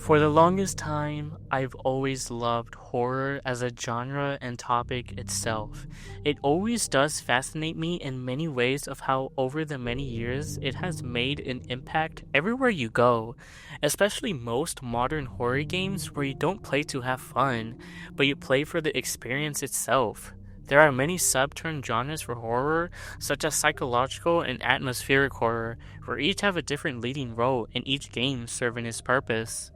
For the longest time, I've always loved horror as a genre and topic itself. It always does fascinate me in many ways of how over the many years it has made an impact everywhere you go, especially most modern horror games where you don't play to have fun, but you play for the experience itself. There are many sub-turn genres for horror, such as psychological and atmospheric horror, where each have a different leading role and each game serving its purpose.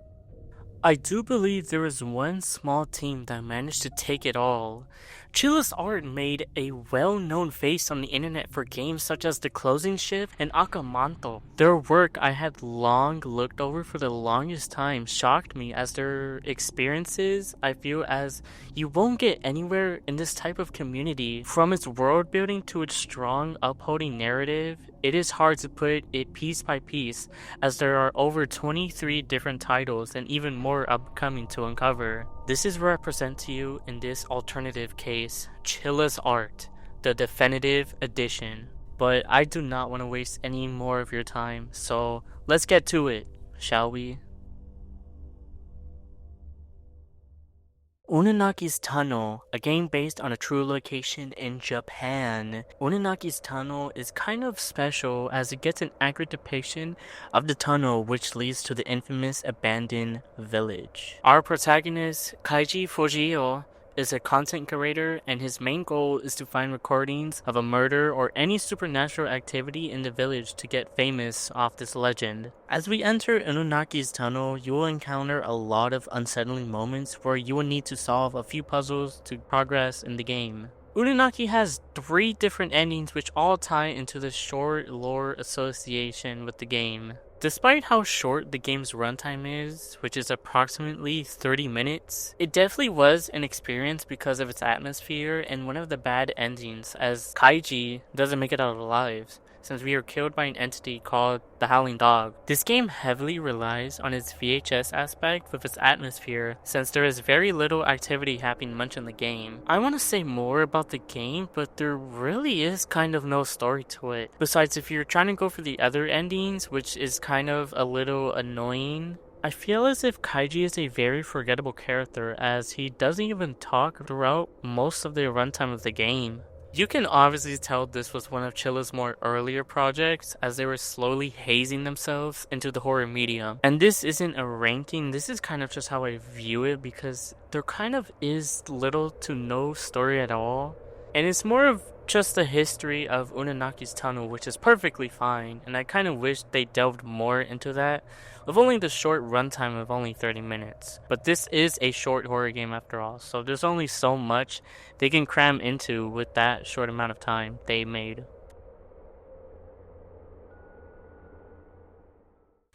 I do believe there was one small team that managed to take it all. Chilla's art made a well-known face on the internet for games such as The Closing Shift and Manto. Their work I had long looked over for the longest time shocked me, as their experiences I feel as you won't get anywhere in this type of community. From its world building to its strong upholding narrative, it is hard to put it piece by piece, as there are over 23 different titles and even more upcoming to uncover. This is where I present to you in this alternative case, Chilla's Art, the definitive edition. But I do not want to waste any more of your time, so let's get to it, shall we? Inunaki's Tunnel, a game based on a true location in Japan. Inunaki's Tunnel is kind of special as it gets an accurate depiction of the tunnel which leads to the infamous abandoned village. Our protagonist, Kaiji Fujio, is a content curator, and his main goal is to find recordings of a murder or any supernatural activity in the village to get famous off this legend. As we enter Inunaki's Tunnel, you will encounter a lot of unsettling moments where you will need to solve a few puzzles to progress in the game. Inunaki has 3 different endings which all tie into the short lore association with the game. Despite how short the game's runtime is, which is approximately 30 minutes, it definitely was an experience because of its atmosphere and one of the bad endings, as Kaiji doesn't make it out alive, since we are killed by an entity called the Howling Dog. This game heavily relies on its VHS aspect with its atmosphere, since there is very little activity happening much in the game. I want to say more about the game, but there really is kind of no story to it. Besides, if you're trying to go for the other endings, which is kind of a little annoying, I feel as if Kaiji is a very forgettable character, as he doesn't even talk throughout most of the runtime of the game. You can obviously tell this was one of Chilla's more earlier projects, as they were slowly hazing themselves into the horror medium. And this isn't a ranking, this is kind of just how I view it, because there kind of is little to no story at all. And it's more of just the history of Inunaki's Tunnel, which is perfectly fine, and I kind of wish they delved more into that, with only the short runtime of only 30 minutes. But this is a short horror game after all, so there's only so much they can cram into with that short amount of time they made.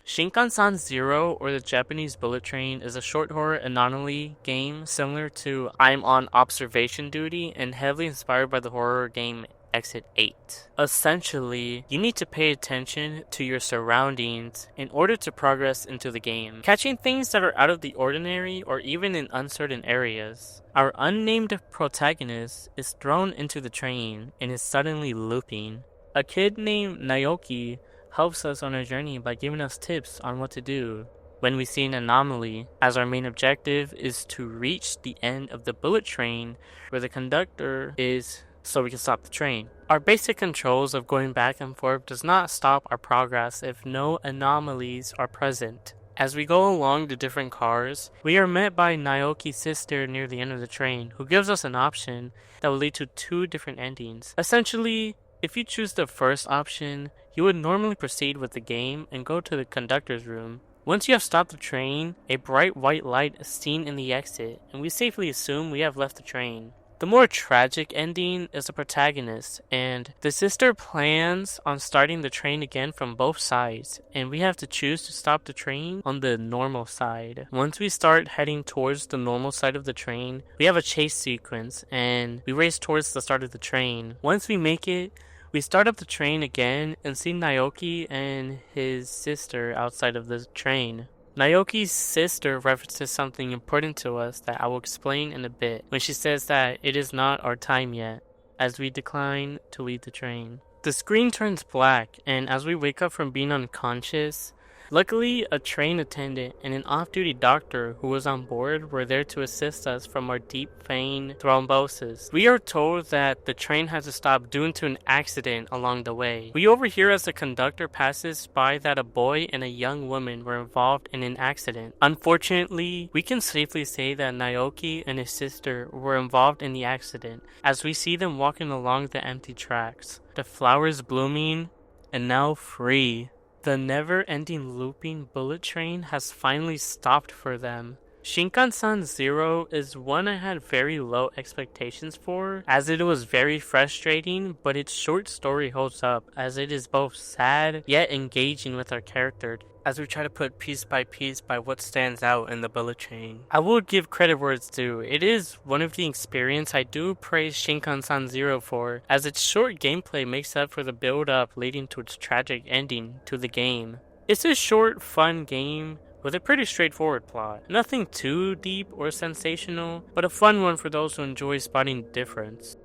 Shinkansen Zero, or the Japanese Bullet Train, is a short horror anomaly game similar to I'm on Observation Duty and heavily inspired by the horror game Exit 8. Essentially, you need to pay attention to your surroundings in order to progress into the game, catching things that are out of the ordinary or even in uncertain areas. Our unnamed protagonist is thrown into the train and is suddenly looping. A kid named Naoki helps us on our journey by giving us tips on what to do when we see an anomaly, as our main objective is to reach the end of the bullet train where the conductor is, so we can stop the train. Our basic controls of going back and forth does not stop our progress if no anomalies are present. As we go along the different cars, we are met by Naoki's sister near the end of the train, who gives us an option that will lead to 2 different endings. Essentially, if you choose the first option, you would normally proceed with the game and go to the conductor's room. Once you have stopped the train, a bright white light is seen in the exit, and we safely assume we have left the train. The more tragic ending is the protagonist, and the sister plans on starting the train again from both sides, and we have to choose to stop the train on the normal side. Once we start heading towards the normal side of the train, we have a chase sequence, and we race towards the start of the train. Once we make it, we start up the train again and see Naoki and his sister outside of the train. Naoki's sister references something important to us that I will explain in a bit when she says that it is not our time yet, as we decline to leave the train. The screen turns black, and as we wake up from being unconscious, Luckily, a train attendant and an off-duty doctor who was on board were there to assist us from our deep vein thrombosis. We are told that the train had to stop due to an accident along the way. We overhear as the conductor passes by that a boy and a young woman were involved in an accident. Unfortunately, we can safely say that Naoki and his sister were involved in the accident, as we see them walking along the empty tracks, the flowers blooming, and now free. The never-ending looping bullet train has finally stopped for them. Shinkansen 0 is one I had very low expectations for, as it was very frustrating, but its short story holds up, as it is both sad yet engaging with our character, as we try to put piece by what stands out in the bullet train. I will give credit where it's due. It is one of the experience I do praise Shinkansen 0 for, as its short gameplay makes up for the build-up leading to its tragic ending to the game. It's a short, fun game with a pretty straightforward plot. Nothing too deep or sensational, but a fun one for those who enjoy spotting the difference.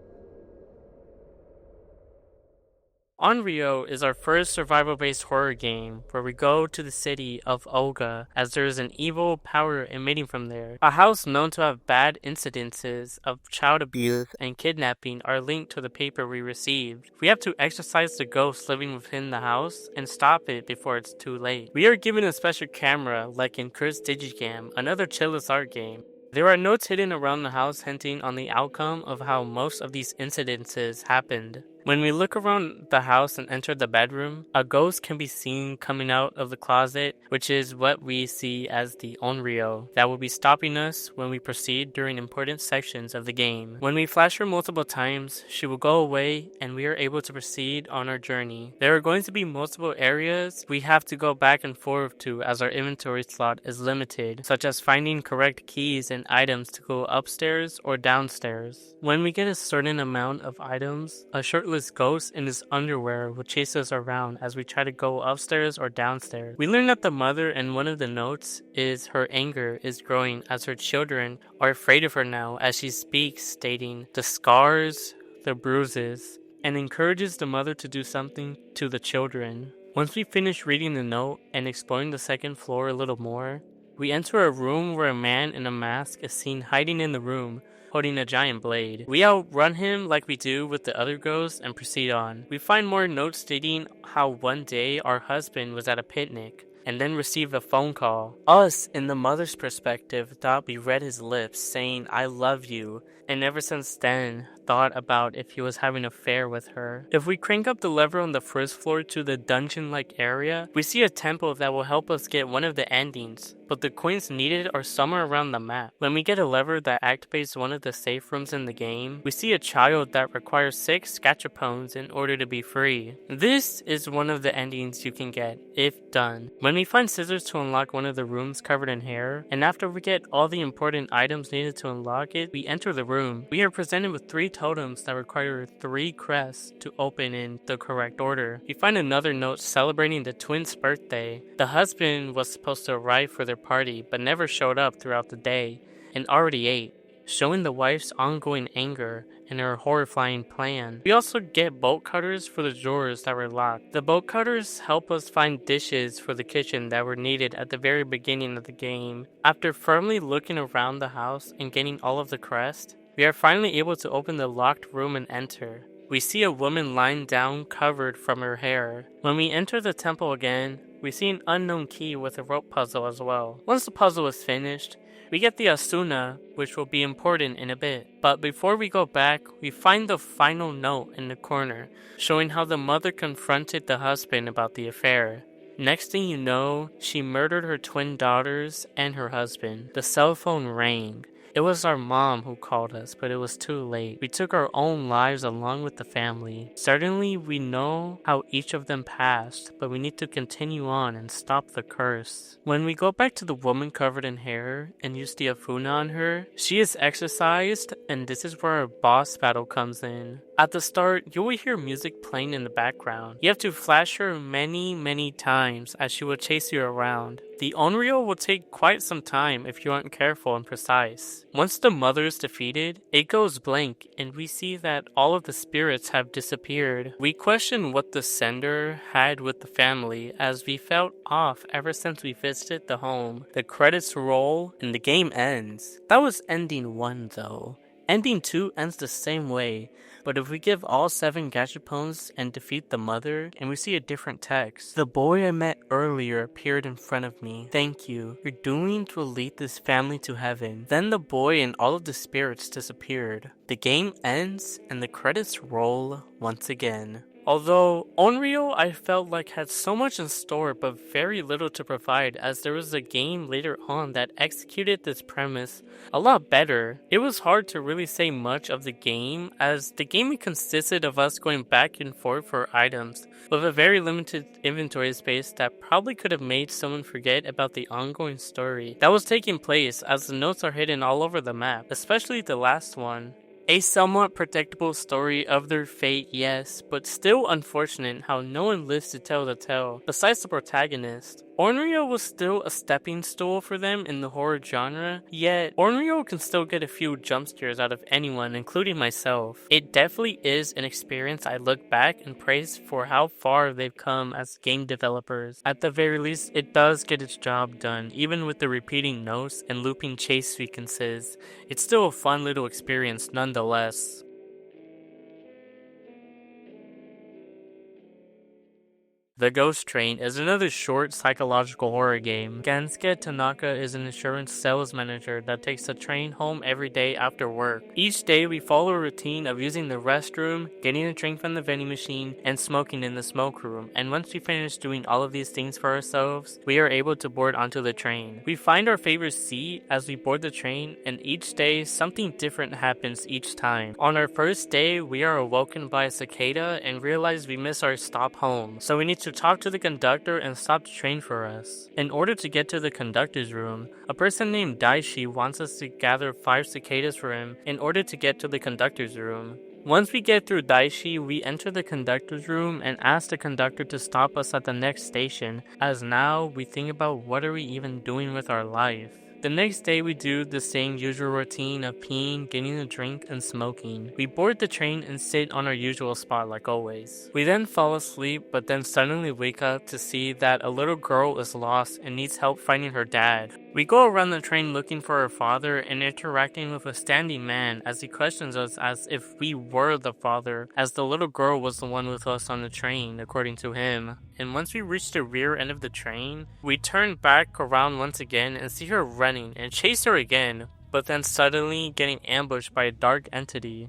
Onryo is our first survival-based horror game, where we go to the city of Oga, as there is an evil power emitting from there. A house known to have bad incidences of child abuse and kidnapping are linked to the paper we received. We have to exorcise the ghost living within the house and stop it before it's too late. We are given a special camera, like in Kurt's Digicam, another Chilla's art game. There are notes hidden around the house hinting on the outcome of how most of these incidences happened. When we look around the house and enter the bedroom, a ghost can be seen coming out of the closet, which is what we see as the Onryo that will be stopping us when we proceed during important sections of the game. When we flash her multiple times, she will go away and we are able to proceed on our journey. There are going to be multiple areas we have to go back and forth to, as our inventory slot is limited, such as finding correct keys and items to go upstairs or downstairs. When we get a certain amount of items, a shirtless ghost in his underwear will chase us around as we try to go upstairs or downstairs. We learn that the mother in one of the notes is her anger is growing as her children are afraid of her now, as she speaks, stating the scars, the bruises, and encourages the mother to do something to the children. Once we finish reading the note and exploring the second floor a little more, we enter a room where a man in a mask is seen hiding in the room, holding a giant blade. We outrun him like we do with the other ghosts and proceed on. We find more notes stating how one day our husband was at a picnic and then received a phone call. Us, in the mother's perspective, thought we read his lips saying, "I love you," and ever since then thought about if he was having an affair with her. If we crank up the lever on the first floor to the dungeon-like area, we see a temple that will help us get one of the endings, but the coins needed are somewhere around the map. When we get a lever that activates one of the safe rooms in the game, we see a child that requires 6 gachapones in order to be free. This is one of the endings you can get, if done. When we find scissors to unlock one of the rooms covered in hair, and after we get all the important items needed to unlock it, we enter the room. We are presented with 3 totems that require 3 crests to open in the correct order. We find another note celebrating the twins' birthday. The husband was supposed to arrive for their party but never showed up throughout the day and already ate, showing the wife's ongoing anger and her horrifying plan. We also get bolt cutters for the drawers that were locked. The bolt cutters help us find dishes for the kitchen that were needed at the very beginning of the game. After firmly looking around the house and getting all of the crests, we are finally able to open the locked room and enter. We see a woman lying down covered from her hair. When we enter the temple again, we see an unknown key with a rope puzzle as well. Once the puzzle is finished, we get the Asuna, which will be important in a bit. But before we go back, we find the final note in the corner, showing how the mother confronted the husband about the affair. Next thing you know, she murdered her twin daughters and her husband. The cell phone rang. It was our mom who called us, but it was too late. We took our own lives along with the family. Certainly, we know how each of them passed, but we need to continue on and stop the curse. When we go back to the woman covered in hair and use the Afuna on her, she is exorcised, and this is where our boss battle comes in. At the start, you will hear music playing in the background. You have to flash her many times as she will chase you around. The Onryo will take quite some time if you aren't careful and precise. Once the mother is defeated, it goes blank and we see that all of the spirits have disappeared. We question what the sender had with the family as we felt off ever since we visited the home. The credits roll and the game ends. That was ending 1 though. Ending 2 ends the same way, but if we give all 7 Gachapons and defeat the mother, and we see a different text. The boy I met earlier appeared in front of me. Thank you. Your doings will lead this family to heaven. Then the boy and all of the spirits disappeared. The game ends, and the credits roll once again. Although Onryo I felt like had so much in store but very little to provide, as there was a game later on that executed this premise a lot better. It was hard to really say much of the game, as the game consisted of us going back and forth for items with a very limited inventory space that probably could have made someone forget about the ongoing story that was taking place, as the notes are hidden all over the map, especially the last one. A somewhat predictable story of their fate, yes, but still unfortunate how no one lives to tell the tale, besides the protagonist. Onryo was still a stepping stool for them in the horror genre, yet Onryo can still get a few jump scares out of anyone, including myself. It definitely is an experience I look back and praise for how far they've come as game developers. At the very least, it does get its job done, even with the repeating notes and looping chase sequences. It's still a fun little experience nonetheless. The Ghost Train is another short psychological horror game. Gansuke Tanaka is an insurance sales manager that takes the train home every day after work. Each day we follow a routine of using the restroom, getting a drink from the vending machine, and smoking in the smoke room, and once we finish doing all of these things for ourselves, we are able to board onto the train. We find our favorite seat as we board the train, and each day something different happens each time. On our first day, we are awoken by a cicada and realize we miss our stop home, so we need to talk to the conductor and stop the train for us. In order to get to the conductor's room, a person named Daishi wants us to gather 5 cicadas for him in order to get to the conductor's room. Once we get through Daishi, we enter the conductor's room and ask the conductor to stop us at the next station, as now we think about what are we even doing with our life. The next day we do the same usual routine of peeing, getting a drink, and smoking. We board the train and sit on our usual spot like always. We then fall asleep, but then suddenly wake up to see that a little girl is lost and needs help finding her dad. We go around the train looking for her father and interacting with a standing man as he questions us as if we were the father, as the little girl was the one with us on the train, according to him. And once we reach the rear end of the train, we turn back around once again and see her running and chase her again, but then suddenly getting ambushed by a dark entity.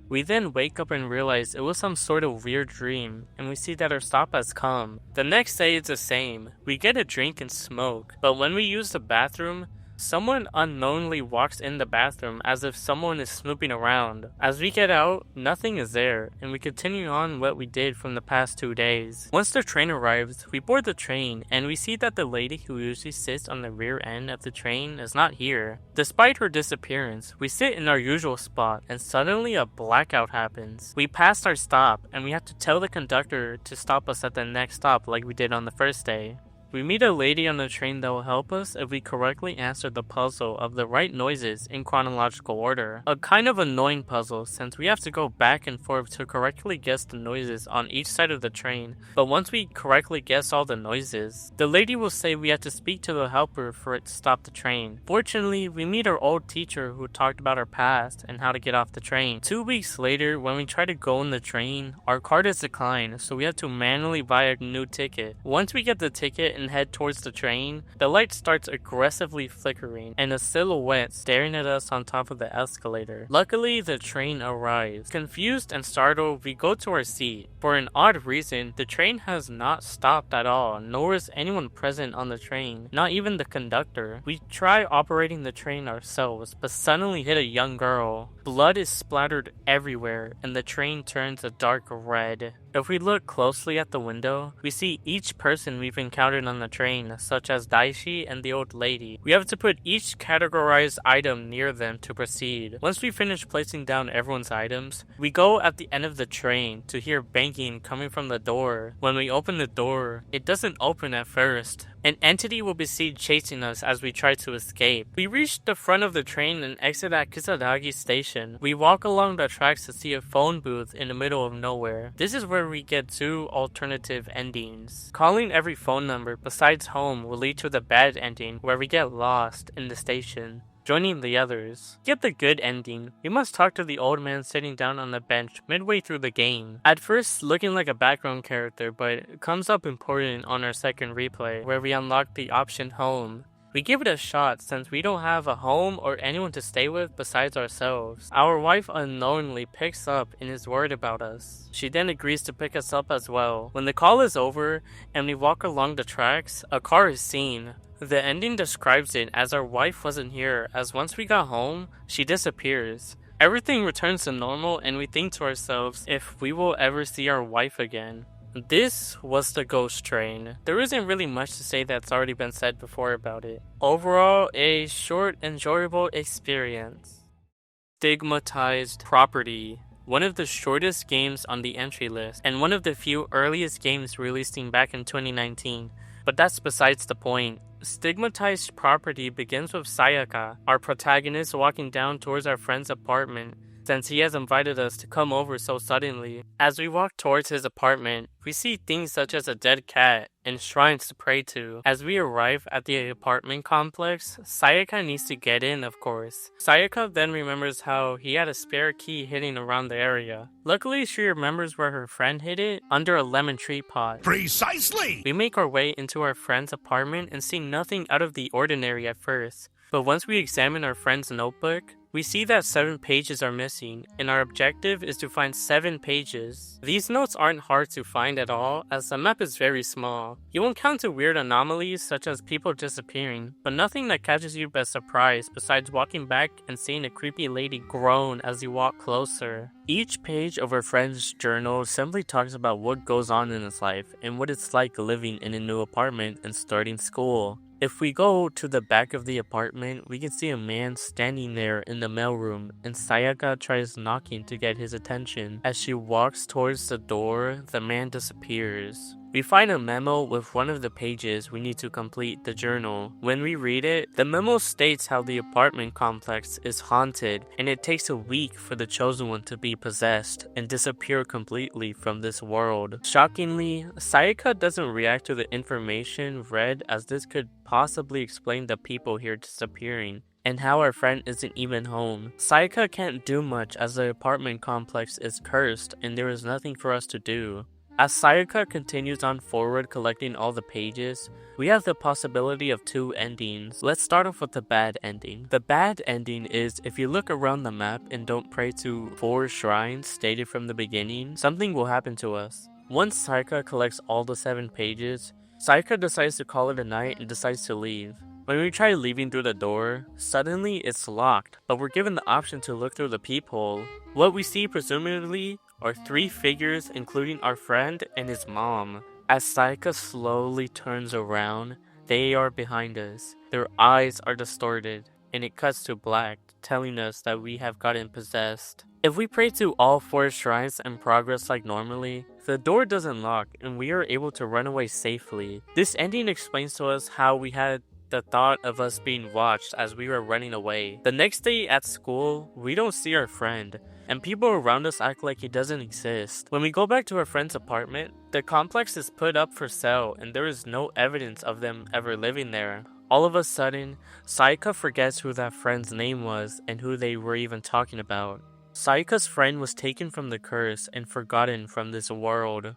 We then wake up and realize it was some sort of weird dream, and we see that our stop has come. The next day is the same. We get a drink and smoke, but when we use the bathroom, someone unknowingly walks in the bathroom as if someone is snooping around. As we get out, nothing is there, and we continue on what we did from the past 2 days. Once the train arrives, we board the train, and we see that the lady who usually sits on the rear end of the train is not here. Despite her disappearance, we sit in our usual spot, and suddenly a blackout happens. We passed our stop, and we have to tell the conductor to stop us at the next stop like we did on the first day. We meet a lady on the train that will help us if we correctly answer the puzzle of the right noises in chronological order. A kind of annoying puzzle since we have to go back and forth to correctly guess the noises on each side of the train, but once we correctly guess all the noises, the lady will say we have to speak to the helper for it to stop the train. Fortunately, we meet our old teacher who talked about our past and how to get off the train. 2 weeks later, when we try to go on the train, our card is declined, so we have to manually buy a new ticket. Once we get the ticket and head towards the train, the light starts aggressively flickering and a silhouette staring at us on top of the escalator. Luckily, the train arrives. Confused and startled, we go to our seat. For an odd reason, the train has not stopped at all, nor is anyone present on the train, not even the conductor. We try operating the train ourselves, but suddenly hit a young girl. Blood is splattered everywhere, and the train turns a dark red. If we look closely at the window, we see each person we've encountered on the train, such as Daishi and the old lady. We have to put each categorized item near them to proceed. Once we finish placing down everyone's items, we go at the end of the train to hear banging coming from the door. When we open the door, it doesn't open at first, An entity will be seen chasing us as we try to escape. We reach the front of the train and exit at Kusadagi Station. We walk along the tracks to see a phone booth in the middle of nowhere. This is where we get 2 alternative endings. Calling every phone number besides home will lead to the bad ending where we get lost in the station, joining the others. To get the good ending, we must talk to the old man sitting down on the bench midway through the game. At first looking like a background character, but it comes up important on our second replay, where we unlock the option home. We give it a shot since we don't have a home or anyone to stay with besides ourselves. Our wife unknowingly picks up and is worried about us. She then agrees to pick us up as well. When the call is over and we walk along the tracks, a car is seen. The ending describes it as our wife wasn't here, as once we got home, she disappears. Everything returns to normal and we think to ourselves if we will ever see our wife again. This was the ghost train. There isn't really much to say that's already been said before about it. Overall, a short, enjoyable experience. Stigmatized Property. One of the shortest games on the entry list, and one of the few earliest games releasing back in 2019. But that's besides the point. Stigmatized Property begins with Sayaka, our protagonist, walking down towards our friend's apartment, since he has invited us to come over so suddenly. As we walk towards his apartment, we see things such as a dead cat and shrines to pray to. As we arrive at the apartment complex, Sayaka needs to get in, of course. Sayaka then remembers how he had a spare key hidden around the area. Luckily, she remembers where her friend hid it, under a lemon tree pot. Precisely! We make our way into our friend's apartment and see nothing out of the ordinary at first. But once we examine our friend's notebook, we see that 7 pages are missing, and our objective is to find 7 pages. These notes aren't hard to find at all, as the map is very small. You encounter weird anomalies such as people disappearing, but nothing that catches you by surprise besides walking back and seeing a creepy lady groan as you walk closer. Each page of our friend's journal simply talks about what goes on in his life and what it's like living in a new apartment and starting school. If we go to the back of the apartment, we can see a man standing there in the mailroom, and Sayaka tries knocking to get his attention. As she walks towards the door, the man disappears. We find a memo with one of the pages we need to complete the journal. When we read it, the memo states how the apartment complex is haunted, and it takes a week for the chosen one to be possessed and disappear completely from this world. Shockingly, Sayaka doesn't react to the information read, as this could possibly explain the people here disappearing and how our friend isn't even home. Sayaka can't do much as the apartment complex is cursed and there is nothing for us to do. As Sayaka continues on forward collecting all the pages, we have the possibility of 2 endings. Let's start off with the bad ending. The bad ending is if you look around the map and don't pray to 4 shrines stated from the beginning, something will happen to us. Once Sayaka collects all the 7 pages, Sayaka decides to call it a night and decides to leave. When we try leaving through the door, suddenly it's locked, but we're given the option to look through the peephole. What we see presumably are 3 figures, including our friend and his mom. As Sayaka slowly turns around, they are behind us. Their eyes are distorted, and it cuts to black, telling us that we have gotten possessed. If we pray to all 4 shrines and progress like normally, the door doesn't lock and we are able to run away safely. This ending explains to us how we had the thought of us being watched as we were running away. The next day at school, we don't see our friend, and people around us act like he doesn't exist. When we go back to our friend's apartment, the complex is put up for sale and there is no evidence of them ever living there. All of a sudden, Sayaka forgets who that friend's name was and who they were even talking about. Sayaka's friend was taken from the curse and forgotten from this world.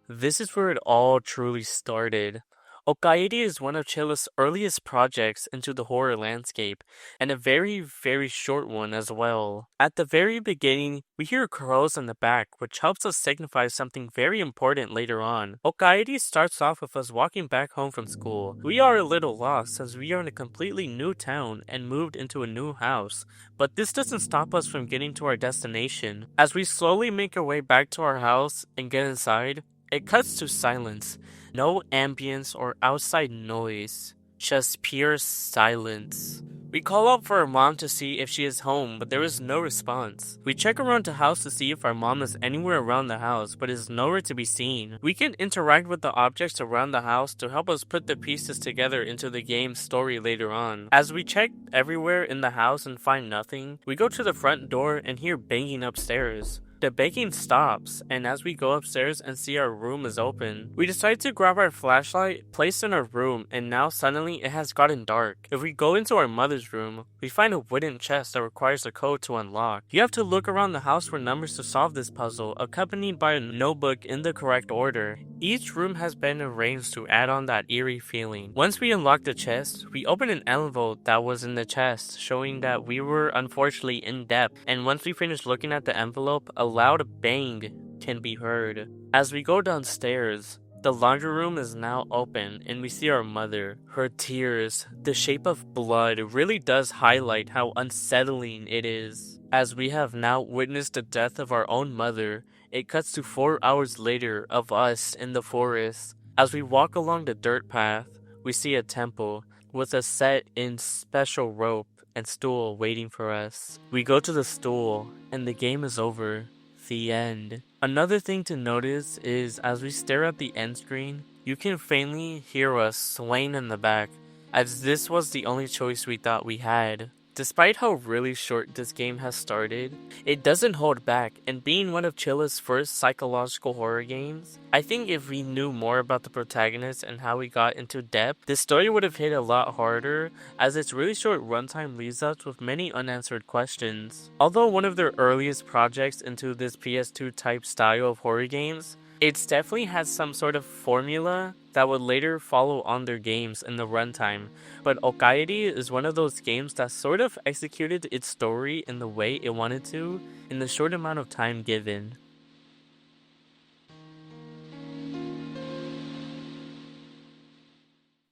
This is where it all truly started. Okaeri is one of Chilla's earliest projects into the horror landscape, and a very, very short one as well. At the very beginning, we hear crows in the back, which helps us signify something very important later on. Okaeri starts off with us walking back home from school. We are a little lost as we are in a completely new town and moved into a new house, but this doesn't stop us from getting to our destination. As we slowly make our way back to our house and get inside, it cuts to silence. No ambience or outside noise. Just pure silence. We call out for our mom to see if she is home, but there is no response. We check around the house to see if our mom is anywhere around the house, but is nowhere to be seen. We can interact with the objects around the house to help us put the pieces together into the game's story later on. As we check everywhere in the house and find nothing, we go to the front door and hear banging upstairs. The banging stops, and as we go upstairs and see our room is open, we decide to grab our flashlight, place in our room, and now suddenly it has gotten dark. If we go into our mother's room, we find a wooden chest that requires a code to unlock. You have to look around the house for numbers to solve this puzzle, accompanied by a notebook in the correct order. Each room has been arranged to add on that eerie feeling. Once we unlock the chest, we open an envelope that was in the chest, showing that we were unfortunately in debt, and once we finish looking at the envelope, a loud bang can be heard. As we go downstairs, the laundry room is now open and we see our mother. Her tears, the shape of blood, really does highlight how unsettling it is. As we have now witnessed the death of our own mother, it cuts to 4 hours later of us in the forest. As we walk along the dirt path, we see a temple with a set in special rope and stool waiting for us. We go to the stool and the game is over. The end. Another thing to notice is as we stare at the end screen, you can faintly hear us swaying in the back, as this was the only choice we thought we had. Despite how really short this game has started, it doesn't hold back, and being one of Chilla's first psychological horror games, I think if we knew more about the protagonist and how he got into depth, this story would have hit a lot harder, as its really short runtime leaves us with many unanswered questions. Although one of their earliest projects into this PS2 type style of horror games, it definitely has some sort of formula that would later follow on their games in the runtime, but Okaeri is one of those games that sort of executed its story in the way it wanted to in the short amount of time given.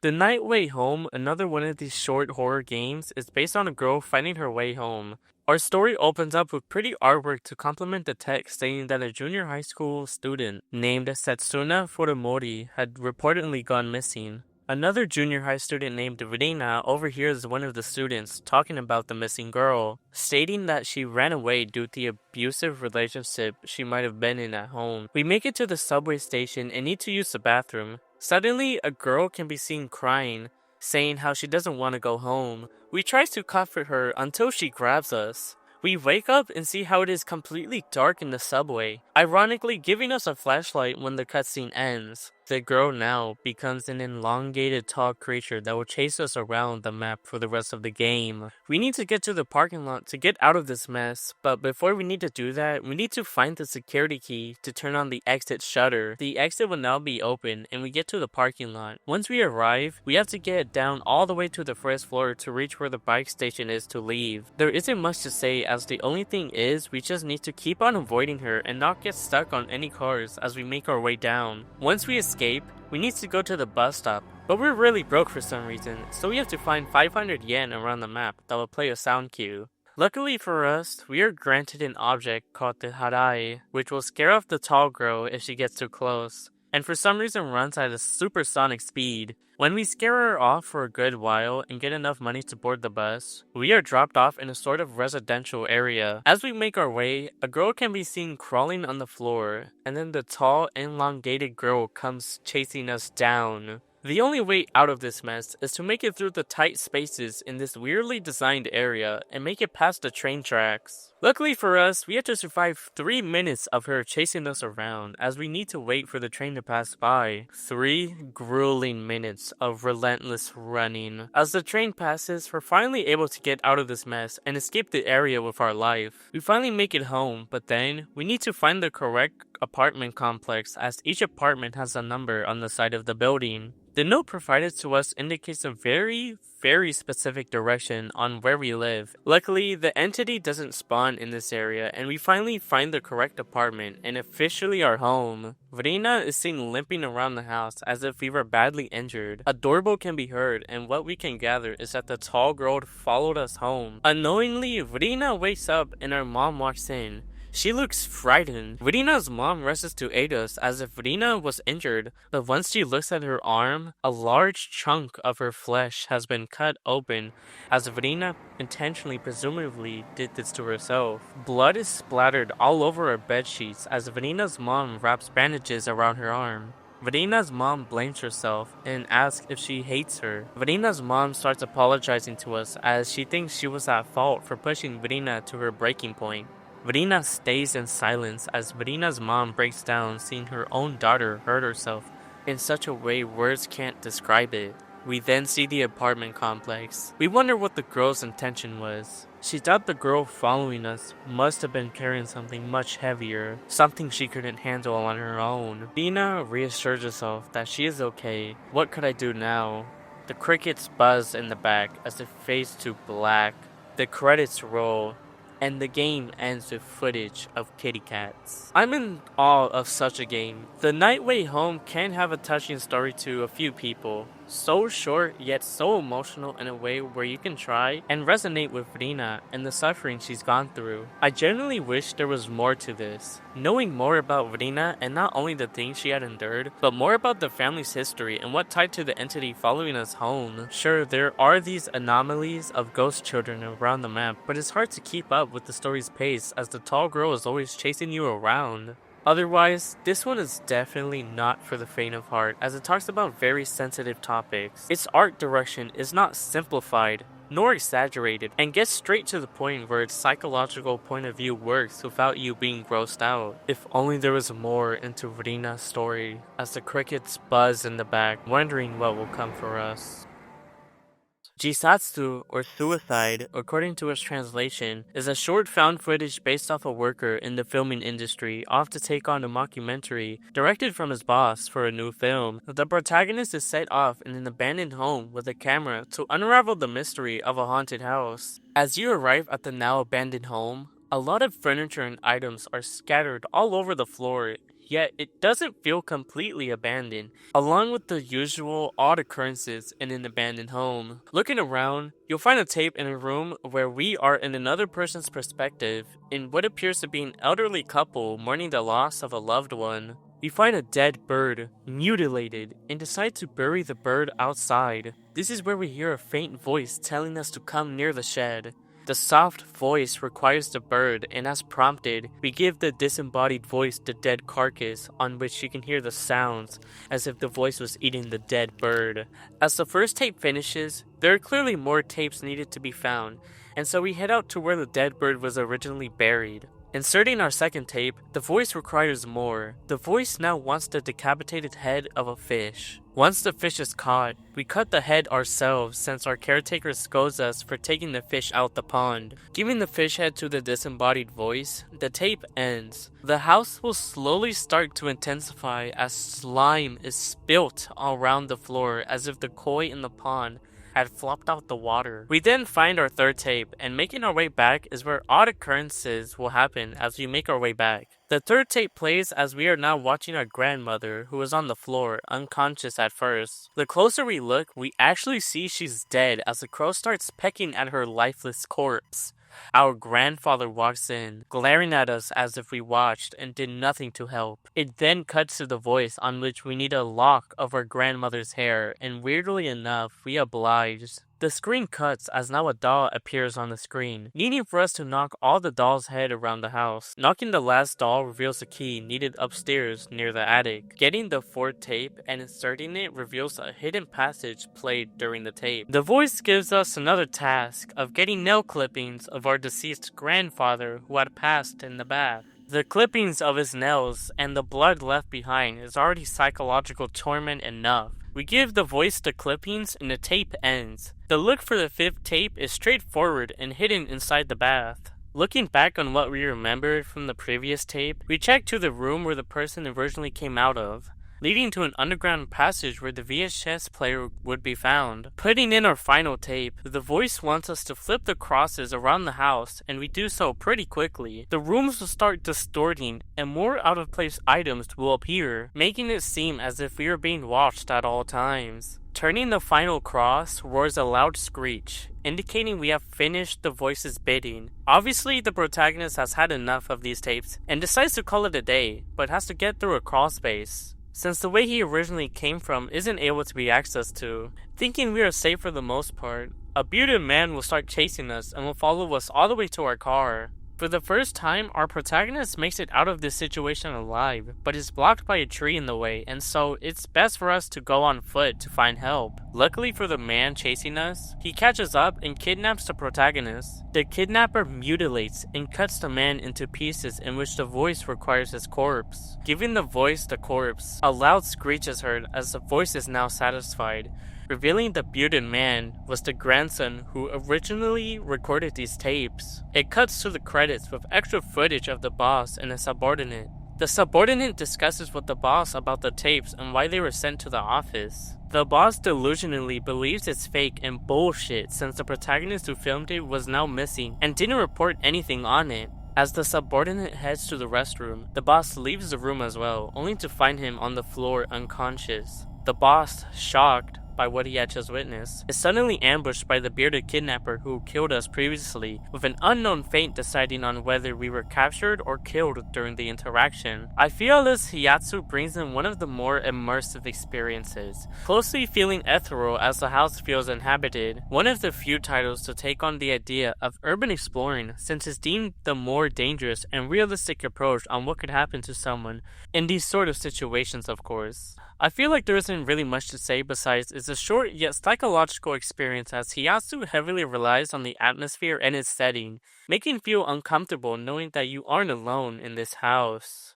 The Night Way Home, another one of these short horror games, is based on a girl finding her way home. Our story opens up with pretty artwork to complement the text stating that a junior high school student named Setsuna Furamori had reportedly gone missing. Another junior high student named Verena overhears one of the students talking about the missing girl, stating that she ran away due to the abusive relationship she might have been in at home. We make it to the subway station and need to use the bathroom. Suddenly, a girl can be seen crying, saying how she doesn't want to go home. We try to comfort her until she grabs us. We wake up and see how it is completely dark in the subway, ironically giving us a flashlight when the cutscene ends. The girl now becomes an elongated tall creature that will chase us around the map for the rest of the game. We need to get to the parking lot to get out of this mess, but before we need to do that, we need to find the security key to turn on the exit shutter. The exit will now be open and we get to the parking lot. Once we arrive, we have to get down all the way to the first floor to reach where the bike station is to leave. There isn't much to say, as the only thing is we just need to keep on avoiding her and not get stuck on any cars as we make our way down. Once we escape, we need to go to the bus stop, but we're really broke for some reason, so we have to find 500 yen around the map that will play a sound cue. Luckily for us, we are granted an object called the Harai, which will scare off the tall girl if she gets too close, and for some reason runs at a supersonic speed. When we scare her off for a good while and get enough money to board the bus, we are dropped off in a sort of residential area. As we make our way, a girl can be seen crawling on the floor, and then the tall, elongated girl comes chasing us down. The only way out of this mess is to make it through the tight spaces in this weirdly designed area and make it past the train tracks. Luckily for us, we have to survive 3 minutes of her chasing us around as we need to wait for the train to pass by. 3 grueling minutes of relentless running. As the train passes, we're finally able to get out of this mess and escape the area with our life. We finally make it home, but then we need to find the correct apartment complex as each apartment has a number on the side of the building. The note provided to us indicates a very specific direction on where we live. Luckily, the entity doesn't spawn in this area, and we finally find the correct apartment and officially are home. Verena is seen limping around the house as if we were badly injured. A doorbell can be heard, and what we can gather is that the tall girl followed us home. Unknowingly, Verena wakes up and our mom walks in. She looks frightened. Verina's mom rushes to aid us as if Verina was injured, but once she looks at her arm, a large chunk of her flesh has been cut open as Verina intentionally, presumably, did this to herself. Blood is splattered all over her bedsheets as Verina's mom wraps bandages around her arm. Verina's mom blames herself and asks if she hates her. Verina's mom starts apologizing to us as she thinks she was at fault for pushing Verina to her breaking point. Verina stays in silence as Verina's mom breaks down seeing her own daughter hurt herself in such a way words can't describe it. We then see the apartment complex. We wonder what the girl's intention was. She thought the girl following us must have been carrying something much heavier, something she couldn't handle on her own. Verina reassures herself that she is okay. What could I do now? The crickets buzz in the back as it fades to black. The credits roll, and the game ends with footage of kitty cats. I'm in awe of such a game. The Night Way Home can have a touching story to a few people. So short, yet so emotional in a way where you can try and resonate with Verina and the suffering she's gone through. I genuinely wish there was more to this. Knowing more about Verina and not only the things she had endured, but more about the family's history and what tied to the entity following us home. Sure, there are these anomalies of ghost children around the map, but it's hard to keep up with the story's pace as the tall girl is always chasing you around. Otherwise, this one is definitely not for the faint of heart as it talks about very sensitive topics. Its art direction is not simplified nor exaggerated and gets straight to the point where its psychological point of view works without you being grossed out. If only there was more into Verina's story as the crickets buzz in the back, wondering what will come for us. Jisatsu, or Suicide, according to its translation, is a short found footage based off a worker in the filming industry off to take on a mockumentary directed from his boss for a new film. The protagonist is set off in an abandoned home with a camera to unravel the mystery of a haunted house. As you arrive at the now abandoned home, a lot of furniture and items are scattered all over the floor, yet it doesn't feel completely abandoned, along with the usual odd occurrences in an abandoned home. Looking around, you'll find a tape in a room where we are in another person's perspective, in what appears to be an elderly couple mourning the loss of a loved one. We find a dead bird, mutilated, and decide to bury the bird outside. This is where we hear a faint voice telling us to come near the shed. The soft voice requires the bird, and as prompted, we give the disembodied voice the dead carcass, on which you can hear the sounds, as if the voice was eating the dead bird. As the first tape finishes, there are clearly more tapes needed to be found, and so we head out to where the dead bird was originally buried. Inserting our second tape, the voice requires more. The voice now wants the decapitated head of a fish. Once the fish is caught, we cut the head ourselves since our caretaker scolds us for taking the fish out the pond. Giving the fish head to the disembodied voice, the tape ends. The house will slowly start to intensify as slime is spilt all around the floor as if the koi in the pond had flopped out the water. We then find our third tape, and making our way back is where odd occurrences will happen as we make our way back. The third tape plays as we are now watching our grandmother, who is on the floor, unconscious at first. The closer we look, we actually see she's dead as the crow starts pecking at her lifeless corpse. Our grandfather walks in, glaring at us as if we watched and did nothing to help. It then cuts to the voice on which we need a lock of our grandmother's hair, and weirdly enough, we obliged. The screen cuts as now a doll appears on the screen, needing for us to knock all the dolls' head around the house. Knocking the last doll reveals a key needed upstairs near the attic. Getting the fourth tape and inserting it reveals a hidden passage played during the tape. The voice gives us another task of getting nail clippings of our deceased grandfather who had passed in the bath. The clippings of his nails and the blood left behind is already psychological torment enough. We give the voice the clippings and the tape ends. The look for the fifth tape is straightforward and hidden inside the bath. Looking back on what we remembered from the previous tape, we check to the room where the person originally came out of, leading to an underground passage where the VHS player would be found. Putting in our final tape, the voice wants us to flip the crosses around the house, and we do so pretty quickly. The rooms will start distorting, and more out-of-place items will appear, making it seem as if we are being watched at all times. Turning the final cross roars a loud screech, indicating we have finished the voice's bidding. Obviously, the protagonist has had enough of these tapes and decides to call it a day, but has to get through a crawl space, since the way he originally came from isn't able to be accessed to. Thinking we are safe for the most part, a bearded man will start chasing us and will follow us all the way to our car. For the first time, our protagonist makes it out of this situation alive, but is blocked by a tree in the way, and so it's best for us to go on foot to find help. Luckily for the man chasing us, he catches up and kidnaps the protagonist. The kidnapper mutilates and cuts the man into pieces in which the voice requires his corpse. Giving the voice the corpse, a loud screech is heard as the voice is now satisfied, revealing the bearded man was the grandson who originally recorded these tapes. It cuts to the credits with extra footage of the boss and a subordinate. The subordinate discusses with the boss about the tapes and why they were sent to the office. The boss delusionally believes it's fake and bullshit since the protagonist who filmed it was now missing and didn't report anything on it. As the subordinate heads to the restroom, the boss leaves the room as well, only to find him on the floor unconscious. The boss, shocked by what he had just witnessed, is suddenly ambushed by the bearded kidnapper who killed us previously, with an unknown fate deciding on whether we were captured or killed during the interaction. I feel this Hiyatsu brings in one of the more immersive experiences, closely feeling ethereal as the house feels inhabited, one of the few titles to take on the idea of urban exploring since it's deemed the more dangerous and realistic approach on what could happen to someone in these sort of situations, of course. I feel like there isn't really much to say besides it's a short yet psychological experience as Hiyatsu heavily relies on the atmosphere and its setting, making you feel uncomfortable knowing that you aren't alone in this house.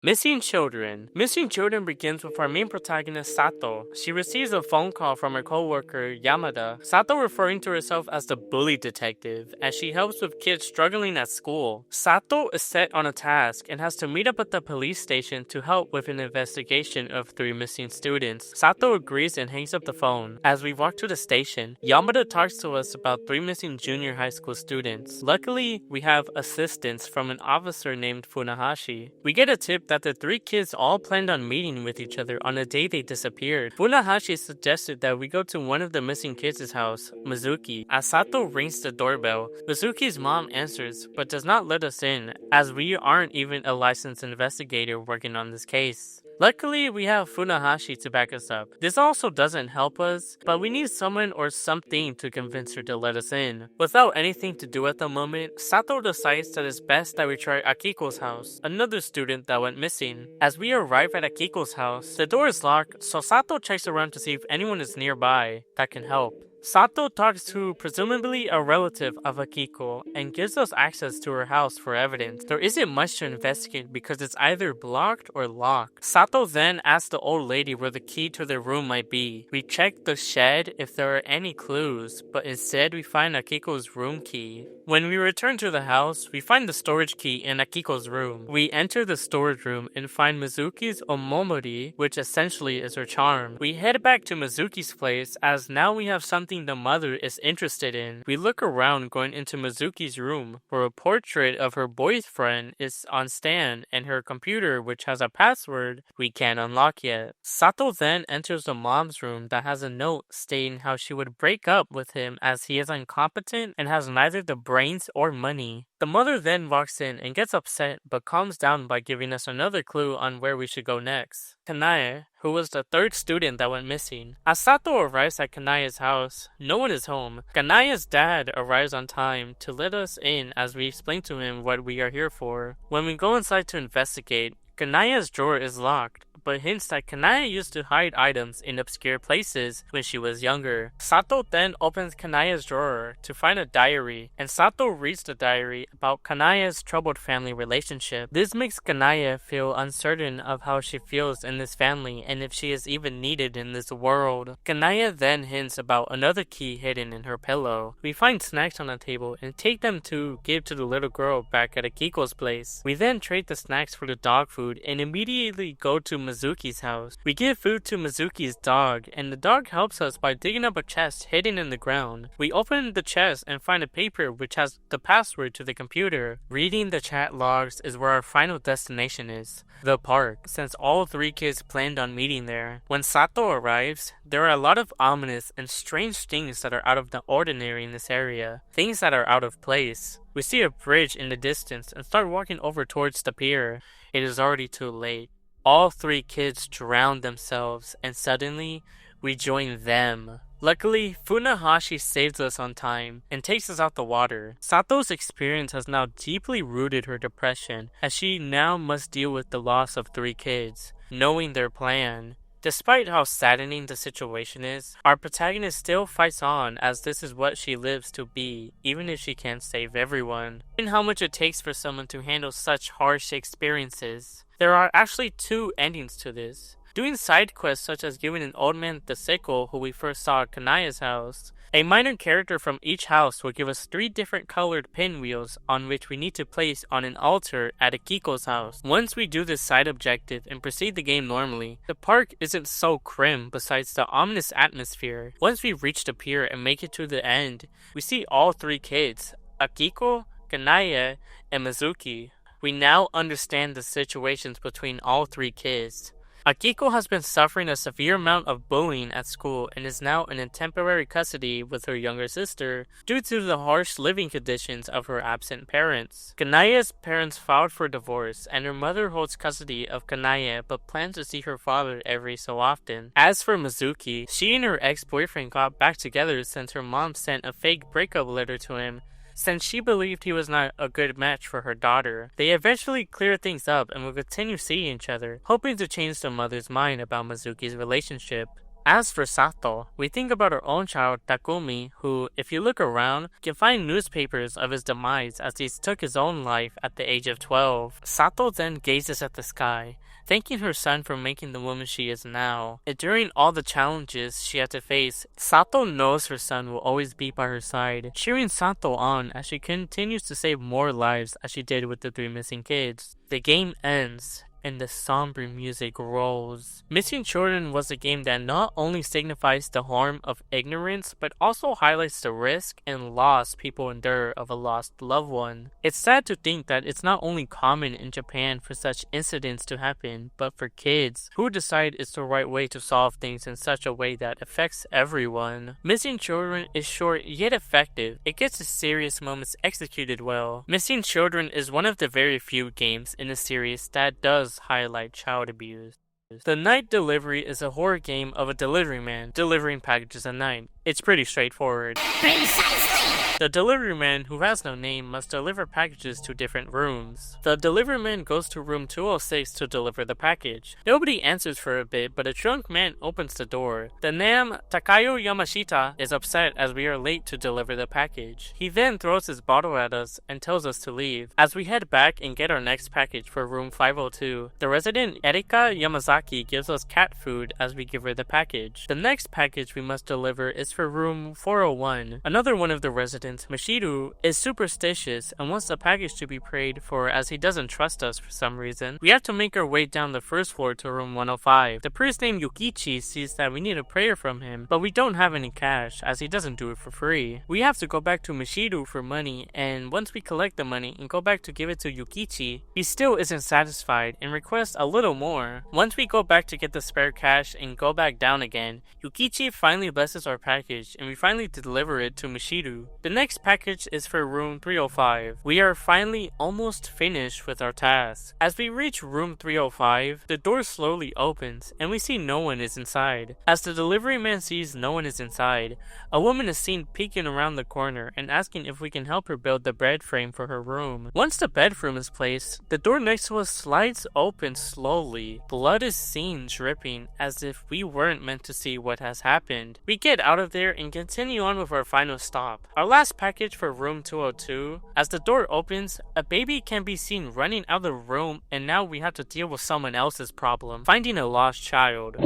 Missing Children. Missing Children begins with our main protagonist Sato. She receives a phone call from her co-worker Yamada, Sato referring to herself as the bully detective, as she helps with kids struggling at school. Sato is set on a task and has to meet up at the police station to help with an investigation of 3 missing students. Sato agrees and hangs up the phone. As we walk to the station, Yamada talks to us about 3 missing junior high school students. Luckily, we have assistance from an officer named Funahashi. We get a tip that the 3 kids all planned on meeting with each other on the day they disappeared. Funahashi suggested that we go to one of the missing kids' house, Mizuki. As Sato rings the doorbell, Mizuki's mom answers but does not let us in, as we aren't even a licensed investigator working on this case. Luckily, we have Funahashi to back us up. This also doesn't help us, but we need someone or something to convince her to let us in. Without anything to do at the moment, Sato decides that it's best that we try Akiko's house, another student that went missing. As we arrive at Akiko's house, the door is locked, so Sato checks around to see if anyone is nearby that can help. Sato talks to presumably a relative of Akiko and gives us access to her house for evidence. There isn't much to investigate because it's either blocked or locked. Sato then asks the old lady where the key to their room might be. We check the shed if there are any clues, but instead we find Akiko's room key. When we return to the house, we find the storage key in Akiko's room. We enter the storage room and find Mizuki's omomori, which essentially is her charm. We head back to Mizuki's place as now we have something the mother is interested in. We look around going into Mizuki's room, where a portrait of her boyfriend is on stand and her computer, which has a password we can't unlock yet. Sato then enters the mom's room that has a note stating how she would break up with him as he is incompetent and has neither the brains or money. The mother then walks in and gets upset but calms down by giving us another clue on where we should go next. Kanae, who was the 3rd student that went missing. As Sato arrives at Kanae's house, no one is home. Kanae's dad arrives on time to let us in as we explain to him what we are here for. When we go inside to investigate, Kanae's drawer is locked, but hints that Kanae used to hide items in obscure places when she was younger. Sato then opens Kanae's drawer to find a diary, and Sato reads the diary about Kanae's troubled family relationship. This makes Kanae feel uncertain of how she feels in this family and if she is even needed in this world. Kanae then hints about another key hidden in her pillow. We find snacks on the table and take them to give to the little girl back at Akiko's place. We then trade the snacks for the dog food and immediately go to Mizuki's house. We give food to Mizuki's dog, and the dog helps us by digging up a chest hidden in the ground. We open the chest and find a paper which has the password to the computer. Reading the chat logs is where our final destination is, the park, since all 3 kids planned on meeting there. When Sato arrives, there are a lot of ominous and strange things that are out of the ordinary in this area, things that are out of place. We see a bridge in the distance and start walking over towards the pier. It is already too late. All 3 kids drown themselves, and suddenly, we join them. Luckily, Funahashi saves us on time and takes us out the water. Sato's experience has now deeply rooted her depression, as she now must deal with the loss of 3 kids, knowing their plan. Despite how saddening the situation is, our protagonist still fights on, as this is what she lives to be, even if she can't save everyone. And how much it takes for someone to handle such harsh experiences. There are actually 2 endings to this. Doing side quests such as giving an old man the sickle who we first saw at Kanaya's house. A minor character from each house will give us 3 different colored pinwheels on which we need to place on an altar at Akiko's house. Once we do this side objective and proceed the game normally, the park isn't so grim besides the ominous atmosphere. Once we reach the pier and make it to the end, we see all 3 kids, Akiko, Kanaya, and Mizuki. We now understand the situations between all 3 kids. Akiko has been suffering a severe amount of bullying at school and is now in temporary custody with her younger sister due to the harsh living conditions of her absent parents. Kanaya's parents filed for divorce, and her mother holds custody of Kanaya but plans to see her father every so often. As for Mizuki, she and her ex-boyfriend got back together since her mom sent a fake breakup letter to him, since she believed he was not a good match for her daughter. They eventually clear things up and will continue seeing each other, hoping to change the mother's mind about Mizuki's relationship. As for Sato, we think about our own child, Takumi, who, if you look around, can find newspapers of his demise as he took his own life at the age of 12. Sato then gazes at the sky, thanking her son for making the woman she is now. And during all the challenges she had to face, Sato knows her son will always be by her side, cheering Sato on as she continues to save more lives as she did with the 3 missing kids. The game ends, and the somber music rolls. Missing Children was a game that not only signifies the harm of ignorance, but also highlights the risk and loss people endure of a lost loved one. It's sad to think that it's not only common in Japan for such incidents to happen, but for kids who decide it's the right way to solve things in such a way that affects everyone. Missing Children is short yet effective. It gets the serious moments executed well. Missing Children is one of the very few games in the series that does highlight child abuse. The Night Delivery is a horror game of a delivery man delivering packages at night. It's pretty straightforward. Precisely! The delivery man, who has no name, must deliver packages to different rooms. The delivery man goes to room 206 to deliver the package. Nobody answers for a bit, but a drunk man opens the door. The name Takayo Yamashita is upset as we are late to deliver the package. He then throws his bottle at us and tells us to leave. As we head back and get our next package for room 502, the resident Erika Yamazaki gives us cat food as we give her the package. The next package we must deliver is for room 401. Another one of the residents, Mashiru, is superstitious and wants the package to be prayed for as he doesn't trust us for some reason. We have to make our way down the first floor to room 105. The priest named Yukichi sees that we need a prayer from him, but we don't have any cash as he doesn't do it for free. We have to go back to Mashiru for money, and once we collect the money and go back to give it to Yukichi, he still isn't satisfied and requests a little more. Once we go back to get the spare cash and go back down again, Yukichi finally blesses our package and we finally deliver it to Mashiru. The next package is for room 305. We are finally almost finished with our task. As we reach room 305, the door slowly opens and we see no one is inside. As the delivery man sees no one is inside, a woman is seen peeking around the corner and asking if we can help her build the bed frame for her room. Once the bed frame is placed, the door next to us slides open slowly. Blood is seen dripping as if we weren't meant to see what has happened. We get out of there and continue on with our final stop. Our last package for room 202. As the door opens, a baby can be seen running out of the room, and now we have to deal with someone else's problem, finding a lost child.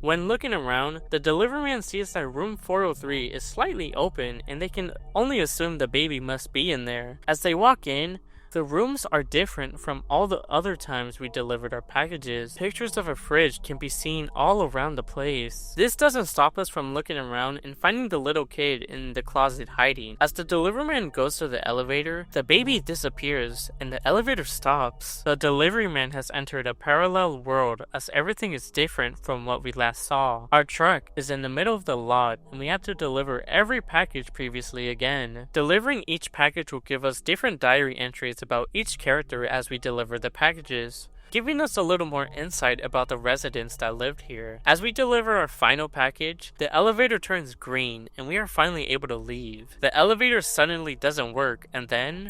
When looking around, the delivery man sees that room 403 is slightly open and they can only assume the baby must be in there. As they walk in, The rooms are different from all the other times we delivered our packages. Pictures of a fridge can be seen all around the place. This doesn't stop us from looking around and finding the little kid in the closet hiding. As the delivery man goes to the elevator, the baby disappears and the elevator stops. The delivery man has entered a parallel world as everything is different from what we last saw. Our truck is in the middle of the lot and we have to deliver every package previously again. Delivering each package will give us different diary entries about each character as we deliver the packages, giving us a little more insight about the residents that lived here. As we deliver our final package, the elevator turns green and we are finally able to leave. The elevator suddenly doesn't work and then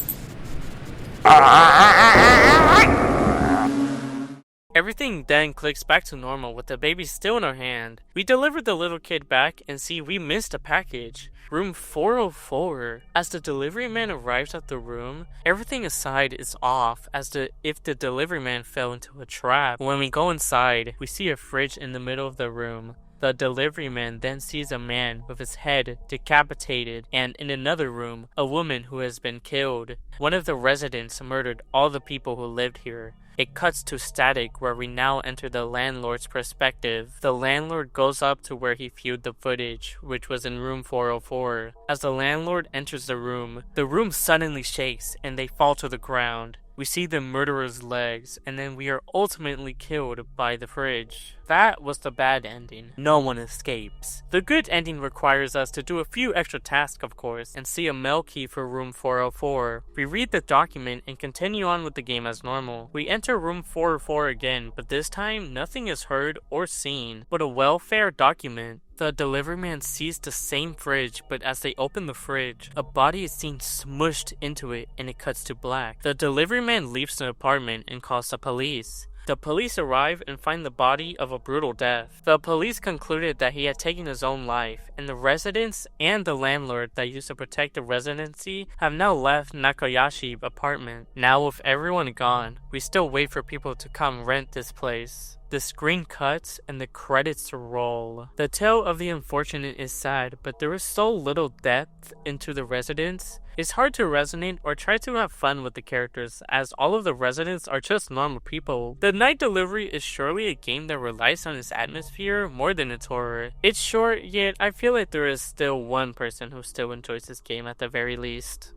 everything then clicks back to normal with the baby still in our hand. We deliver the little kid back and see we missed a package. Room 404. As the delivery man arrives at the room, everything inside is off as if the delivery man fell into a trap. When we go inside, we see a fridge in the middle of the room. The delivery man then sees a man with his head decapitated, and in another room, a woman who has been killed. One of the residents murdered all the people who lived here. It cuts to static where we now enter the landlord's perspective. The landlord goes up to where he viewed the footage, which was in room 404. As the landlord enters the room suddenly shakes and they fall to the ground. We see the murderer's legs, and then we are ultimately killed by the fridge. That was the bad ending. No one escapes. The good ending requires us to do a few extra tasks, of course, and see a mail key for room 404. We read the document and continue on with the game as normal. We enter room 404 again, but this time nothing is heard or seen, but a welfare document. The delivery man sees the same fridge, but as they open the fridge, a body is seen smushed into it and it cuts to black. The delivery man leaves the apartment and calls the police. The police arrive and find the body of a brutal death. The police concluded that he had taken his own life, and the residents and the landlord that used to protect the residency have now left Nakayashi apartment. Now with everyone gone, we still wait for people to come rent this place. The screen cuts and the credits roll. The tale of the unfortunate is sad, but there is so little depth into the residents. It's hard to resonate or try to have fun with the characters, as all of the residents are just normal people. The Night Delivery is surely a game that relies on its atmosphere more than its horror. It's short, yet I feel like there is still one person who still enjoys this game at the very least.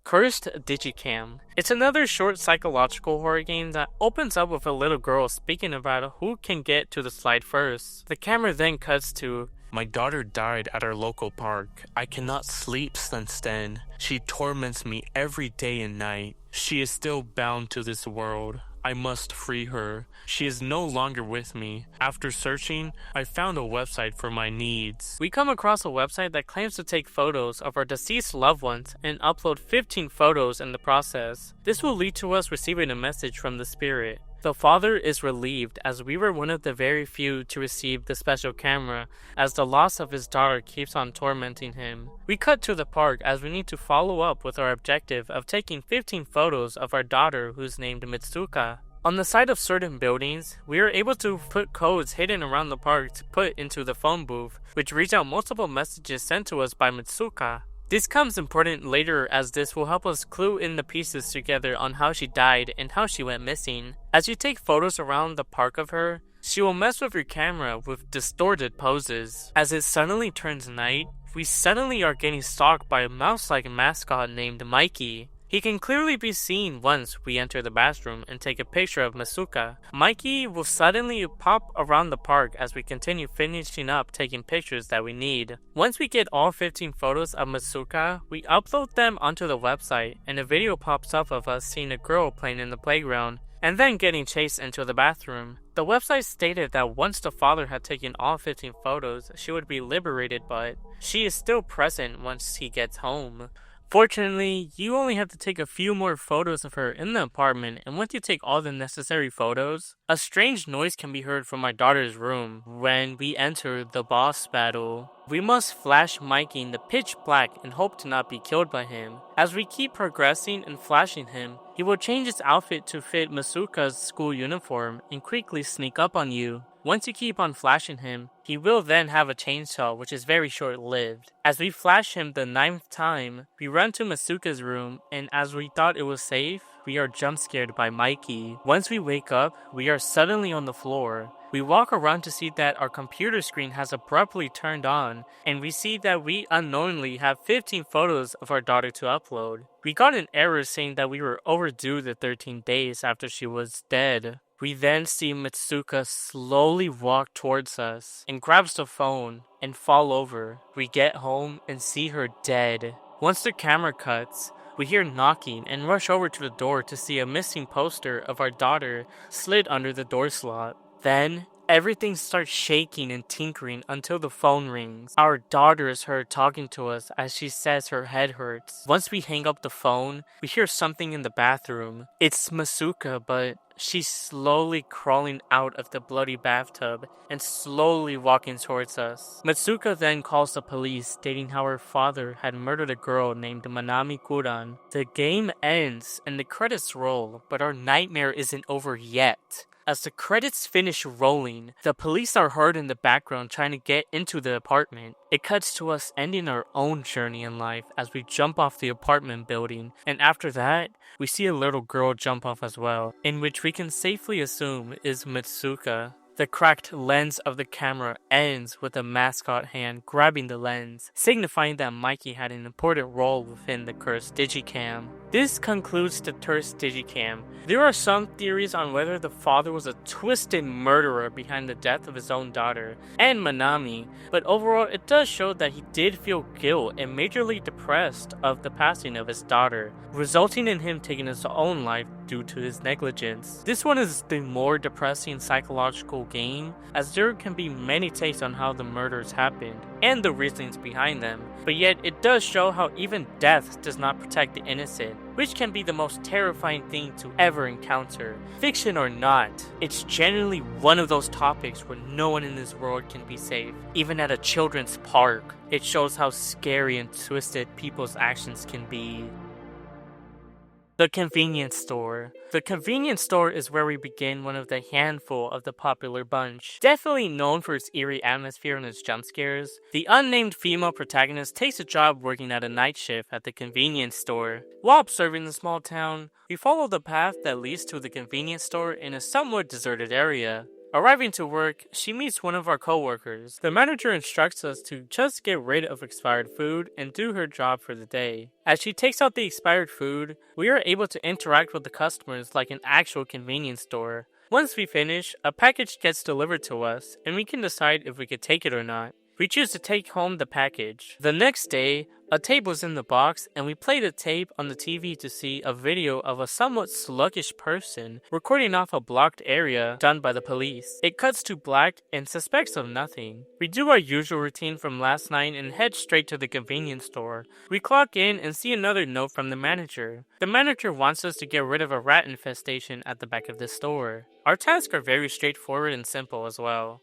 Cursed Digicam. It's another short psychological horror game that opens up with a little girl speaking about who can get to the slide first. The camera then cuts to, "My daughter died at our local park. I cannot sleep since then. She torments me every day and night. She is still bound to this world. I must free her. She is no longer with me. After searching, I found a website for my needs." We come across a website that claims to take photos of our deceased loved ones and upload 15 photos in the process. This will lead to us receiving a message from the spirit. The father is relieved as we were one of the very few to receive the special camera, as the loss of his daughter keeps on tormenting him. We cut to the park as we need to follow up with our objective of taking 15 photos of our daughter, who's named Mitsuka. On the side of certain buildings, we are able to put codes hidden around the park to put into the phone booth, which reads out multiple messages sent to us by Mitsuka. This comes important later as this will help us clue in the pieces together on how she died and how she went missing. As you take photos around the park of her, she will mess with your camera with distorted poses. As it suddenly turns night, we suddenly are getting stalked by a mouse-like mascot named Mikey. He can clearly be seen once we enter the bathroom and take a picture of Masuka. Mikey will suddenly pop around the park as we continue finishing up taking pictures that we need. Once we get all 15 photos of Masuka, we upload them onto the website and a video pops up of us seeing a girl playing in the playground and then getting chased into the bathroom. The website stated that once the father had taken all 15 photos, she would be liberated, but she is still present once he gets home. Fortunately, you only have to take a few more photos of her in the apartment, and once you take all the necessary photos, a strange noise can be heard from my daughter's room when we enter the boss battle. We must flash Mikey in the pitch black and hope to not be killed by him. As we keep progressing and flashing him, he will change his outfit to fit Masuka's school uniform and quickly sneak up on you. Once you keep on flashing him, he will then have a chainsaw, which is very short-lived. As we flash him the 9th time, we run to Masuka's room, and as we thought it was safe, we are jump scared by Mikey. Once we wake up, we are suddenly on the floor. We walk around to see that our computer screen has abruptly turned on, and we see that we unknowingly have 15 photos of our daughter to upload. We got an error saying that we were overdue the 13 days after she was dead. We then see Mitsuka slowly walk towards us and grabs the phone and fall over. We get home and see her dead. Once the camera cuts, we hear knocking and rush over to the door to see a missing poster of our daughter slid under the door slot. Then, everything starts shaking and tinkering until the phone rings. Our daughter is heard talking to us as she says her head hurts. Once we hang up the phone, we hear something in the bathroom. It's Masuka, but she's slowly crawling out of the bloody bathtub and slowly walking towards us. Masuka then calls the police, stating how her father had murdered a girl named Manami Kuran. The game ends and the credits roll, but our nightmare isn't over yet. As the credits finish rolling, the police are heard in the background trying to get into the apartment. It cuts to us ending our own journey in life as we jump off the apartment building, and after that, we see a little girl jump off as well, in which we can safely assume is Mitsuka. The cracked lens of the camera ends with a mascot hand grabbing the lens, signifying that Mikey had an important role within the cursed Digicam. This concludes the cursed Digicam. There are some theories on whether the father was a twisted murderer behind the death of his own daughter and Manami, but overall it does show that he did feel guilt and majorly depressed of the passing of his daughter, resulting in him taking his own life due to his negligence. This one is the more depressing psychological game, as there can be many takes on how the murders happened and the reasons behind them, but yet it does show how even death does not protect the innocent, which can be the most terrifying thing to ever encounter. Fiction or not, it's generally one of those topics where no one in this world can be safe, even at a children's park. It shows how scary and twisted people's actions can be. The convenience store. The convenience store is where we begin one of the handful of the popular bunch. Definitely known for its eerie atmosphere and its jump scares, the unnamed female protagonist takes a job working at a night shift at the convenience store. While observing the small town, we follow the path that leads to the convenience store in a somewhat deserted area. Arriving to work, she meets one of our coworkers. The manager instructs us to just get rid of expired food and do her job for the day. As she takes out the expired food, we are able to interact with the customers like an actual convenience store. Once we finish, a package gets delivered to us, and we can decide if we could take it or not. We choose to take home the package. The next day, a tape was in the box, and we played the tape on the TV to see a video of a somewhat sluggish person recording off a blocked area done by the police. It cuts to black and suspects of nothing. We do our usual routine from last night and head straight to the convenience store. We clock in and see another note from the manager. The manager wants us to get rid of a rat infestation at the back of the store. Our tasks are very straightforward and simple as well.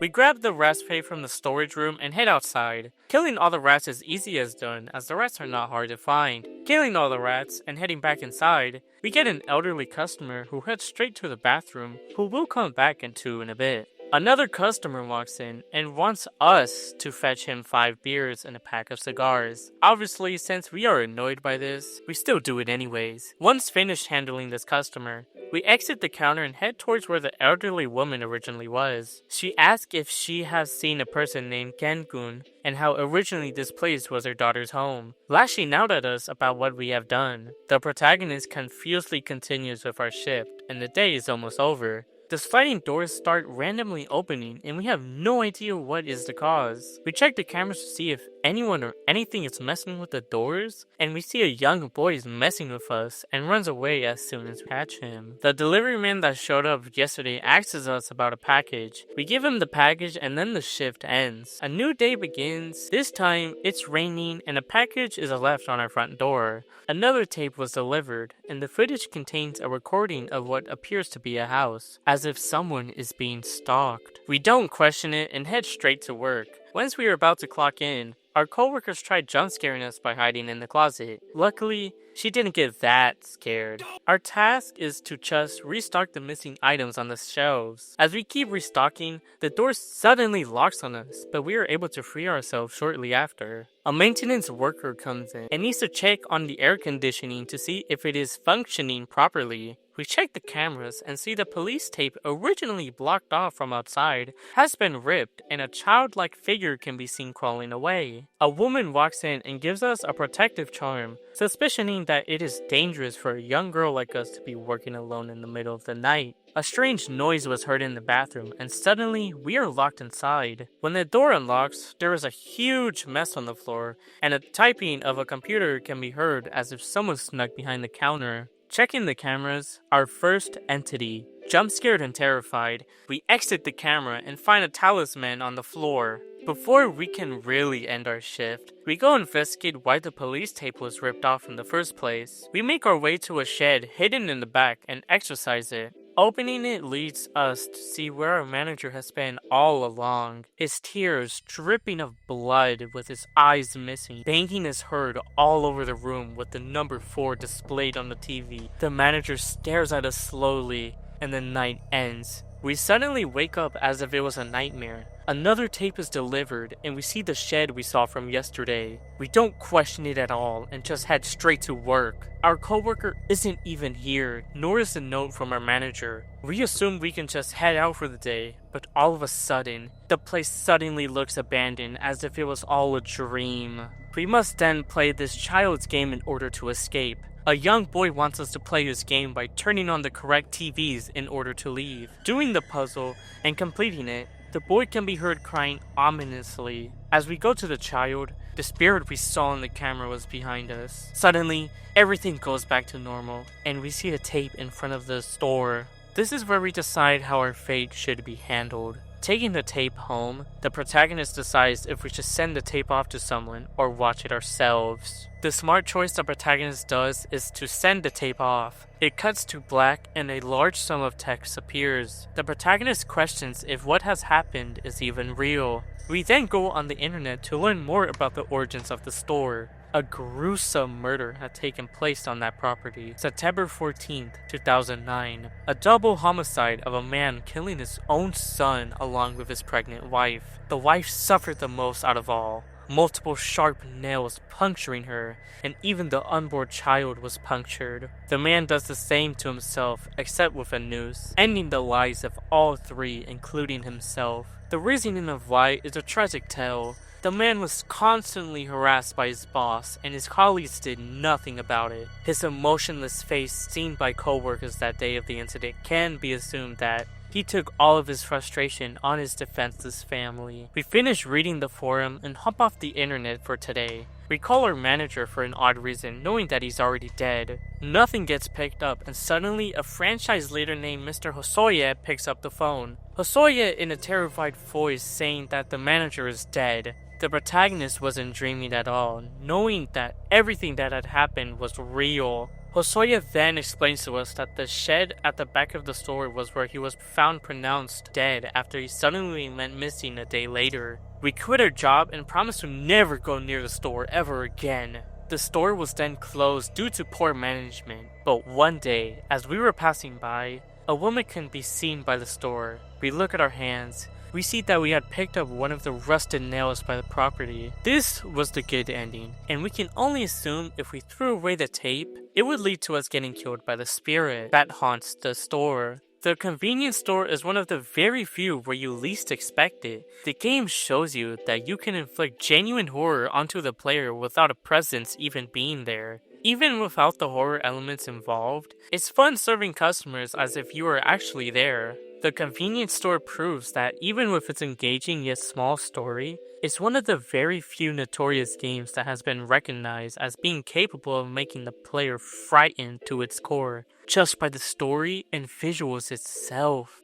We grab the rat spray from the storage room and head outside. Killing all the rats is easy as done, as the rats are not hard to find. Killing all the rats and heading back inside, we get an elderly customer who heads straight to the bathroom, who we'll come back into in a bit. Another customer walks in and wants us to fetch him 5 beers and a pack of cigars. Obviously, since we are annoyed by this, we still do it anyways. Once finished handling this customer, we exit the counter and head towards where the elderly woman originally was. She asks if she has seen a person named Ken-kun and how originally this place was her daughter's home, lashing out at us about what we have done. The protagonist confusedly continues with our shift, and the day is almost over. The sliding doors start randomly opening, and we have no idea what is the cause. We check the cameras to see if anyone or anything is messing with the doors, and we see a young boy is messing with us and runs away as soon as we catch him. The delivery man that showed up yesterday asks us about a package. We give him the package, and then the shift ends. A new day begins. This time, it's raining, and a package is left on our front door. Another tape was delivered, and the footage contains a recording of what appears to be a house, as if someone is being stalked. We don't question it and head straight to work. Once we are about to clock in, Our coworkers tried jump scaring us by hiding in the closet. Luckily, she didn't get that scared. Our task is to just restock the missing items on the shelves. As we keep restocking, the door suddenly locks on us, but we are able to free ourselves shortly after. A maintenance worker comes in and needs to check on the air conditioning to see if it is functioning properly. We check the cameras and see the police tape originally blocked off from outside has been ripped and a childlike figure can be seen crawling away. A woman walks in and gives us a protective charm, suspicioning that it is dangerous for a young girl like us to be working alone in the middle of the night. A strange noise was heard in the bathroom, and suddenly we are locked inside. When the door unlocks, there is a huge mess on the floor, and a typing of a computer can be heard as if someone snuck behind the counter. Checking the cameras, our first entity. Jump scared and terrified, we exit the camera and find a talisman on the floor. Before we can really end our shift, we go investigate why the police tape was ripped off in the first place. We make our way to a shed hidden in the back and exercise it. Opening it leads us to see where our manager has been all along. His tears dripping of blood with his eyes missing. Banging is heard all over the room with the number 4 displayed on the TV. The manager stares at us slowly and the night ends. We suddenly wake up as if it was a nightmare. Another tape is delivered and we see the shed we saw from yesterday. We don't question it at all and just head straight to work. Our coworker isn't even here, nor is a note from our manager. We assume we can just head out for the day, but all of a sudden, the place suddenly looks abandoned as if it was all a dream. We must then play this child's game in order to escape. A young boy wants us to play his game by turning on the correct TVs in order to leave. Doing the puzzle and completing it, the boy can be heard crying ominously. As we go to the child, the spirit we saw on the camera was behind us. Suddenly, everything goes back to normal, and we see a tape in front of the store. This is where we decide how our fate should be handled. Taking the tape home, the protagonist decides if we should send the tape off to someone or watch it ourselves. The smart choice the protagonist does is to send the tape off. It cuts to black and a large sum of text appears. The protagonist questions if what has happened is even real. We then go on the internet to learn more about the origins of the store. A gruesome murder had taken place on that property, September 14th, 2009. A double homicide of a man killing his own son along with his pregnant wife. The wife suffered the most out of all. Multiple sharp nails puncturing her, and even the unborn child was punctured. The man does the same to himself, except with a noose, ending the lives of all 3, including himself. The reasoning of why is a tragic tale. The man was constantly harassed by his boss, and his colleagues did nothing about it. His emotionless face seen by coworkers that day of the incident can be assumed that he took all of his frustration on his defenseless family. We finish reading the forum and hop off the internet for today. We call our manager for an odd reason, knowing that he's already dead. Nothing gets picked up, and suddenly a franchise leader named Mr. Hosoye picks up the phone. Hosoye in a terrified voice saying that the manager is dead. The protagonist wasn't dreaming at all, knowing that everything that had happened was real. Hosoya then explains to us that the shed at the back of the store was where he was found pronounced dead after he suddenly went missing a day later. We quit our job and promised to never go near the store ever again. The store was then closed due to poor management, but one day, as we were passing by, a woman can be seen by the store. We look at our hands. We see that we had picked up one of the rusted nails by the property. This was the good ending, and we can only assume if we threw away the tape, it would lead to us getting killed by the spirit that haunts the store. The convenience store is one of the very few where you least expect it. The game shows you that you can inflict genuine horror onto the player without a presence even being there. Even without the horror elements involved, it's fun serving customers as if you were actually there. The convenience store proves that even with its engaging yet small story, it's one of the very few notorious games that has been recognized as being capable of making the player frightened to its core, just by the story and visuals itself.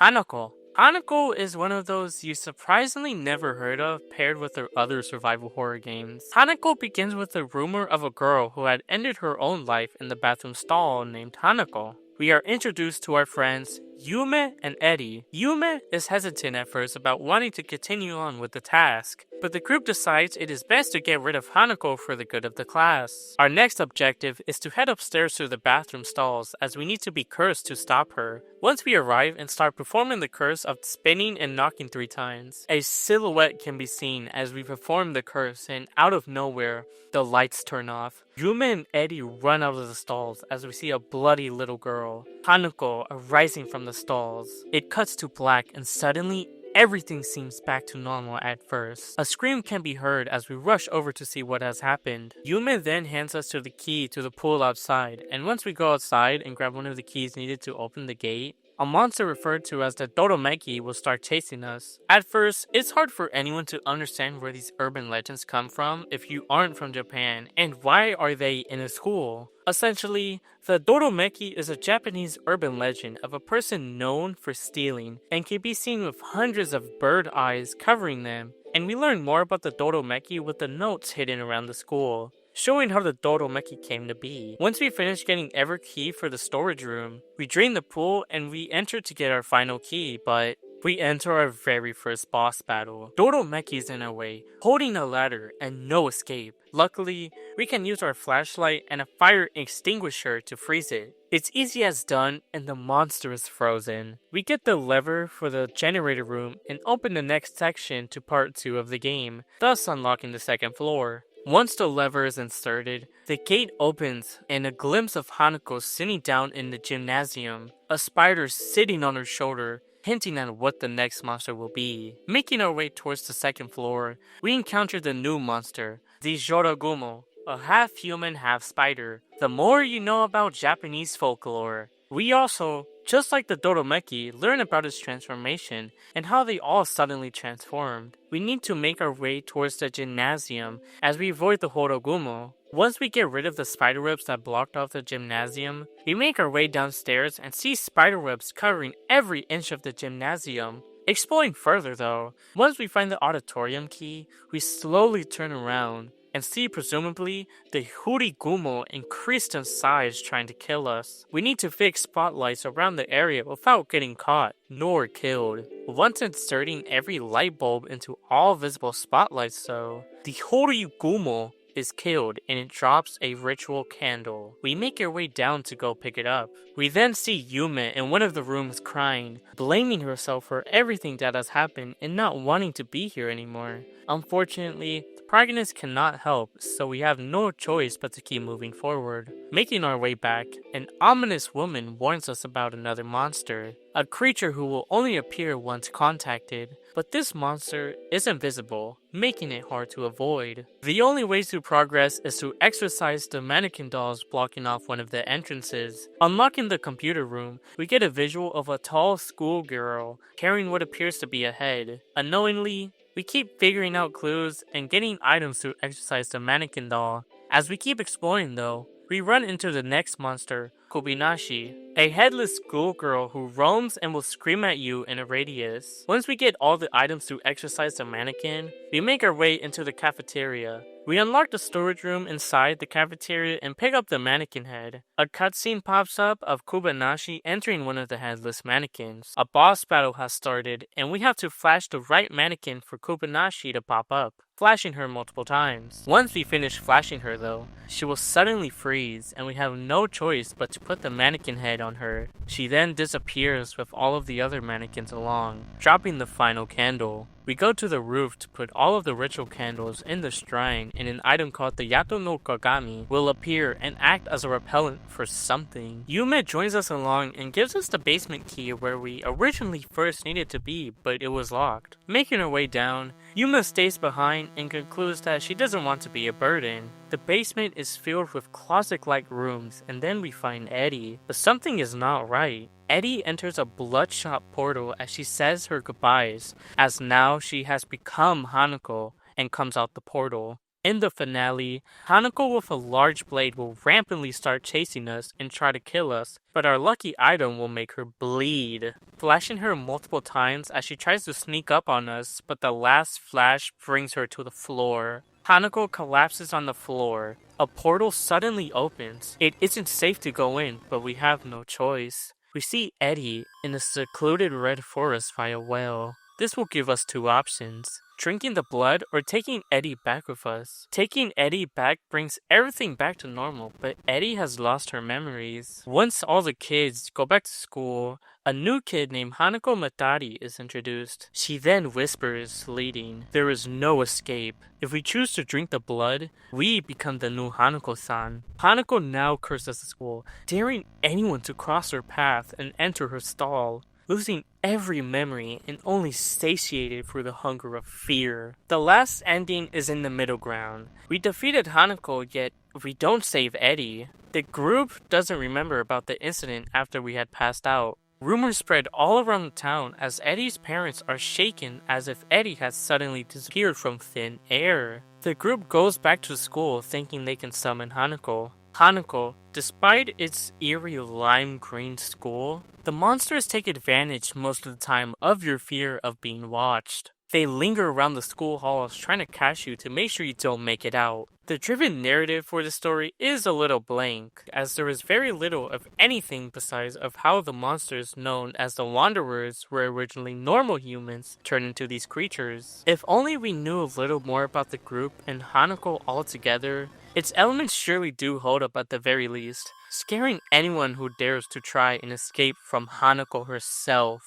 Hanako. Hanako is one of those you surprisingly never heard of paired with their other survival horror games. Hanako begins with the rumor of a girl who had ended her own life in the bathroom stall named Hanako. We are introduced to our friends, Yume and Eddie. Yume is hesitant at first about wanting to continue on with the task, but the group decides it is best to get rid of Hanako for the good of the class. Our next objective is to head upstairs to the bathroom stalls as we need to be cursed to stop her. Once we arrive and start performing the curse of spinning and knocking 3 times, a silhouette can be seen as we perform the curse, and out of nowhere, the lights turn off. Yume and Eddie run out of the stalls as we see a bloody little girl, Hanako, arising from the stalls. It cuts to black and suddenly everything seems back to normal at first. A scream can be heard as we rush over to see what has happened. Yume then hands us the key to the pool outside, and once we go outside and grab one of the keys needed to open the gate, a monster referred to as the Doromeki will start chasing us. At first, it's hard for anyone to understand where these urban legends come from if you aren't from Japan, and why are they in a school? Essentially, the Doromeki is a Japanese urban legend of a person known for stealing and can be seen with hundreds of bird eyes covering them. And we learn more about the Doromeki with the notes hidden around the school, showing how the Doromeki came to be. Once we finish getting every key for the storage room, we drain the pool and we enter to get our final key, but we enter our very first boss battle. Doromeki is in our way, holding a ladder and no escape. Luckily, we can use our flashlight and a fire extinguisher to freeze it. It's easy as done and the monster is frozen. We get the lever for the generator room and open the next section to part 2 of the game, thus unlocking the 2nd floor. Once the lever is inserted, the gate opens and a glimpse of Hanako sitting down in the gymnasium, a spider sitting on her shoulder, hinting at what the next monster will be. Making our way towards the 2nd floor, we encounter the new monster, the Jorogumo, a half-human, half-spider. The more you know about Japanese folklore. We also, just like the Doromeki, learn about its transformation and how they all suddenly transformed. We need to make our way towards the gymnasium as we avoid the Jorogumo. Once we get rid of the spiderwebs that blocked off the gymnasium, we make our way downstairs and see spiderwebs covering every inch of the gymnasium. Exploring further though, once we find the auditorium key, we slowly turn around and see presumably the Hurigumo increased in size trying to kill us. We need to fix spotlights around the area without getting caught nor killed. Once inserting every light bulb into all visible spotlights though, the Hurigumo is killed and it drops a ritual candle. We make our way down to go pick it up. We then see Yume in one of the rooms crying, blaming herself for everything that has happened and not wanting to be here anymore. Unfortunately, the protagonist cannot help, so we have no choice but to keep moving forward. Making our way back, an ominous woman warns us about another monster, a creature who will only appear once contacted, but this monster is invisible, making it hard to avoid. The only way to progress is to exorcise the mannequin dolls blocking off one of the entrances. Unlocking the computer room, we get a visual of a tall schoolgirl carrying what appears to be a head. Unknowingly, we keep figuring out clues and getting items to exorcise the mannequin doll. As we keep exploring though, we run into the next monster, Kobinashi, a headless schoolgirl who roams and will scream at you in a radius. Once we get all the items to exorcise the mannequin, we make our way into the cafeteria. We unlock the storage room inside the cafeteria and pick up the mannequin head. A cutscene pops up of Kobinashi entering one of the headless mannequins. A boss battle has started and we have to flash the right mannequin for Kobinashi to pop up, flashing her multiple times. Once we finish flashing her though, she will suddenly freeze and we have no choice but to put the mannequin head on her. She then disappears with all of the other mannequins along, dropping the final candle. We go to the roof to put all of the ritual candles in the shrine, and an item called the Yato no Kagami will appear and act as a repellent for something. Yume joins us along and gives us the basement key where we originally first needed to be, but it was locked. Making her way down, Yume stays behind and concludes that she doesn't want to be a burden. The basement is filled with closet-like rooms, and then we find Eddie, but something is not right. Eddie enters a bloodshot portal as she says her goodbyes, as now she has become Hanako and comes out the portal. In the finale, Hanako with a large blade will rampantly start chasing us and try to kill us, but our lucky item will make her bleed, flashing her multiple times as she tries to sneak up on us, but the last flash brings her to the floor. Hanako collapses on the floor. A portal suddenly opens. It isn't safe to go in, but we have no choice. we see Eddie in a secluded red forest by a well. This will give us two options: drinking the blood or taking Eddie back with us. Taking Eddie back brings everything back to normal, but Eddie has lost her memories. Once all the kids go back to school, a new kid named Hanako Matari is introduced. She then whispers, leading, "There is no escape. If we choose to drink the blood, we become the new Hanako-san." Hanako now curses the school, daring anyone to cross her path and enter her stall, losing every memory and only satiated through the hunger of fear. The last ending is in the middle ground. We defeated Hanako, yet we don't save Eddie. The group doesn't remember about the incident after we had passed out. Rumors spread all around the town as Eddie's parents are shaken as if Eddie has suddenly disappeared from thin air. The group goes back to school thinking they can summon Hanako. Hanako, despite its eerie lime green school, the monsters take advantage most of the time of your fear of being watched. They linger around the school halls trying to catch you to make sure you don't make it out. The driven narrative for the story is a little blank, as there is very little of anything besides of how the monsters known as the Wanderers were originally normal humans turned into these creatures. If only we knew a little more about the group and Hanako altogether, its elements surely do hold up at the very least, scaring anyone who dares to try and escape from Hanako herself.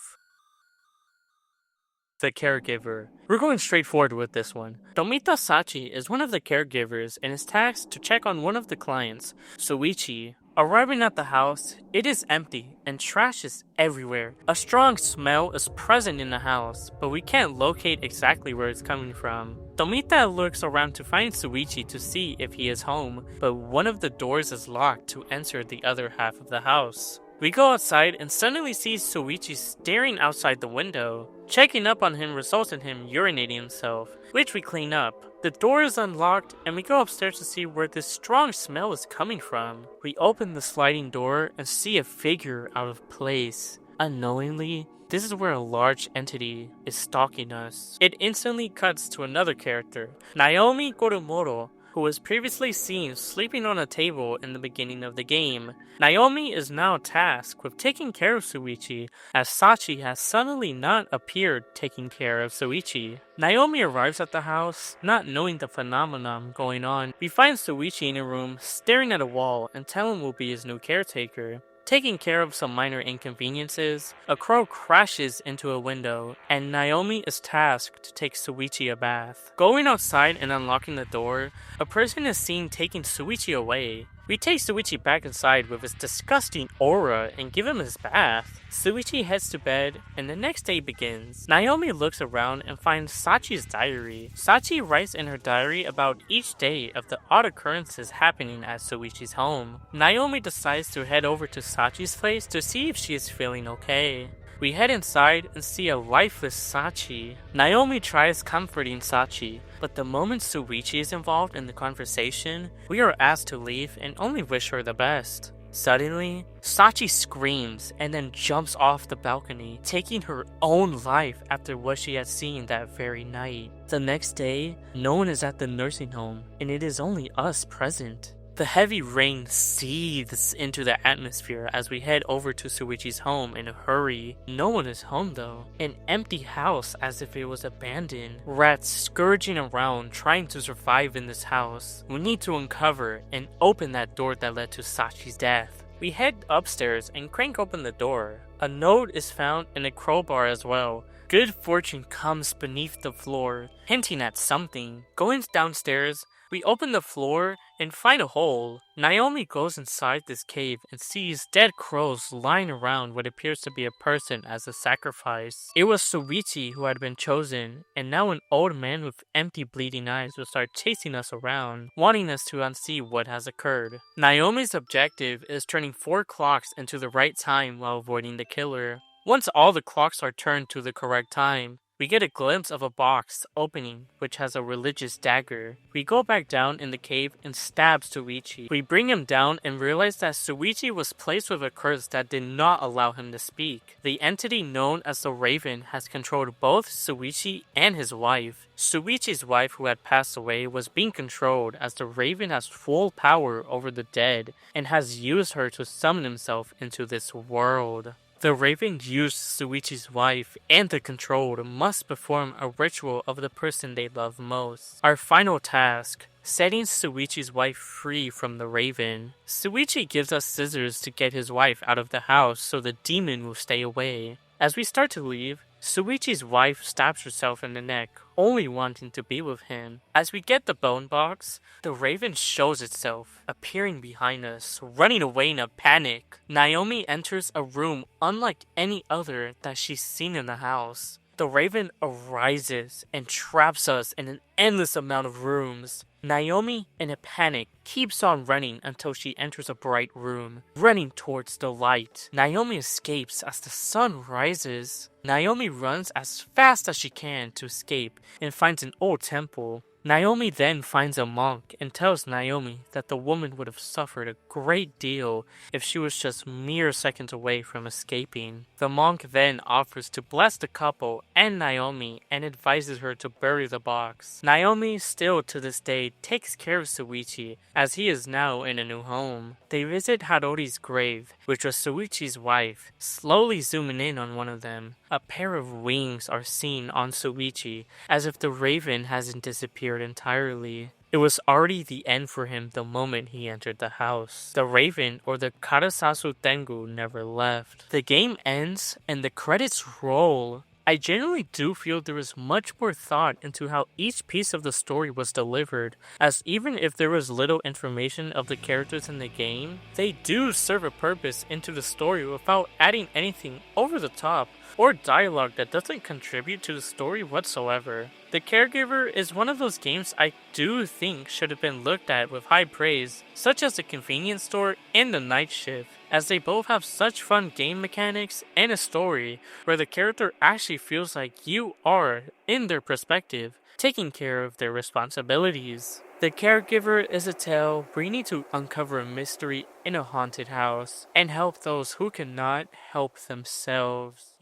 The Caregiver. We're going straight forward with this one. Tomita Sachi is one of the caregivers and is tasked to check on one of the clients, Soichi. Arriving at the house, it is empty and trash is everywhere. A strong smell is present in the house, but we can't locate exactly where it's coming from. Tomita looks around to find Soichi to see if he is home, but one of the doors is locked to enter the other half of the house. We go outside and suddenly see Soichi staring outside the window. Checking up on him results in him urinating himself, which we clean up. The door is unlocked and we go upstairs to see where this strong smell is coming from. We open the sliding door and see a figure out of place. Unknowingly, this is where a large entity is stalking us. It instantly cuts to another character, Naomi Goromoro, who was previously seen sleeping on a table in the beginning of the game. Naomi is now tasked with taking care of Soichi, as Sachi has suddenly not appeared taking care of Soichi. Naomi arrives at the house, not knowing the phenomenon going on. We find Soichi in a room, staring at a wall, and tell him we'll be his new caretaker. Taking care of some minor inconveniences, a crow crashes into a window, and Naomi is tasked to take Soichi a bath. Going outside and unlocking the door, a person is seen taking Soichi away. We take Soichi back inside with his disgusting aura and give him his bath. Soichi heads to bed, and the next day begins. Naomi looks around and finds Sachi's diary. Sachi writes in her diary about each day of the odd occurrences happening at Soichi's home. Naomi decides to head over to Sachi's place to see if she is feeling okay. We head inside and see a lifeless Sachi. Naomi tries comforting Sachi, but the moment Soichi is involved in the conversation, we are asked to leave and only wish her the best. Suddenly, Sachi screams and then jumps off the balcony, taking her own life after what she had seen that very night. The next day, no one is at the nursing home, and it is only us present. The heavy rain seethes into the atmosphere as we head over to Soichi's home in a hurry. No one is home though. An empty house as if it was abandoned. Rats scourging around trying to survive in this house. We need to uncover and open that door that led to Sachi's death. We head upstairs and crank open the door. A note is found and a crowbar as well. Good fortune comes beneath the floor, hinting at something. Going downstairs, we open the floor and find a hole. Naomi goes inside this cave and sees dead crows lying around what appears to be a person as a sacrifice. It was Soichi who had been chosen, and now an old man with empty bleeding eyes will start chasing us around, wanting us to unsee what has occurred. Naomi's objective is turning 4 clocks into the right time while avoiding the killer. Once all the clocks are turned to the correct time, we get a glimpse of a box opening which has a religious dagger. We go back down in the cave and stab Suichi. We bring him down and realize that Suichi was placed with a curse that did not allow him to speak. The entity known as the Raven has controlled both Suichi and his wife. Suichi's wife, who had passed away, was being controlled as the Raven has full power over the dead and has used her to summon himself into this world. The Raven used Suichi's wife and the controlled must perform a ritual of the person they love most. Our final task, setting Suichi's wife free from the Raven. Suichi gives us scissors to get his wife out of the house so the demon will stay away. As we start to leave, Suichi's wife stabs herself in the neck, only wanting to be with him. As we get the bone box, the Raven shows itself, appearing behind us, running away in a panic. Naomi enters a room unlike any other that she's seen in the house. The Raven arises and traps us in an endless amount of rooms. Naomi, in a panic, keeps on running until she enters a bright room, running towards the light. Naomi escapes as the sun rises. Naomi runs as fast as she can to escape and finds an old temple. Naomi then finds a monk and tells Naomi that the woman would have suffered a great deal if she was just mere seconds away from escaping. The monk then offers to bless the couple and Naomi and advises her to bury the box. Naomi, still to this day, takes care of Suichi as he is now in a new home. They visit Harori's grave, which was Suichi's wife. Slowly zooming in on one of them, a pair of wings are seen on Suichi, as if the Raven hasn't disappeared entirely. It was already the end for him the moment he entered the house. The Raven, or the Karasasu Tengu, never left. The game ends and the credits roll. I genuinely do feel there was much more thought into how each piece of the story was delivered, as even if there was little information of the characters in the game, they do serve a purpose into the story without adding anything over the top or dialogue that doesn't contribute to the story whatsoever. The Caregiver is one of those games I do think should have been looked at with high praise, such as the convenience store and the night shift, as they both have such fun game mechanics and a story where the character actually feels like you are, in their perspective, taking care of their responsibilities. The Caregiver is a tale where you need to uncover a mystery in a haunted house and help those who cannot help themselves.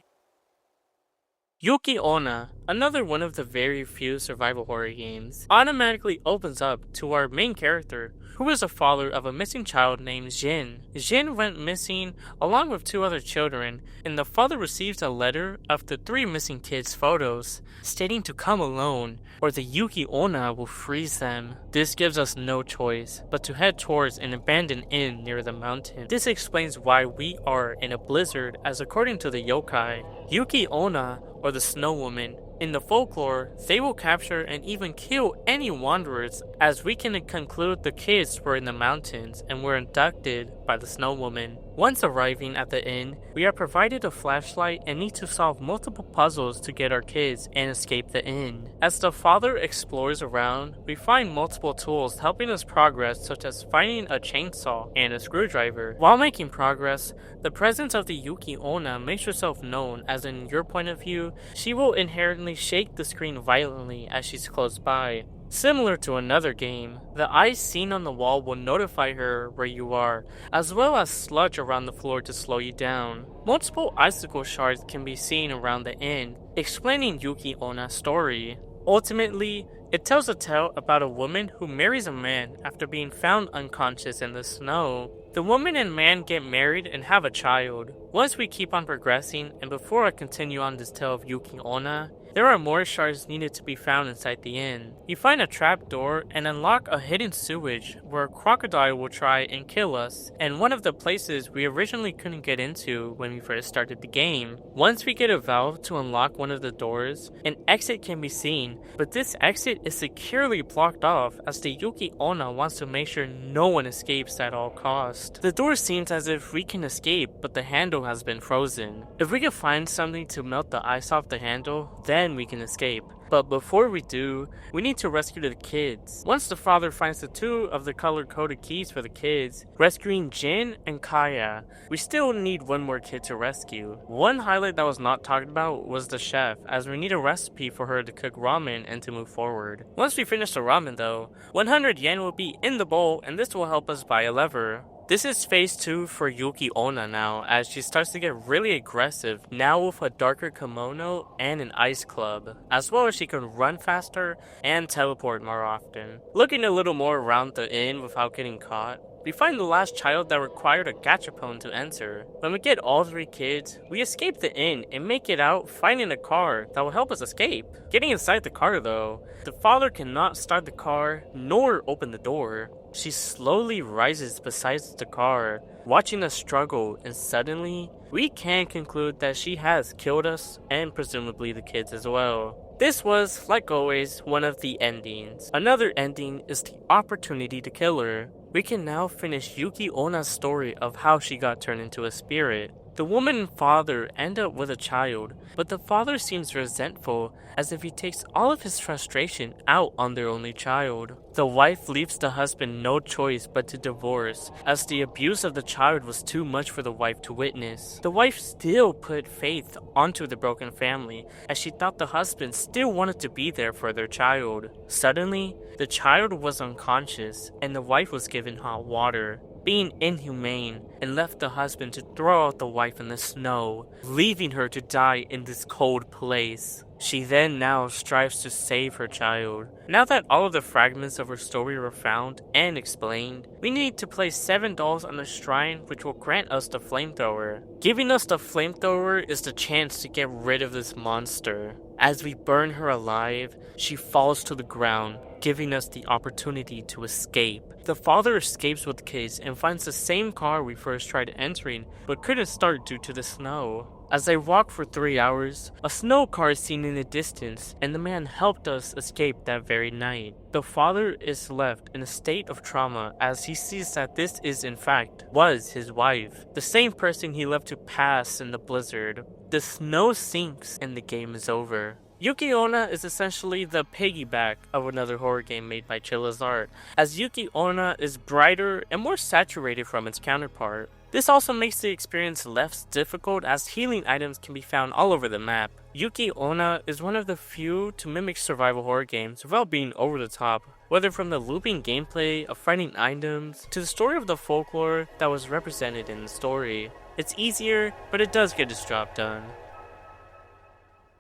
Yuki Onna, another one of the very few survival horror games, automatically opens up to our main character, who is a father of a missing child named Jin. Jin went missing along with 2 other children, and the father receives a letter of the 3 missing kids' photos, stating to come alone, or the Yuki Onna will freeze them. This gives us no choice, but to head towards an abandoned inn near the mountain. This explains why we are in a blizzard, as according to the yokai, Yuki Onna, or the Snow Woman, in the folklore, they will capture and even kill any wanderers, as we can conclude the kids were in the mountains and were abducted by the Snow Woman. Once arriving at the inn, we are provided a flashlight and need to solve multiple puzzles to get our kids and escape the inn. As the father explores around, we find multiple tools helping us progress, such as finding a chainsaw and a screwdriver. While making progress, the presence of the Yuki Onna makes herself known, as in your point of view, she will inherently shake the screen violently as she's close by. Similar to another game, the eyes seen on the wall will notify her where you are, as well as sludge around the floor to slow you down. Multiple icicle shards can be seen around the inn, explaining Yuki Onna's story. Ultimately, it tells a tale about a woman who marries a man after being found unconscious in the snow. The woman and man get married and have a child. Once we keep on progressing, and before I continue on this tale of Yuki Onna, there are more shards needed to be found inside the inn. You find a trap door and unlock a hidden sewage where a crocodile will try and kill us, and one of the places we originally couldn't get into when we first started the game. Once we get a valve to unlock one of the doors, an exit can be seen, but this exit is securely blocked off as the Yuki Onna wants to make sure no one escapes at all costs. The door seems as if we can escape, but the handle has been frozen. If we can find something to melt the ice off the handle, then then we can escape. But before we do, we need to rescue the kids. Once the father finds the 2 of the color-coded keys for the kids, rescuing Jin and Kaya, we still need 1 more kid to rescue. One highlight that was not talked about was the chef, as we need a recipe for her to cook ramen and to move forward. Once we finish the ramen though, 100 yen will be in the bowl and this will help us buy a lever. This is phase 2 for Yuki Onna now, as she starts to get really aggressive, now with a darker kimono and an ice club, as well as she can run faster and teleport more often. Looking a little more around the inn without getting caught, we find the last child that required a gachapon to enter. When we get all 3 kids, we escape the inn and make it out finding a car that will help us escape. Getting inside the car though, the father cannot start the car nor open the door. She slowly rises beside the car, watching us struggle, and suddenly, we can conclude that she has killed us and presumably the kids as well. This was, like always, one of the endings. Another ending is the opportunity to kill her. We can now finish Yuki Onna's story of how she got turned into a spirit. The woman and father end up with a child, but the father seems resentful, as if he takes all of his frustration out on their only child. The wife leaves the husband no choice but to divorce, as the abuse of the child was too much for the wife to witness. The wife still put faith onto the broken family, as she thought the husband still wanted to be there for their child. Suddenly, the child was unconscious, and the wife was given hot water, being inhumane, and left the husband to throw out the wife in the snow, leaving her to die in this cold place. She then now strives to save her child. Now that all of the fragments of her story were found and explained, we need to place 7 dolls on the shrine, which will grant us the flamethrower. Giving us the flamethrower is the chance to get rid of this monster. As we burn her alive, she falls to the ground, giving us the opportunity to escape. The father escapes with the kids and finds the same car we first tried entering, but couldn't start due to the snow. As I walked for 3 hours, a snow car is seen in the distance, and the man helped us escape that very night. The father is left in a state of trauma as he sees that this is in fact was his wife, the same person he left to pass in the blizzard. The snow sinks and the game is over. Yuki Onna is essentially the piggyback of another horror game made by Chilla's art, as Yuki Onna is brighter and more saturated from its counterpart. This also makes the experience less difficult, as healing items can be found all over the map. Yuki Onna is one of the few to mimic survival horror games without being over the top, whether from the looping gameplay of finding items to the story of the folklore that was represented in the story. It's easier, but it does get its job done.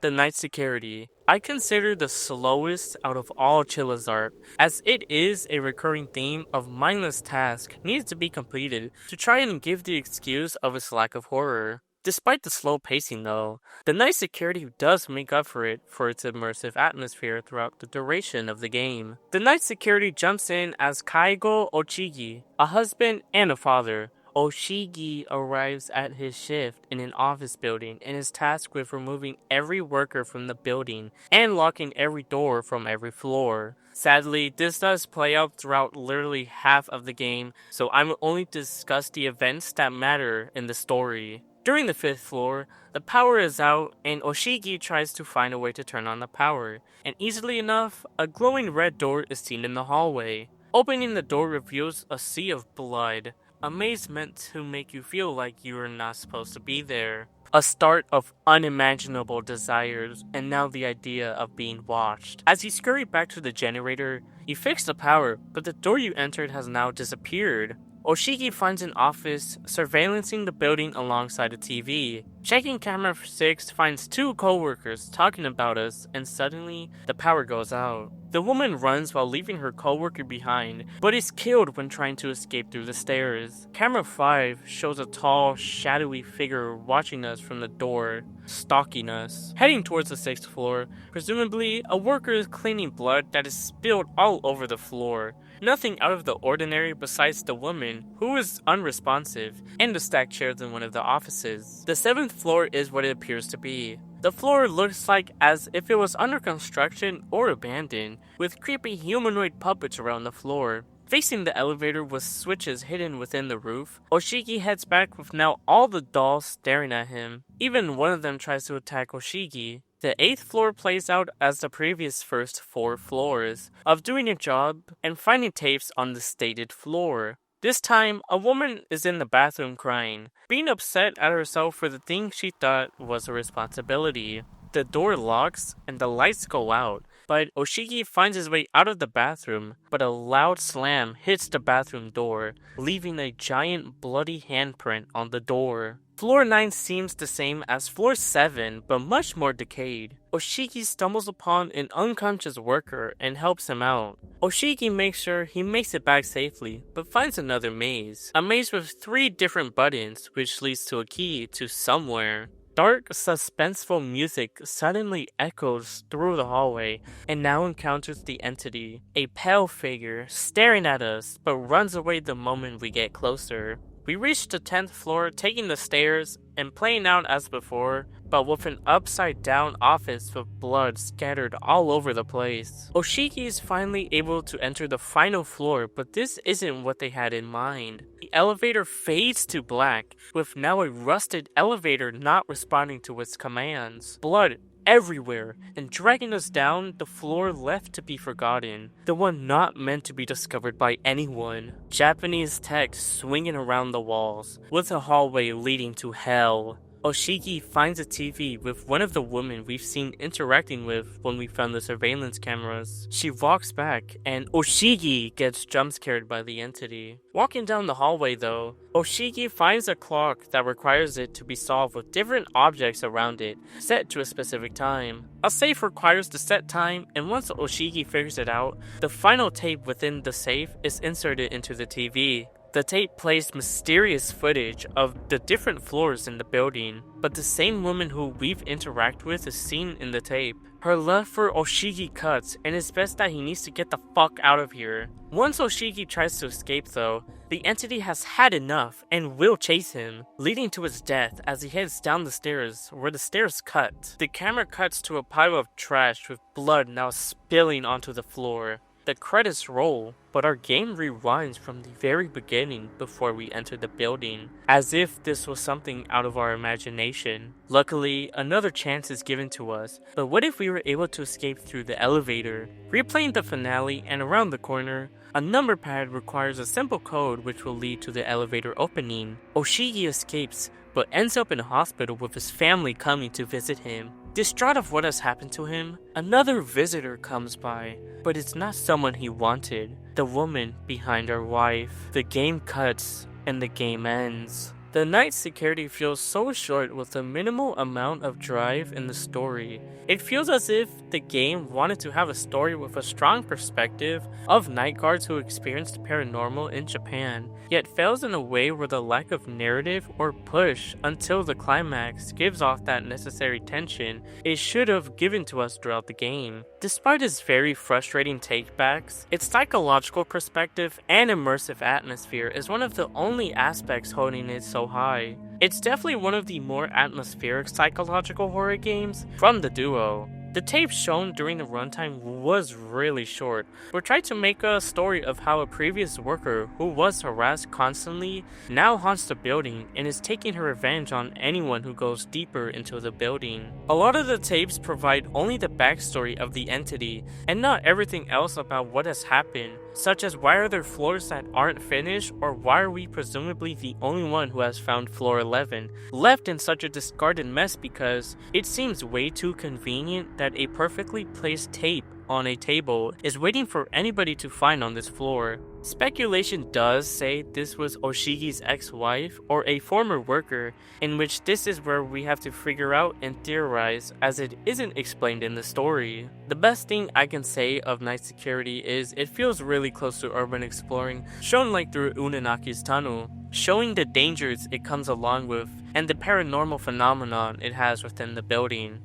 The Night Security. I consider the slowest out of all Chilla's art, as it is a recurring theme of mindless tasks needed to be completed to try and give the excuse of its lack of horror. Despite the slow pacing though, the Night Security does make up for it for its immersive atmosphere throughout the duration of the game. The Night Security jumps in as Kaigo Ochigi, a husband and a father. Oshigi arrives at his shift in an office building and is tasked with removing every worker from the building and locking every door from every floor. Sadly, this does play out throughout literally half of the game, so I will only discuss the events that matter in the story. During the 5th floor, the power is out and Oshigi tries to find a way to turn on the power, and easily enough, a glowing red door is seen in the hallway. Opening the door reveals a sea of blood. A maze meant to make you feel like you are not supposed to be there. A start of unimaginable desires, and now the idea of being watched. As you scurry back to the generator, you fix the power, but the door you entered has now disappeared. Oshigi finds an office surveillancing the building alongside a TV. Checking camera 6 finds 2 co-workers talking about us, and suddenly the power goes out. The woman runs while leaving her co-worker behind, but is killed when trying to escape through the stairs. Camera 5 shows a tall, shadowy figure watching us from the door, stalking us. Heading towards the 6th floor, presumably a worker is cleaning blood that is spilled all over the floor. Nothing out of the ordinary besides the woman, who is unresponsive, and the stacked chairs in one of the offices. The 7th floor is what it appears to be. The floor looks like as if it was under construction or abandoned, with creepy humanoid puppets around the floor. Facing the elevator with switches hidden within the roof, Oshigi heads back with now all the dolls staring at him. Even one of them tries to attack Oshigi. The 8th floor plays out as the previous first 4 floors of doing a job and finding tapes on the stated floor. This time, a woman is in the bathroom crying, being upset at herself for the thing she thought was a responsibility. The door locks and the lights go out, but Oshiki finds his way out of the bathroom, but a loud slam hits the bathroom door, leaving a giant bloody handprint on the door. Floor 9 seems the same as floor 7, but much more decayed. Oshiki stumbles upon an unconscious worker and helps him out. Oshiki makes sure he makes it back safely, but finds another maze. A maze with 3 different buttons, which leads to a key to somewhere. Dark, suspenseful music suddenly echoes through the hallway and now encounters the entity, a pale figure staring at us but runs away the moment we get closer. We reach the 10th floor, taking the stairs and playing out as before, but with an upside down office with blood scattered all over the place. Oshiki is finally able to enter the final floor, but this isn't what they had in mind. The elevator fades to black, with now a rusted elevator not responding to its commands. Blood everywhere, and dragging us down the floor left to be forgotten, the one not meant to be discovered by anyone. Japanese text swinging around the walls, with a hallway leading to hell. Oshiki finds a TV with one of the women we've seen interacting with when we found the surveillance cameras. She walks back, and Oshiki gets jump-scared by the entity. Walking down the hallway though, Oshiki finds a clock that requires it to be solved with different objects around it, set to a specific time. A safe requires the set time, and once Oshiki figures it out, the final tape within the safe is inserted into the TV. The tape plays mysterious footage of the different floors in the building, but the same woman who we've interacted with is seen in the tape. Her love for Oshiki cuts, and it's best that he needs to get the fuck out of here. Once Oshiki tries to escape though, the entity has had enough and will chase him, leading to his death as he heads down the stairs where the stairs cut. The camera cuts to a pile of trash with blood now spilling onto the floor. The credits roll, but our game rewinds from the very beginning before we enter the building, as if this was something out of our imagination. Luckily, another chance is given to us, but what if we were able to escape through the elevator? Replaying the finale, and around the corner, a number pad requires a simple code which will lead to the elevator opening. Oshiki escapes, but ends up in a hospital with his family coming to visit him. Distraught of what has happened to him, another visitor comes by, but it's not someone he wanted, the woman behind our wife. The game cuts, and the game ends. The night security feels so short with a minimal amount of drive in the story. It feels as if the game wanted to have a story with a strong perspective of night guards who experienced paranormal in Japan, yet fails in a way where the lack of narrative or push until the climax gives off that necessary tension it should have given to us throughout the game. Despite its very frustrating takebacks, its psychological perspective and immersive atmosphere is one of the only aspects holding it so high. It's definitely one of the more atmospheric psychological horror games from the duo. The tape shown during the runtime was really short, but tried to make a story of how a previous worker who was harassed constantly now haunts the building and is taking her revenge on anyone who goes deeper into the building. A lot of the tapes provide only the backstory of the entity and not everything else about what has happened, such as why are there floors that aren't finished, or why are we presumably the only one who has found floor 11, left in such a discarded mess because it seems way too convenient that a perfectly placed tape on a table is waiting for anybody to find on this floor. Speculation does say this was Oshiki's ex-wife or a former worker, in which this is where we have to figure out and theorize, as it isn't explained in the story. The best thing I can say of Night Security is it feels really close to urban exploring, shown like through Inunaki's Tunnel, showing the dangers it comes along with and the paranormal phenomenon it has within the building.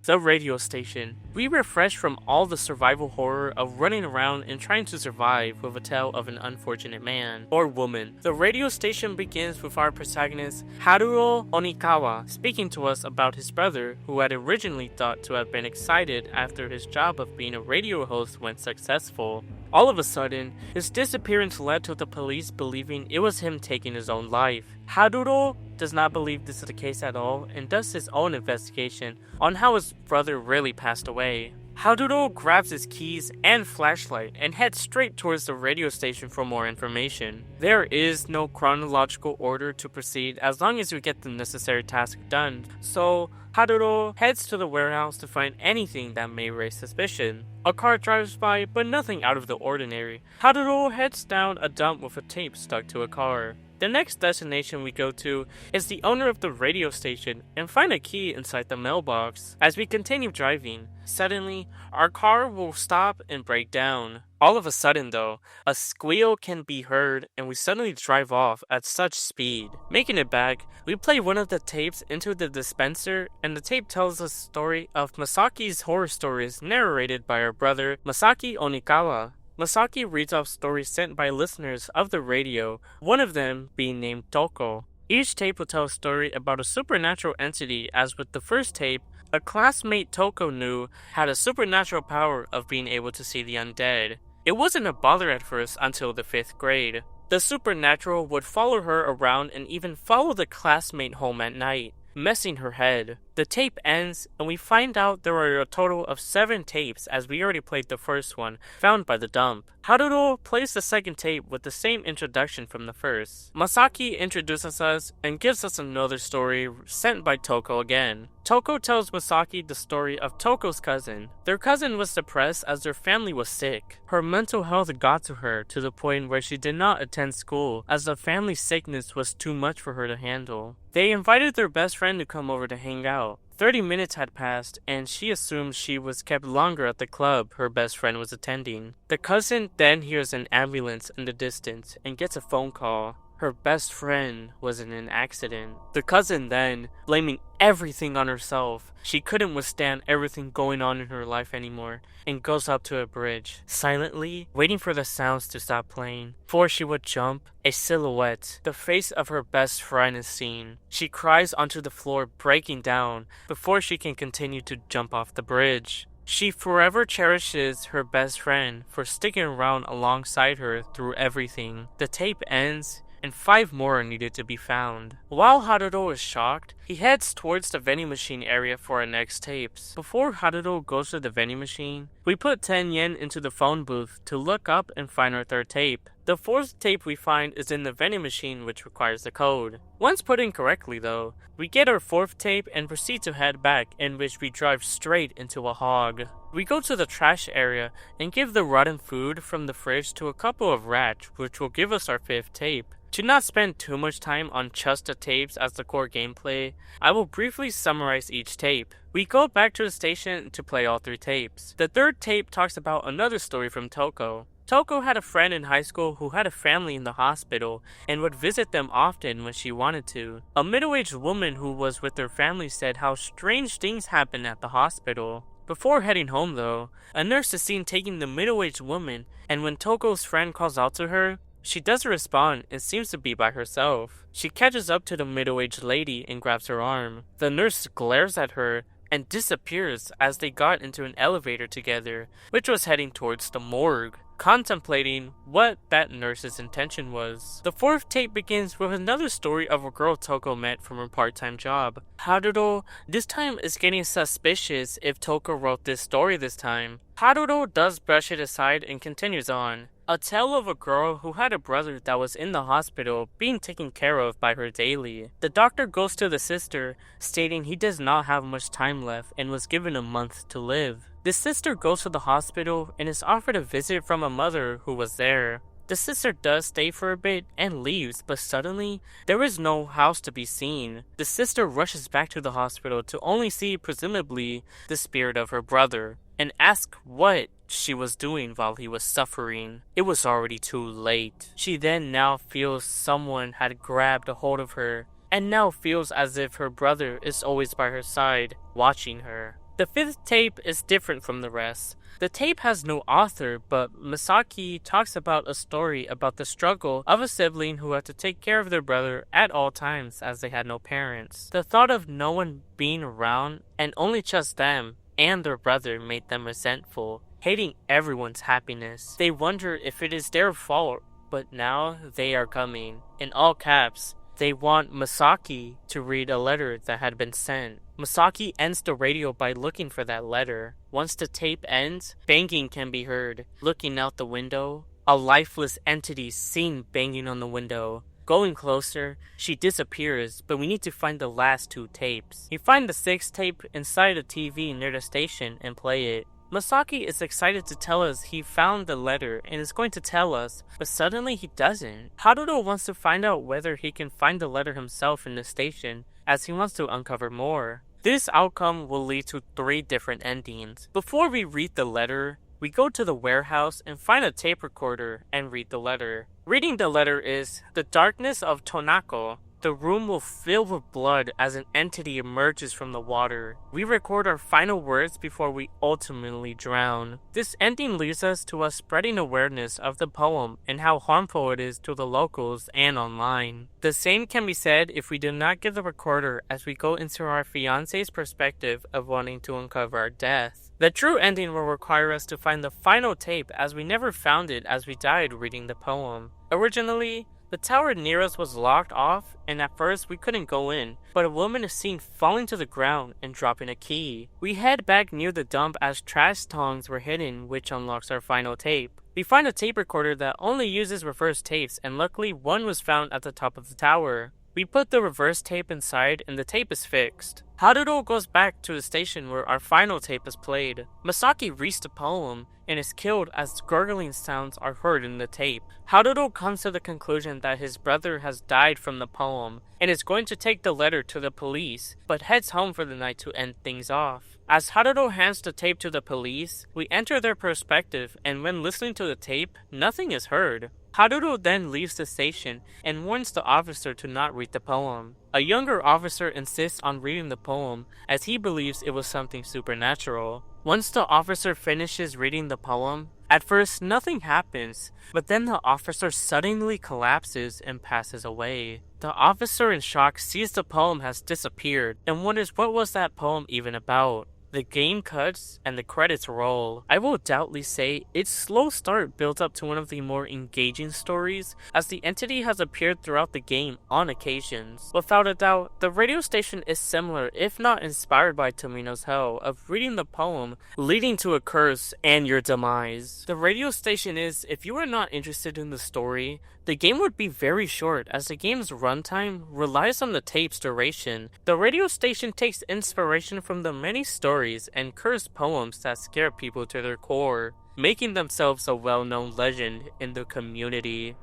The radio station. We refresh from all the survival horror of running around and trying to survive with a tale of an unfortunate man or woman. The radio station begins with our protagonist Haruo Onikawa speaking to us about his brother, who had originally thought to have been excited after his job of being a radio host went successful. All of a sudden, his disappearance led to the police believing it was him taking his own life. Haruro does not believe this is the case at all and does his own investigation on how his brother really passed away. Haruro grabs his keys and flashlight and heads straight towards the radio station for more information. There is no chronological order to proceed as long as we get the necessary task done, so Haruro heads to the warehouse to find anything that may raise suspicion. A car drives by, but nothing out of the ordinary. Haruro heads down a dump with a tape stuck to a car. The next destination we go to is the owner of the radio station and find a key inside the mailbox. As we continue driving, suddenly, our car will stop and break down. All of a sudden though, a squeal can be heard and we suddenly drive off at such speed. Making it back, we play one of the tapes into the dispenser and the tape tells the story of Masaki's horror stories narrated by her brother Masaki Onikawa. Masaki reads off stories sent by listeners of the radio, one of them being named Toko. Each tape will tell a story about a supernatural entity, as with the first tape, a classmate Toko knew had a supernatural power of being able to see the undead. It wasn't a bother at first until the 5th grade. The supernatural would follow her around and even follow the classmate home at night, messing her head. The tape ends and we find out there are a total of 7 tapes as we already played the first one, found by the dump. Haruro plays the second tape with the same introduction from the first. Masaki introduces us and gives us another story sent by Toko again. Toko tells Masaki the story of Toko's cousin. Their cousin was depressed as their family was sick. Her mental health got to her to the point where she did not attend school as the family sickness was too much for her to handle. They invited their best friend to come over to hang out. 30 minutes had passed, and she assumed she was kept longer at the club her best friend was attending. The cousin then hears an ambulance in the distance and gets a phone call. Her best friend was in an accident. The cousin then, blaming everything on herself, she couldn't withstand everything going on in her life anymore, and goes up to a bridge, silently waiting for the sounds to stop playing. Before she would jump, a silhouette, the face of her best friend, is seen. She cries onto the floor, breaking down, before she can continue to jump off the bridge. She forever cherishes her best friend for sticking around alongside her through everything. The tape ends, and 5 more are needed to be found. While Haruro is shocked, he heads towards the vending machine area for our next tapes. Before Haruro goes to the vending machine, we put 10 yen into the phone booth to look up and find our 3rd tape. The 4th tape we find is in the vending machine, which requires the code. Once put in correctly though, we get our 4th tape and proceed to head back, in which we drive straight into a hog. We go to the trash area and give the rotten food from the fridge to a couple of rats, which will give us our 5th tape. To not spend too much time on just the tapes as the core gameplay, I will briefly summarize each tape. We go back to the station to play all 3 tapes. The 3rd tape talks about another story from Toko. Toko had a friend in high school who had a family in the hospital and would visit them often when she wanted to. A middle-aged woman who was with her family said how strange things happen at the hospital. Before heading home though, a nurse is seen taking the middle-aged woman, and when Toko's friend calls out to her, she doesn't respond and seems to be by herself. She catches up to the middle-aged lady and grabs her arm. The nurse glares at her and disappears as they got into an elevator together, which was heading towards the morgue, contemplating what that nurse's intention was. The 4th tape begins with another story of a girl Toko met from her part-time job. Haruro this time is getting suspicious if Toko wrote this story this time. Haruro does brush it aside and continues on. A tale of a girl who had a brother that was in the hospital being taken care of by her daily. The doctor goes to the sister, stating he does not have much time left and was given a month to live. The sister goes to the hospital and is offered a visit from a mother who was there. The sister does stay for a bit and leaves, but suddenly, there is no house to be seen. The sister rushes back to the hospital to only see, presumably, the spirit of her brother, and ask what she was doing while he was suffering. It was already too late. She then now feels someone had grabbed a hold of her, and now feels as if her brother is always by her side, watching her. The 5th tape is different from the rest. The tape has no author, but Masaki talks about a story about the struggle of a sibling who had to take care of their brother at all times as they had no parents. The thought of no one being around and only just them and their brother made them resentful, hating everyone's happiness. They wonder if it is their fault, but now they are coming. In all caps, they want Masaki to read a letter that had been sent. Masaki ends the radio by looking for that letter. Once the tape ends, banging can be heard. Looking out the window, a lifeless entity seen banging on the window. Going closer, she disappears, but we need to find the last 2 tapes. We find the 6th tape inside a TV near the station and play it. Masaki is excited to tell us he found the letter and is going to tell us, but suddenly he doesn't. Haruto wants to find out whether he can find the letter himself in the station, as he wants to uncover more. This outcome will lead to 3 different endings. Before we read the letter, we go to the warehouse and find a tape recorder and read the letter. Reading the letter is, "The darkness of Tonako. The room will fill with blood as an entity emerges from the water. We record our final words before we ultimately drown." This ending leads us to us spreading awareness of the poem and how harmful it is to the locals and online. The same can be said if we do not get the recorder, as we go into our fiance's perspective of wanting to uncover our death. The true ending will require us to find the final tape, as we never found it as we died reading the poem. Originally, the tower near us was locked off, and at first we couldn't go in, but a woman is seen falling to the ground and dropping a key. We head back near the dump as trash tongs were hidden, which unlocks our final tape. We find a tape recorder that only uses reverse tapes, and luckily one was found at the top of the tower. We put the reverse tape inside and the tape is fixed. Haruto goes back to the station where our final tape is played. Masaki reads the poem and is killed as gurgling sounds are heard in the tape. Haruto comes to the conclusion that his brother has died from the poem and is going to take the letter to the police, but heads home for the night to end things off. As Haruto hands the tape to the police, we enter their perspective, and when listening to the tape, nothing is heard. Haruto then leaves the station and warns the officer to not read the poem. A younger officer insists on reading the poem as he believes it was something supernatural. Once the officer finishes reading the poem, at first nothing happens, but then the officer suddenly collapses and passes away. The officer in shock sees the poem has disappeared and wonders what was that poem even about. The game cuts and the credits roll. I will doubtly say its slow start builds up to one of the more engaging stories, as the entity has appeared throughout the game on occasions. Without a doubt, the radio station is similar, if not inspired by Tomino's Hell, of reading the poem, leading to a curse and your demise. The radio station is, if you are not interested in the story, the game would be very short, as the game's runtime relies on the tape's duration. The radio station takes inspiration from the many stories and cursed poems that scare people to their core, making themselves a well-known legend in the community.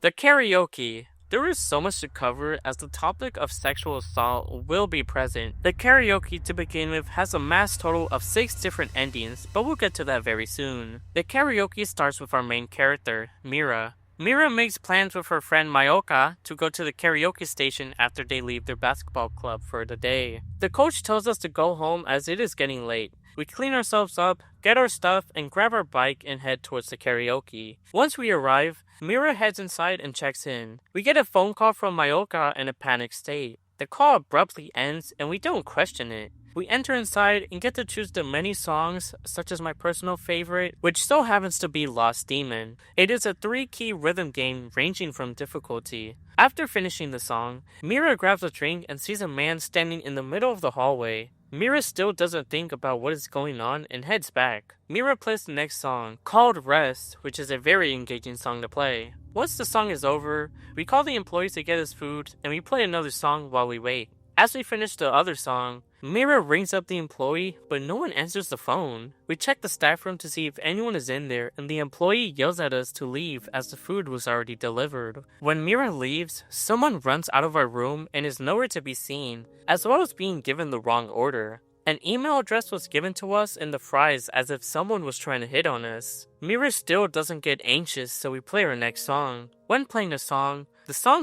The karaoke. There is so much to cover, as the topic of sexual assault will be present. The karaoke, to begin with, has a mass total of 6 different endings, but we'll get to that very soon. The karaoke starts with our main character, Mira. Mira makes plans with her friend Mayoka to go to the karaoke station after they leave their basketball club for the day. The coach tells us to go home as it is getting late. We clean ourselves up, get our stuff, and grab our bike and head towards the karaoke. Once we arrive, Mira heads inside and checks in. We get a phone call from Mayoka in a panicked state. The call abruptly ends and we don't question it. We enter inside and get to choose the many songs, such as my personal favorite, which so happens to be Lost Demon. It is a 3-key rhythm game ranging from difficulty. After finishing the song, Mira grabs a drink and sees a man standing in the middle of the hallway. Mira still doesn't think about what is going on and heads back. Mira plays the next song, called Rest, which is a very engaging song to play. Once the song is over, we call the employees to get us food and we play another song while we wait. As we finish the other song, Mira rings up the employee, but no one answers the phone. We check the staff room to see if anyone is in there, and the employee yells at us to leave as the food was already delivered. When Mira leaves, someone runs out of our room and is nowhere to be seen, as well as being given the wrong order. An email address was given to us in the fries as if someone was trying to hit on us. Mira still doesn't get anxious, so we play our next song. When playing the song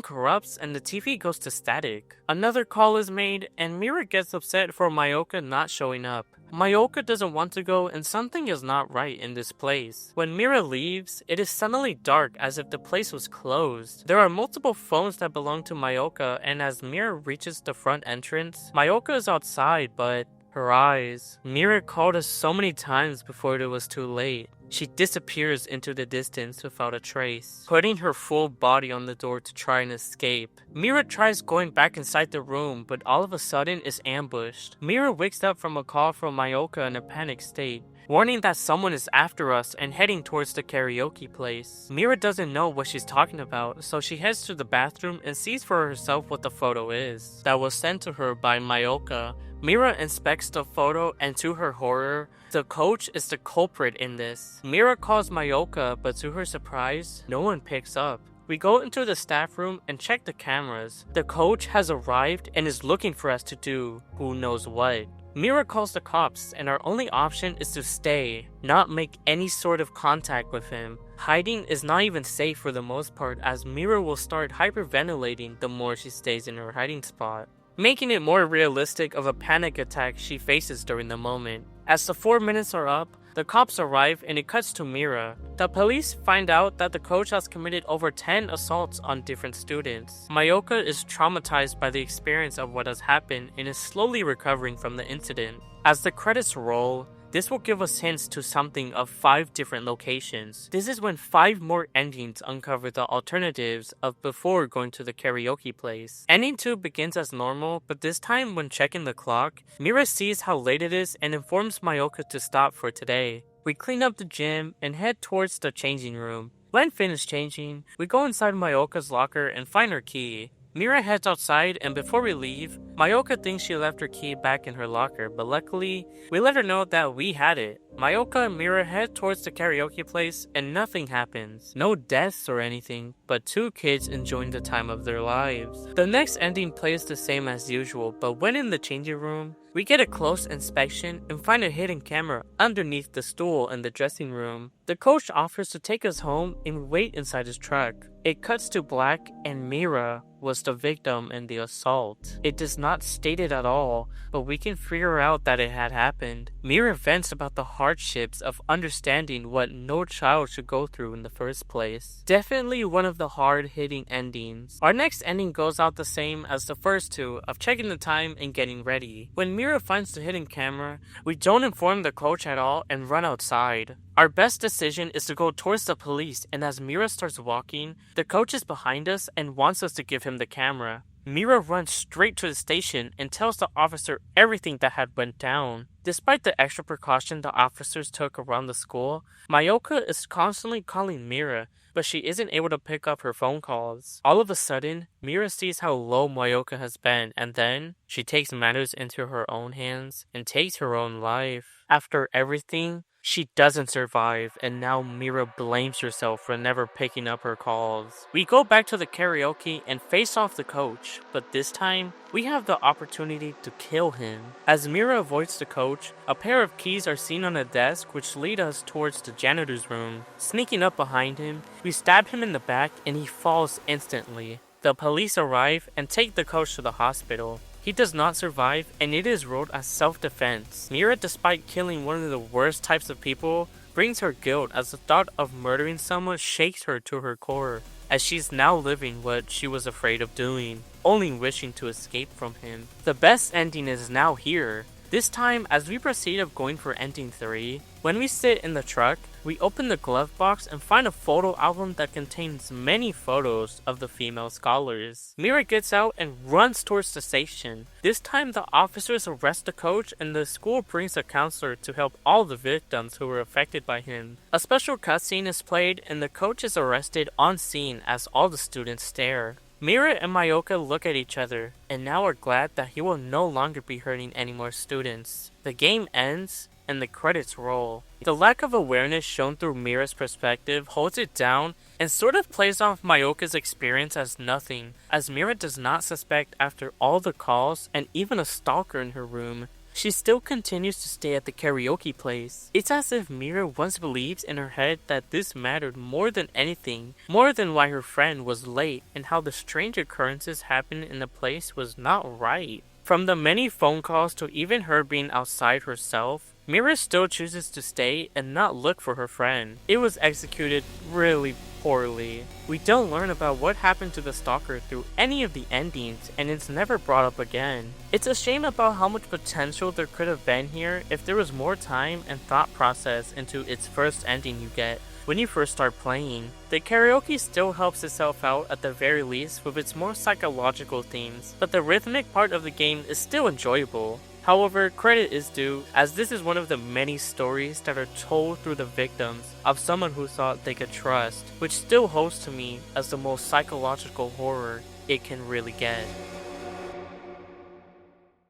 corrupts and the TV goes to static. Another call is made, and Mira gets upset for Mayoka not showing up. Mayoka doesn't want to go, and something is not right in this place. When Mira leaves, it is suddenly dark as if the place was closed. There are multiple phones that belong to Mayoka, and as Mira reaches the front entrance, Mayoka is outside, but Her eyes. Mira called us so many times before it was too late. She disappears into the distance without a trace, putting her full body on the door to try and escape. Mira tries going back inside the room, but all of a sudden is ambushed. Mira wakes up from a call from Mayoka in a panicked state, warning that someone is after us and heading towards the karaoke place. Mira doesn't know what she's talking about, so she heads to the bathroom and sees for herself what the photo is that was sent to her by Mayoka. Mira inspects the photo, and to her horror, the coach is the culprit in this. Mira calls Mayoka, but to her surprise, no one picks up. We go into the staff room and check the cameras. The coach has arrived and is looking for us to do who knows what. Mira calls the cops, and our only option is to stay, not make any sort of contact with him. Hiding is not even safe for the most part, as Mira will start hyperventilating the more she stays in her hiding spot, making it more realistic of a panic attack she faces during the moment. As the 4 minutes are up, the cops arrive and it cuts to Mira. The police find out that the coach has committed over 10 assaults on different students. Mayoka is traumatized by the experience of what has happened and is slowly recovering from the incident. As the credits roll, this will give us hints to something of 5 different locations. This is when 5 more endings uncover the alternatives of before going to the karaoke place. Ending 2 begins as normal, but this time when checking the clock, Mira sees how late it is and informs Mayoka to stop for today. We clean up the gym and head towards the changing room. When finished changing, we go inside Mayoka's locker and find her key. Mira heads outside, and before we leave, Mayoka thinks she left her key back in her locker, but luckily, we let her know that we had it. Mayoka and Mira head towards the karaoke place, and nothing happens. No deaths or anything, but 2 kids enjoying the time of their lives. The next ending plays the same as usual, but when in the changing room, we get a close inspection and find a hidden camera underneath the stool in the dressing room. The coach offers to take us home and wait inside his truck. It cuts to black, and Mira was the victim in the assault. It does not state it at all, but we can figure out that it had happened. Mira vents about the hardships of understanding what no child should go through in the first place. Definitely one of the hard-hitting endings. Our next ending goes out the same as the first 2 of checking the time and getting ready. When Mira finds the hidden camera, we don't inform the coach at all and run outside. Our best decision is to go towards the police, and as Mira starts walking, the coach is behind us and wants us to give him the camera. Mira runs straight to the station and tells the officer everything that had went down. Despite the extra precaution the officers took around the school, Mayoka is constantly calling Mira, but she isn't able to pick up her phone calls. All of a sudden, Mira sees how low Mayoka has been, and then she takes matters into her own hands and takes her own life. After everything, she doesn't survive, and now Mira blames herself for never picking up her calls. We go back to the karaoke and face off the coach, but this time, we have the opportunity to kill him. As Mira avoids the coach, a pair of keys are seen on a desk which lead us towards the janitor's room. Sneaking up behind him, we stab him in the back and he falls instantly. The police arrive and take the coach to the hospital. He does not survive, and it is ruled as self-defense. Mira, despite killing one of the worst types of people, brings her guilt as the thought of murdering someone shakes her to her core, as she's now living what she was afraid of doing, only wishing to escape from him. The best ending is now here. This time, as we proceed of going for ending 3, when we sit in the truck, we open the glove box and find a photo album that contains many photos of the female scholars. Mira gets out and runs towards the station. This time the officers arrest the coach and the school brings a counselor to help all the victims who were affected by him. A special cutscene is played and the coach is arrested on scene as all the students stare. Mira and Mayoka look at each other, and now are glad that he will no longer be hurting any more students. The game ends, and the credits roll. The lack of awareness shown through Mira's perspective holds it down, and sort of plays off Mayoka's experience as nothing, as Mira does not suspect after all the calls and even a stalker in her room. She still continues to stay at the karaoke place. It's as if Mira once believes in her head that this mattered more than anything, more than why her friend was late and how the strange occurrences happened in the place was not right. From the many phone calls to even her being outside herself, Mira still chooses to stay and not look for her friend. It was executed really poorly. We don't learn about what happened to the stalker through any of the endings, and it's never brought up again. It's a shame about how much potential there could have been here if there was more time and thought process into its first ending you get when you first start playing. The karaoke still helps itself out at the very least with its more psychological themes, but the rhythmic part of the game is still enjoyable. However, credit is due, as this is one of the many stories that are told through the victims of someone who thought they could trust, which still holds to me as the most psychological horror it can really get.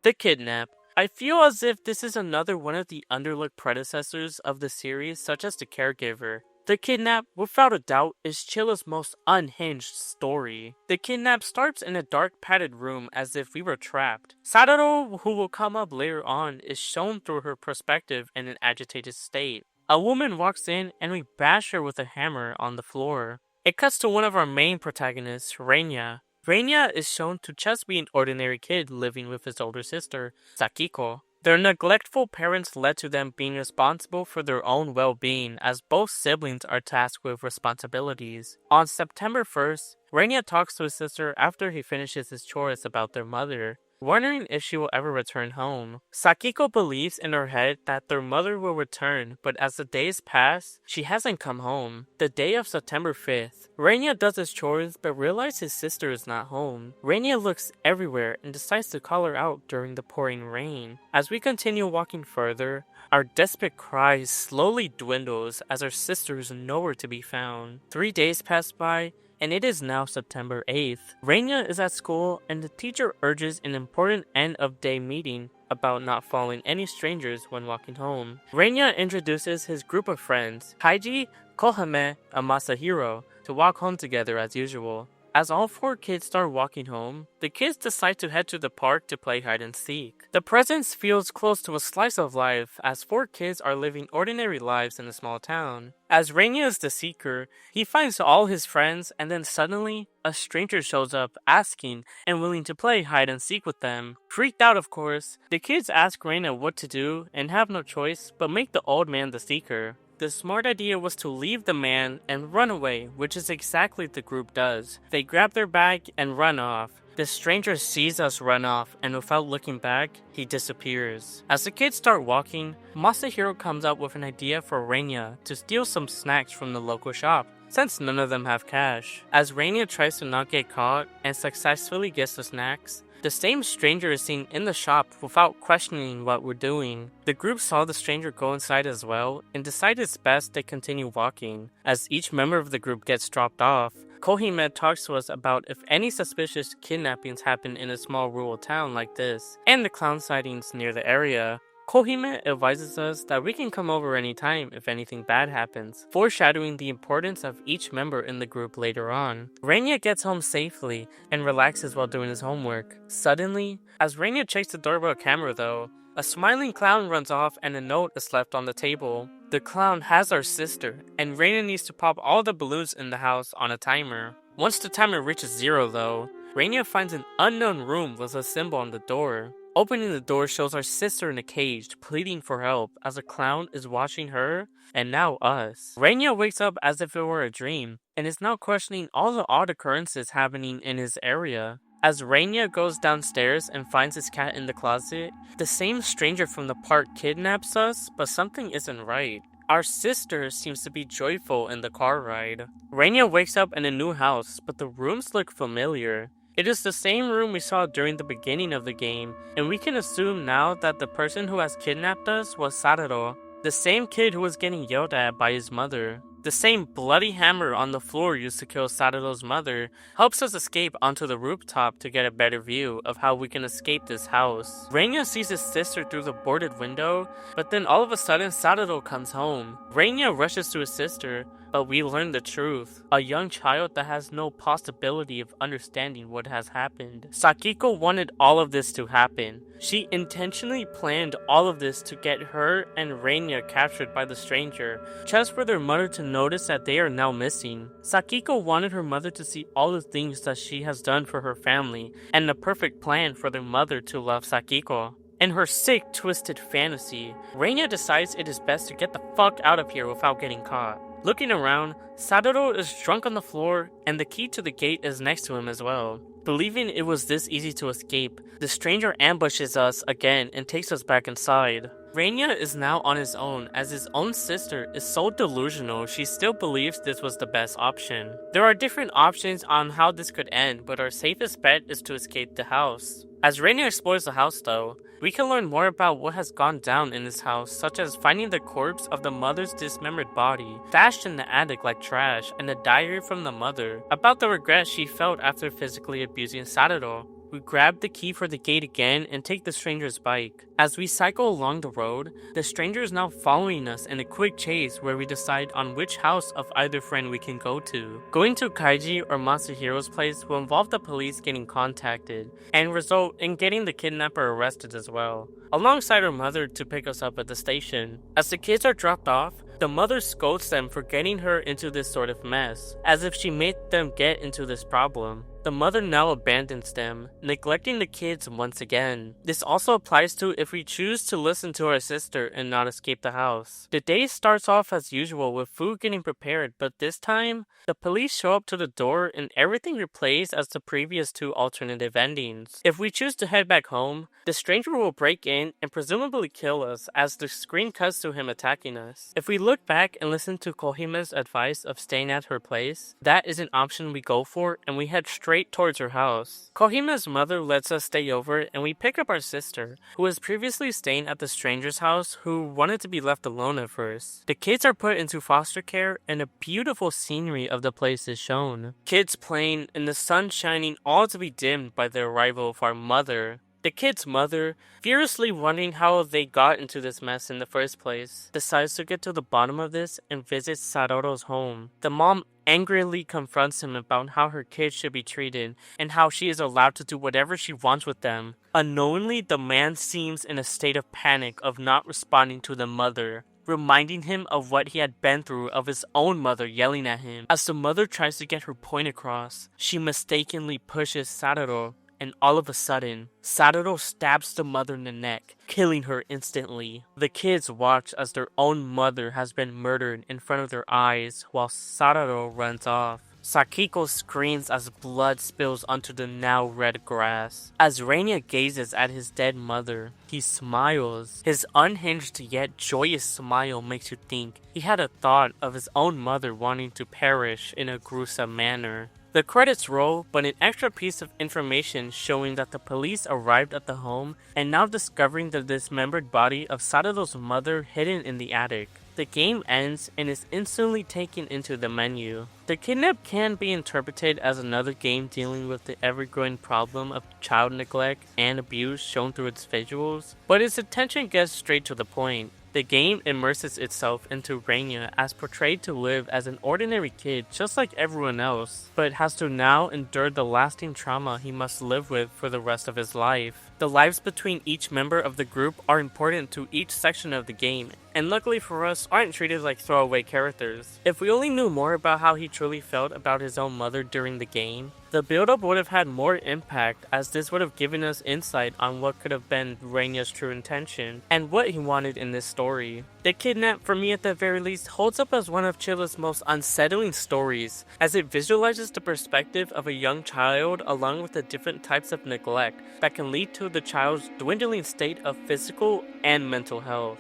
The Kidnap. I feel as if this is another one of the underlooked predecessors of the series, such as The Caregiver. The Kidnap, without a doubt, is Chilla's most unhinged story. The Kidnap starts in a dark padded room as if we were trapped. Sadaro, who will come up later on, is shown through her perspective in an agitated state. A woman walks in and we bash her with a hammer on the floor. It cuts to one of our main protagonists, Reinya. Reinya is shown to just be an ordinary kid living with his older sister, Sakiko. Their neglectful parents led to them being responsible for their own well-being, as both siblings are tasked with responsibilities. On September 1st, Reinya talks to his sister after he finishes his chores about their mother, wondering if she will ever return home. Sakiko believes in her head that their mother will return, but as the days pass, she hasn't come home. The day of September 5th, Reinya does his chores but realizes his sister is not home. Reinya looks everywhere and decides to call her out during the pouring rain. As we continue walking further, our desperate cry slowly dwindles as our sister is nowhere to be found. 3 days pass by, and it is now September 8th. Reinya is at school, and the teacher urges an important end-of-day meeting about not following any strangers when walking home. Reinya introduces his group of friends, Kaiji, Kohame, and Masahiro, to walk home together as usual. As all 4 kids start walking home, the kids decide to head to the park to play hide and seek. The presence feels close to a slice of life as 4 kids are living ordinary lives in a small town. As Reinya is the seeker, he finds all his friends, and then suddenly, a stranger shows up asking and willing to play hide and seek with them. Freaked out, of course, the kids ask Reinya what to do and have no choice but make the old man the seeker. The smart idea was to leave the man and run away, which is exactly what the group does. They grab their bag and run off. The stranger sees us run off, and without looking back, he disappears. As the kids start walking, Masahiro comes up with an idea for Reinya to steal some snacks from the local shop, since none of them have cash. As Reinya tries to not get caught and successfully gets the snacks, the same stranger is seen in the shop without questioning what we're doing. The group saw the stranger go inside as well and decided it's best they continue walking. As each member of the group gets dropped off, Kohime talks to us about if any suspicious kidnappings happen in a small rural town like this, and the clown sightings near the area. Kohime advises us that we can come over anytime if anything bad happens, foreshadowing the importance of each member in the group later on. Reinya gets home safely and relaxes while doing his homework. Suddenly, as Reinya checks the doorbell camera though, a smiling clown runs off and a note is left on the table. The clown has our sister, and Reinya needs to pop all the balloons in the house on a timer. Once the timer reaches 0 though, Reinya finds an unknown room with a symbol on the door. Opening the door shows our sister in a cage, pleading for help as a clown is watching her, and now us. Reinya wakes up as if it were a dream, and is now questioning all the odd occurrences happening in his area. As Reinya goes downstairs and finds his cat in the closet, the same stranger from the park kidnaps us, but something isn't right. Our sister seems to be joyful in the car ride. Reinya wakes up in a new house, but the rooms look familiar. It is the same room we saw during the beginning of the game, and we can assume now that the person who has kidnapped us was Sadaro, the same kid who was getting yelled at by his mother. The same bloody hammer on the floor used to kill Sadaro's mother helps us escape onto the rooftop to get a better view of how we can escape this house. Reinya sees his sister through the boarded window, but then all of a sudden Sadaro comes home. Reinya rushes to his sister, but we learn the truth. A young child that has no possibility of understanding what has happened. Sakiko wanted all of this to happen. She intentionally planned all of this to get her and Reinya captured by the stranger, just for their mother to notice that they are now missing. Sakiko wanted her mother to see all the things that she has done for her family, and the perfect plan for their mother to love Sakiko. In her sick, twisted fantasy, Reinya decides it is best to get the fuck out of here without getting caught. Looking around, Sadoro is drunk on the floor, and the key to the gate is next to him as well. Believing it was this easy to escape, the stranger ambushes us again and takes us back inside. Reina is now on his own, as his own sister is so delusional she still believes this was the best option. There are different options on how this could end, but our safest bet is to escape the house. As Reina explores the house though, we can learn more about what has gone down in this house, such as finding the corpse of the mother's dismembered body, stashed in the attic like trash, and a diary from the mother about the regret she felt after physically abusing Sadoro. We grab the key for the gate again and take the stranger's bike. As we cycle along the road, the stranger is now following us in a quick chase where we decide on which house of either friend we can go to. Going to Kaiji or Masahira's place will involve the police getting contacted, and result in getting the kidnapper arrested as well, alongside her mother to pick us up at the station. As the kids are dropped off, the mother scolds them for getting her into this sort of mess, as if she made them get into this problem. The mother now abandons them, neglecting the kids once again. This also applies to if we choose to listen to our sister and not escape the house. The day starts off as usual with food getting prepared, but this time, the police show up to the door and everything replays as the previous two alternative endings. If we choose to head back home, the stranger will break in and presumably kill us as the screen cuts to him attacking us. If we look back and listen to Kohime's advice of staying at her place, that is an option we go for and we head straight towards her house. Kohime's mother lets us stay over and we pick up our sister, who was previously staying at the stranger's house who wanted to be left alone at first. The kids are put into foster care and a beautiful scenery of the place is shown. Kids playing and the sun shining, all to be dimmed by the arrival of our mother. The kid's mother, furiously wondering how they got into this mess in the first place, decides to get to the bottom of this and visits Sadoro's home. The mom angrily confronts him about how her kids should be treated and how she is allowed to do whatever she wants with them. Unknowingly, the man seems in a state of panic of not responding to the mother, reminding him of what he had been through of his own mother yelling at him. As the mother tries to get her point across, she mistakenly pushes Sadoro, and all of a sudden, Sadoro stabs the mother in the neck, killing her instantly. The kids watch as their own mother has been murdered in front of their eyes while Sadoro runs off. Sakiko screams as blood spills onto the now red grass. As Reina gazes at his dead mother, he smiles. His unhinged yet joyous smile makes you think he had a thought of his own mother wanting to perish in a gruesome manner. The credits roll, but an extra piece of information showing that the police arrived at the home and now discovering the dismembered body of Sadoro's mother hidden in the attic. The game ends and is instantly taken into the menu. The Kidnap can be interpreted as another game dealing with the ever-growing problem of child neglect and abuse shown through its visuals, but its attention gets straight to the point. The game immerses itself into Reina as portrayed to live as an ordinary kid just like everyone else, but has to now endure the lasting trauma he must live with for the rest of his life. The lives between each member of the group are important to each section of the game, and luckily for us, aren't treated like throwaway characters. If we only knew more about how he truly felt about his own mother during the game, the build-up would have had more impact, as this would have given us insight on what could have been Reina's true intention, and what he wanted in this story. The Kidnap, for me at the very least, holds up as one of Chilla's most unsettling stories, as it visualizes the perspective of a young child along with the different types of neglect that can lead to the child's dwindling state of physical and mental health.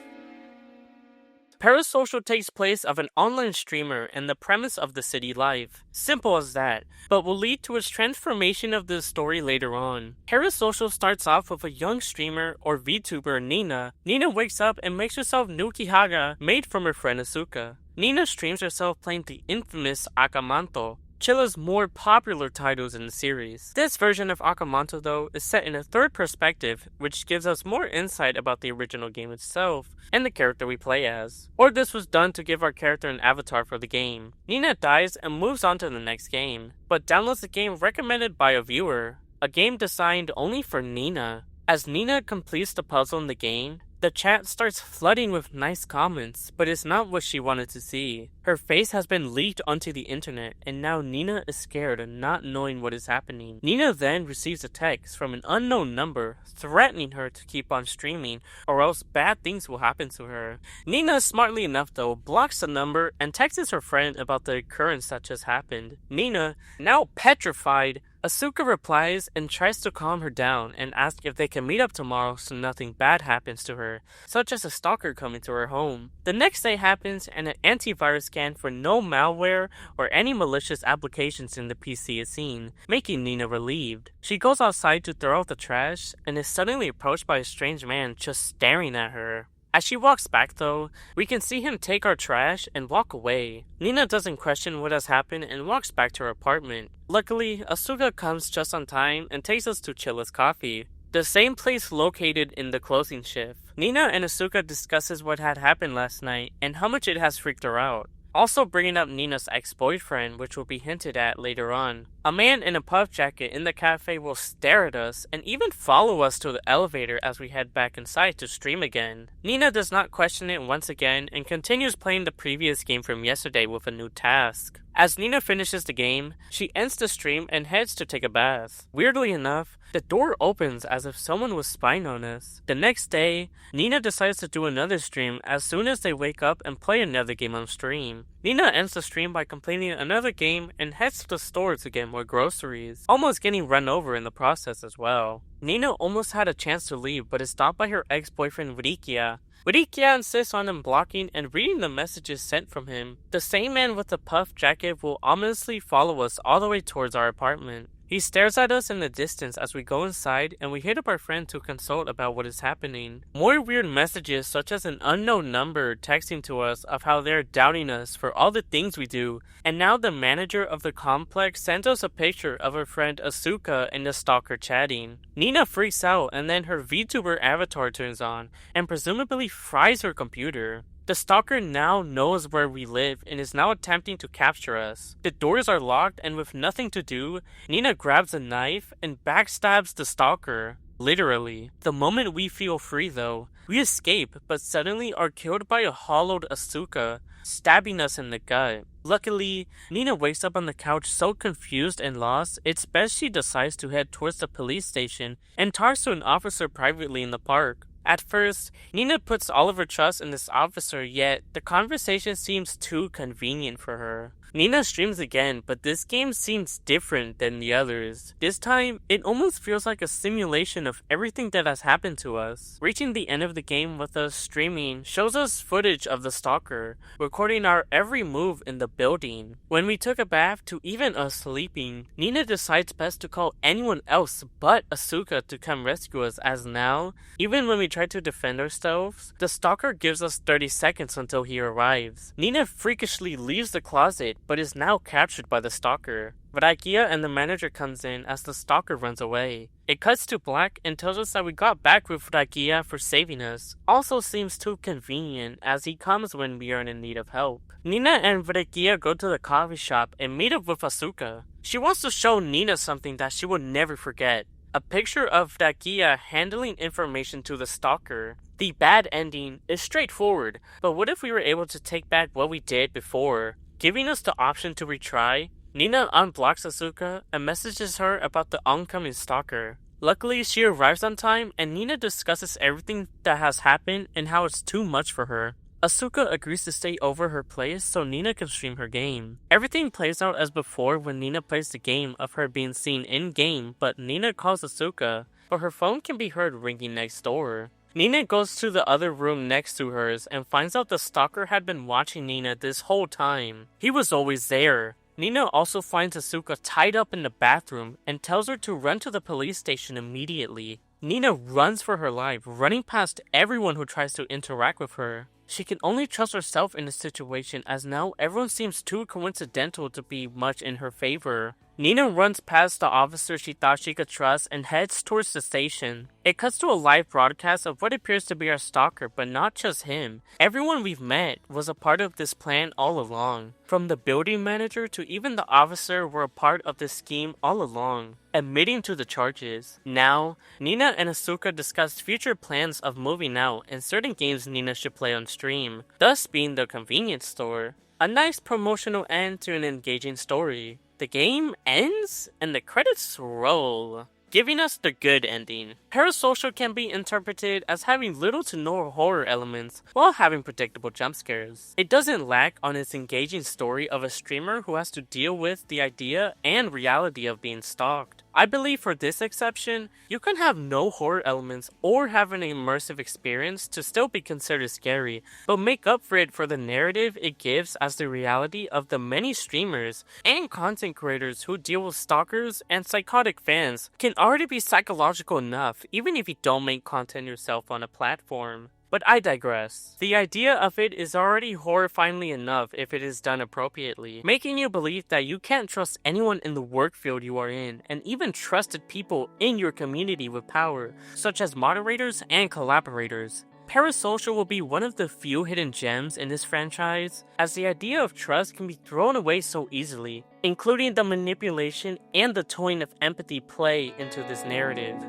Parasocial takes place of an online streamer and the premise of the city life. Simple as that, but will lead to its transformation of the story later on. Parasocial starts off with a young streamer or VTuber Nina. Nina wakes up and makes herself Nukihaga made from her friend Asuka. Nina streams herself playing the infamous Akamanto, Chilla's more popular titles in the series. This version of Akamanto though is set in a third perspective, which gives us more insight about the original game itself and the character we play as. Or this was done to give our character an avatar for the game. Nina dies and moves on to the next game, but downloads the game recommended by a viewer, a game designed only for Nina. As Nina completes the puzzle in the game, The chat starts flooding with nice comments, but it's not what she wanted to see. Her face has been leaked onto the internet, and now Nina is scared, not knowing what is happening. Nina then receives a text from an unknown number, threatening her to keep on streaming, or else bad things will happen to her. Nina, smartly enough though, blocks the number and texts her friend about the occurrence that just happened. Nina, now petrified, Asuka replies and tries to calm her down and asks if they can meet up tomorrow so nothing bad happens to her, such as a stalker coming to her home. The next day happens and an antivirus scan for no malware or any malicious applications in the PC is seen, making Nina relieved. She goes outside to throw out the trash and is suddenly approached by a strange man just staring at her. As she walks back though, we can see him take our trash and walk away. Nina doesn't question what has happened and walks back to her apartment. Luckily, Asuka comes just on time and takes us to Chilla's coffee, the same place located in the closing shift. Nina and Asuka discusses what had happened last night and how much it has freaked her out, also bringing up Nina's ex-boyfriend, which will be hinted at later on. A man in a puff jacket in the cafe will stare at us and even follow us to the elevator as we head back inside to stream again. Nina does not question it once again and continues playing the previous game from yesterday with a new task. As Nina finishes the game, she ends the stream and heads to take a bath. Weirdly enough, the door opens as if someone was spying on us. The next day, Nina decides to do another stream as soon as they wake up and play another game on stream. Nina ends the stream by completing another game and heads to the store to get more groceries, almost getting run over in the process as well. Nina almost had a chance to leave but is stopped by her ex-boyfriend Rikia. Rikia insists on him blocking and reading the messages sent from him. The same man with the puff jacket will ominously follow us all the way towards our apartment. He stares at us in the distance as we go inside and we hit up our friend to consult about what is happening. More weird messages such as an unknown number texting to us of how they're doubting us for all the things we do, and now the manager of the complex sends us a picture of her friend Asuka and the stalker chatting. Nina freaks out and then her VTuber avatar turns on and presumably fries her computer. The stalker now knows where we live and is now attempting to capture us. The doors are locked and with nothing to do, Nina grabs a knife and backstabs the stalker. Literally. The moment we feel free though, we escape but suddenly are killed by a hollowed Asuka, stabbing us in the gut. Luckily, Nina wakes up on the couch so confused and lost, it's best she decides to head towards the police station and talks to an officer privately in the park. At first, Nina puts all of her trust in this officer, yet the conversation seems too convenient for her. Nina streams again, but this game seems different than the others. This time, it almost feels like a simulation of everything that has happened to us. Reaching the end of the game with us streaming shows us footage of the stalker, recording our every move in the building. When we took a bath to even us sleeping, Nina decides best to call anyone else but Asuka to come rescue us, as now, even when we try to defend ourselves, the stalker gives us 30 seconds until he arrives. Nina freakishly leaves the closet, but is now captured by the stalker. Rakia and the manager comes in as the stalker runs away. It cuts to black and tells us that we got back with Rakia for saving us. Also seems too convenient as he comes when we are in need of help. Nina and Rakia go to the coffee shop and meet up with Asuka. She wants to show Nina something that she will never forget. A picture of Rakia handling information to the stalker. The bad ending is straightforward, but what if we were able to take back what we did before? Giving us the option to retry, Nina unblocks Asuka and messages her about the oncoming stalker. Luckily, she arrives on time and Nina discusses everything that has happened and how it's too much for her. Asuka agrees to stay over her place so Nina can stream her game. Everything plays out as before when Nina plays the game of her being seen in-game, but Nina calls Asuka, but her phone can be heard ringing next door. Nina goes to the other room next to hers and finds out the stalker had been watching Nina this whole time. He was always there. Nina also finds Asuka tied up in the bathroom and tells her to run to the police station immediately. Nina runs for her life, running past everyone who tries to interact with her. She can only trust herself in this situation as now everyone seems too coincidental to be much in her favor. Nina runs past the officer she thought she could trust and heads towards the station. It cuts to a live broadcast of what appears to be our stalker, but not just him. Everyone we've met was a part of this plan all along. From the building manager to even the officer were a part of this scheme all along, admitting to the charges. Now, Nina and Asuka discuss future plans of moving out and certain games Nina should play on stream, thus being the convenience store. A nice promotional end to an engaging story. The game ends and the credits roll, giving us the good ending. Parasocial can be interpreted as having little to no horror elements while having predictable jump scares. It doesn't lack on its engaging story of a streamer who has to deal with the idea and reality of being stalked. I believe for this exception, you can have no horror elements or have an immersive experience to still be considered scary, but make up for it for the narrative it gives as the reality of the many streamers and content creators who deal with stalkers and psychotic fans can already be psychological enough even if you don't make content yourself on a platform. But I digress. The idea of it is already horrifyingly enough if it is done appropriately, making you believe that you can't trust anyone in the work field you are in, and even trusted people in your community with power, such as moderators and collaborators. Parasocial will be one of the few hidden gems in this franchise, as the idea of trust can be thrown away so easily, including the manipulation and the tone of empathy play into this narrative.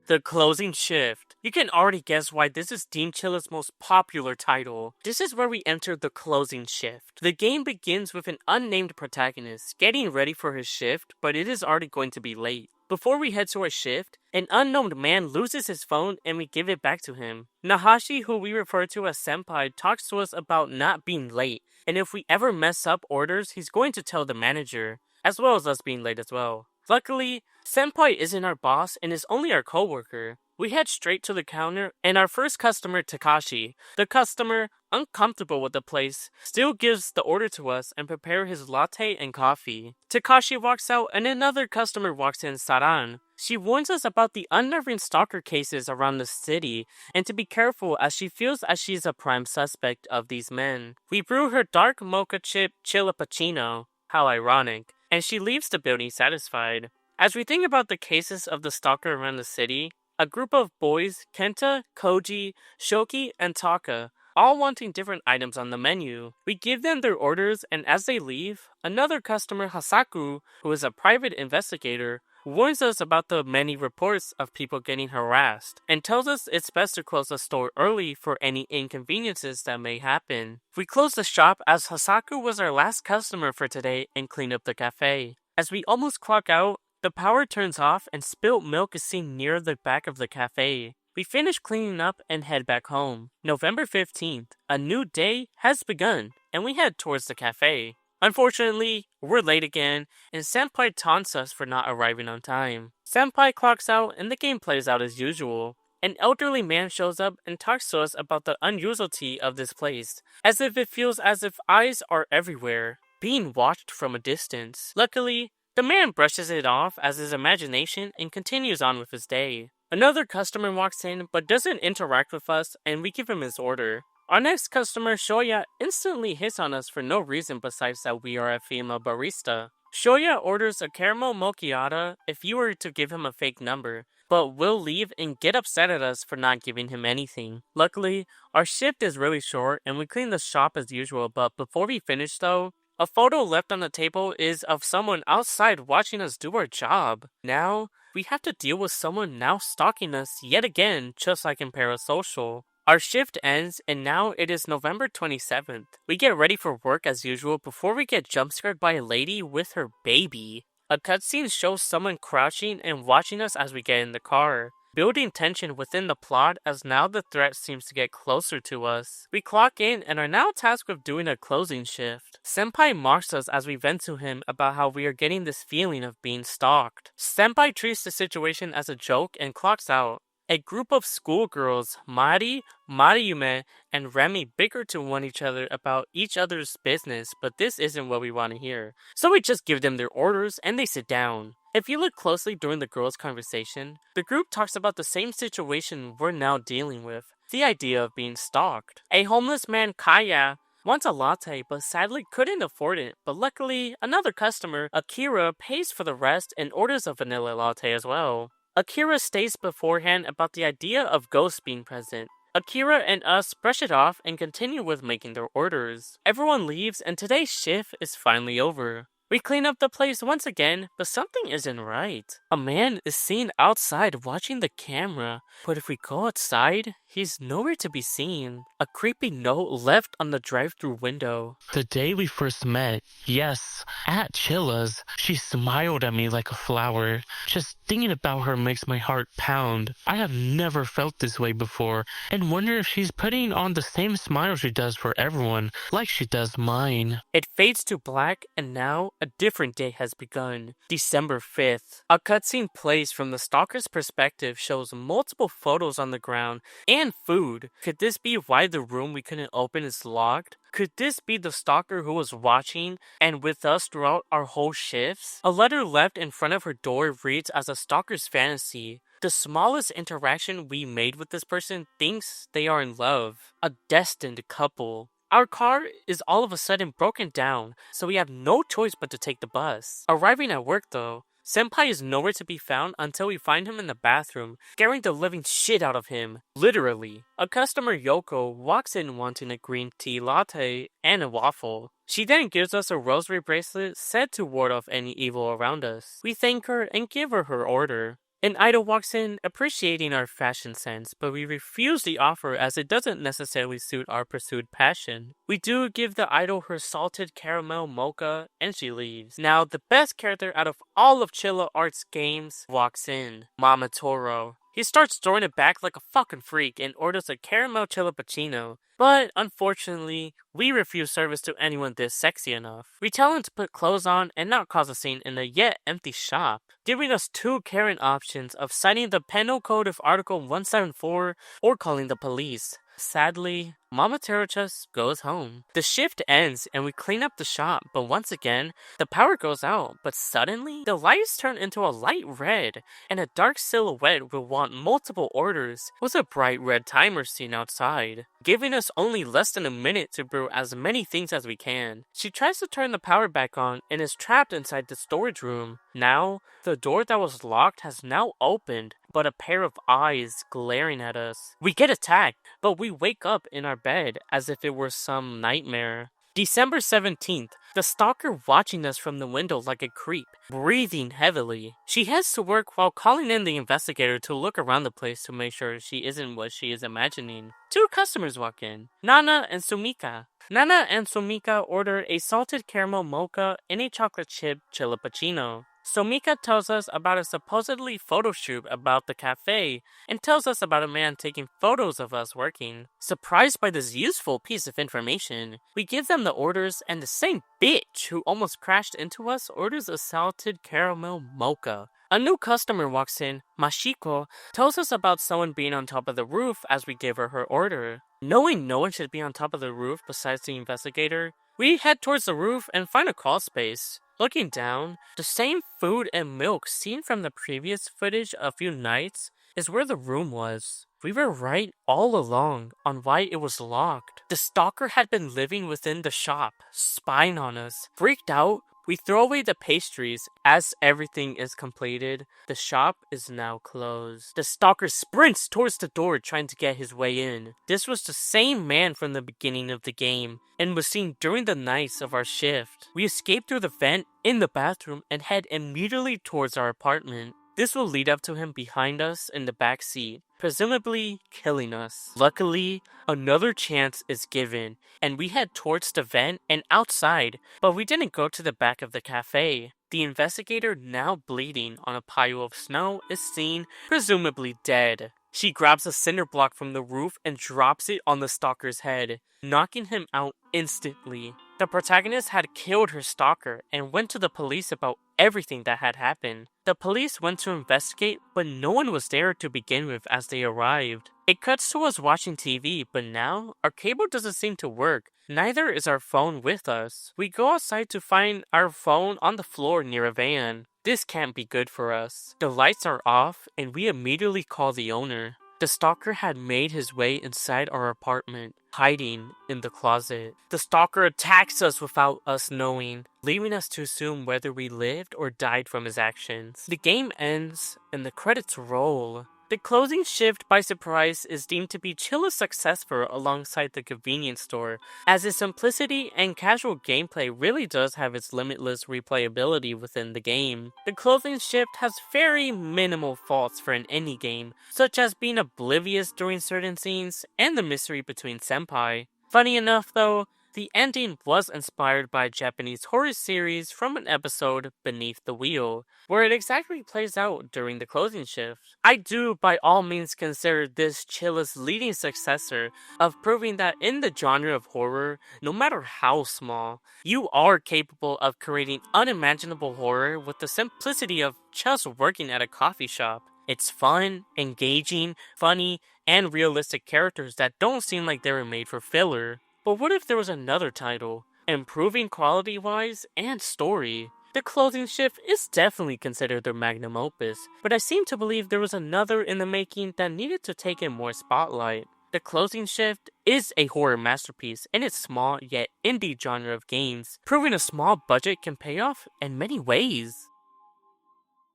The closing shift. You can already guess why this is deemed Chilla's most popular title. This is where we enter the closing shift. The game begins with an unnamed protagonist getting ready for his shift, but it is already going to be late. Before we head to our shift, an unknown man loses his phone and we give it back to him. Nahashi, who we refer to as Senpai, talks to us about not being late, and if we ever mess up orders, he's going to tell the manager, as well as us being late as well. Luckily, Senpai isn't our boss and is only our coworker. We head straight to the counter and our first customer, Takashi. The customer, uncomfortable with the place, still gives the order to us and prepare his latte and coffee. Takashi walks out and another customer walks in, Saran. She warns us about the unnerving stalker cases around the city and to be careful as she feels as she's a prime suspect of these men. We brew her dark mocha chip chillappuccino. How ironic. And she leaves the building satisfied. As we think about the cases of the stalker around the city, a group of boys, Kenta, Koji, Shoki, and Taka, all wanting different items on the menu. We give them their orders, and as they leave, another customer, Hasaku, who is a private investigator, warns us about the many reports of people getting harassed, and tells us it's best to close the store early for any inconveniences that may happen. We close the shop as Hasaku was our last customer for today and clean up the cafe. As we almost clock out, the power turns off and spilt milk is seen near the back of the cafe. We finish cleaning up and head back home. November 15th, a new day has begun, and we head towards the cafe. Unfortunately, we're late again, and Senpai taunts us for not arriving on time. Senpai clocks out and the game plays out as usual. An elderly man shows up and talks to us about the unusuality of this place, as if it feels as if eyes are everywhere, being watched from a distance. Luckily, the man brushes it off as his imagination and continues on with his day. Another customer walks in but doesn't interact with us and we give him his order. Our next customer, Shoya, instantly hits on us for no reason besides that we are a female barista. Shoya orders a caramel macchiato if you were to give him a fake number, but will leave and get upset at us for not giving him anything. Luckily, our shift is really short and we clean the shop as usual, but before we finish though, a photo left on the table is of someone outside watching us do our job. Now, we have to deal with someone now stalking us yet again, just like in Parasocial. Our shift ends, and now it is November 27th. We get ready for work as usual before we get jump-scared by a lady with her baby. A cutscene shows someone crouching and watching us as we get in the car, building tension within the plot as now the threat seems to get closer to us. We clock in and are now tasked with doing a closing shift. Senpai mocks us as we vent to him about how we are getting this feeling of being stalked. Senpai treats the situation as a joke and clocks out. A group of schoolgirls, Mari, Mariume, and Remy bicker to one each other about each other's business, but this isn't what we want to hear. So we just give them their orders and they sit down. If you look closely during the girls' conversation, the group talks about the same situation we're now dealing with, the idea of being stalked. A homeless man, Kaya, wants a latte but sadly couldn't afford it, but luckily another customer, Akira, pays for the rest and orders a vanilla latte as well. Akira states beforehand about the idea of ghosts being present. Akira and us brush it off and continue with making their orders. Everyone leaves and today's shift is finally over. We clean up the place once again, but something isn't right. A man is seen outside watching the camera, but if we go outside, he's nowhere to be seen. A creepy note left on the drive-thru window. The day we first met, yes, at Chilla's, she smiled at me like a flower. Just thinking about her makes my heart pound. I have never felt this way before, and wonder if she's putting on the same smile she does for everyone, like she does mine. It fades to black, and now a different day has begun. December 5th. A cutscene plays from the stalker's perspective shows multiple photos on the ground and food. Could this be why the room we couldn't open is locked? Could this be the stalker who was watching and with us throughout our whole shifts? A letter left in front of her door reads as a stalker's fantasy. The smallest interaction we made with this person thinks they are in love. A destined couple. Our car is all of a sudden broken down, so we have no choice but to take the bus. Arriving at work though, Senpai is nowhere to be found until we find him in the bathroom, scaring the living shit out of him. Literally. A customer, Yoko, walks in wanting a green tea latte and a waffle. She then gives us a rosary bracelet said to ward off any evil around us. We thank her and give her her order. An idol walks in appreciating our fashion sense, but we refuse the offer as it doesn't necessarily suit our pursued passion. We do give the idol her salted caramel mocha, and she leaves. Now, the best character out of all of Chilla Art's games walks in, Mama Toro. He starts throwing it back like a fucking freak and orders a caramel chillipuccino. But unfortunately, we refuse service to anyone this sexy enough. We tell him to put clothes on and not cause a scene in a yet empty shop, giving us two Karen options of citing the Penal Code of Article 174 or calling the police. Sadly, Mama Taro just goes home. The shift ends and we clean up the shop, but once again, the power goes out. But suddenly, the lights turn into a light red, and a dark silhouette will want multiple orders with a bright red timer seen outside, giving us only less than a minute to brew as many things as we can. She tries to turn the power back on and is trapped inside the storage room. Now, the door that was locked has now opened, but a pair of eyes glaring at us. We get attacked, but we wake up in our bed as if it were some nightmare. December 17th, the stalker watching us from the window like a creep, breathing heavily. She heads to work while calling in the investigator to look around the place to make sure she isn't what she is imagining. Two customers walk in, Nana and Sumika. Nana and Sumika order a salted caramel mocha and a chocolate chip chillipuccino. Somika tells us about a supposedly photo shoot about the cafe and tells us about a man taking photos of us working. Surprised by this useful piece of information, we give them the orders and the same bitch who almost crashed into us orders a salted caramel mocha. A new customer walks in, Mashiko, tells us about someone being on top of the roof as we give her her order. Knowing no one should be on top of the roof besides the investigator, we head towards the roof and find a crawl space. Looking down, the same food and milk seen from the previous footage a few nights is where the room was. We were right all along on why it was locked. The stalker had been living within the shop, spying on us. Freaked out, we throw away the pastries. As everything is completed, the shop is now closed. The stalker sprints towards the door trying to get his way in. This was the same man from the beginning of the game and was seen during the nights of our shift. We escape through the vent in the bathroom and head immediately towards our apartment. This will lead up to him behind us in the back seat, presumably killing us. Luckily, another chance is given, and we head towards the vent and outside, but we didn't go to the back of the cafe. The investigator, now bleeding on a pile of snow, is seen, presumably dead. She grabs a cinder block from the roof and drops it on the stalker's head, knocking him out instantly. The protagonist had killed her stalker and went to the police about everything that had happened. The police went to investigate, but no one was there to begin with as they arrived. It cuts to us watching TV, but now our cable doesn't seem to work. Neither is our phone with us. We go outside to find our phone on the floor near a van. This can't be good for us. The lights are off and we immediately call the owner. The stalker had made his way inside our apartment, hiding in the closet. The stalker attacks us without us knowing, leaving us to assume whether we lived or died from his actions. The game ends and the credits roll. The closing shift by surprise is deemed to be Chilla's successor alongside the convenience store, as its simplicity and casual gameplay really does have its limitless replayability within the game. The closing shift has very minimal faults for an indie game, such as being oblivious during certain scenes and the mystery between senpai. Funny enough though, the ending was inspired by a Japanese horror series from an episode, Beneath the Wheel, where it exactly plays out during the closing shift. I do by all means consider this Chilla's leading successor of proving that in the genre of horror, no matter how small, you are capable of creating unimaginable horror with the simplicity of just working at a coffee shop. It's fun, engaging, funny, and realistic characters that don't seem like they were made for filler. But what if there was another title, improving quality-wise and story? The closing shift is definitely considered their magnum opus, but I seem to believe there was another in the making that needed to take in more spotlight. The closing shift is a horror masterpiece in its small yet indie genre of games, proving a small budget can pay off in many ways.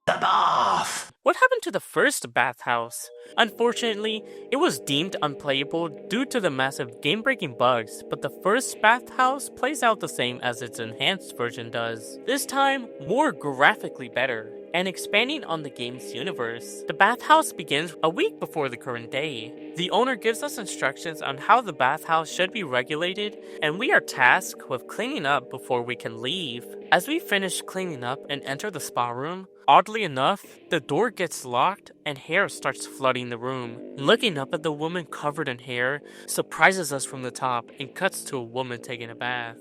The bath! What happened to the first Bathhouse? Unfortunately, it was deemed unplayable due to the massive game-breaking bugs, but the first Bathhouse plays out the same as its enhanced version does. This time, more graphically better, and expanding on the game's universe. The Bathhouse begins a week before the current day. The owner gives us instructions on how the bathhouse should be regulated, and we are tasked with cleaning up before we can leave. As we finish cleaning up and enter the spa room, oddly enough, the door gets locked and hair starts flooding the room. Looking up at the woman covered in hair surprises us from the top and cuts to a woman taking a bath.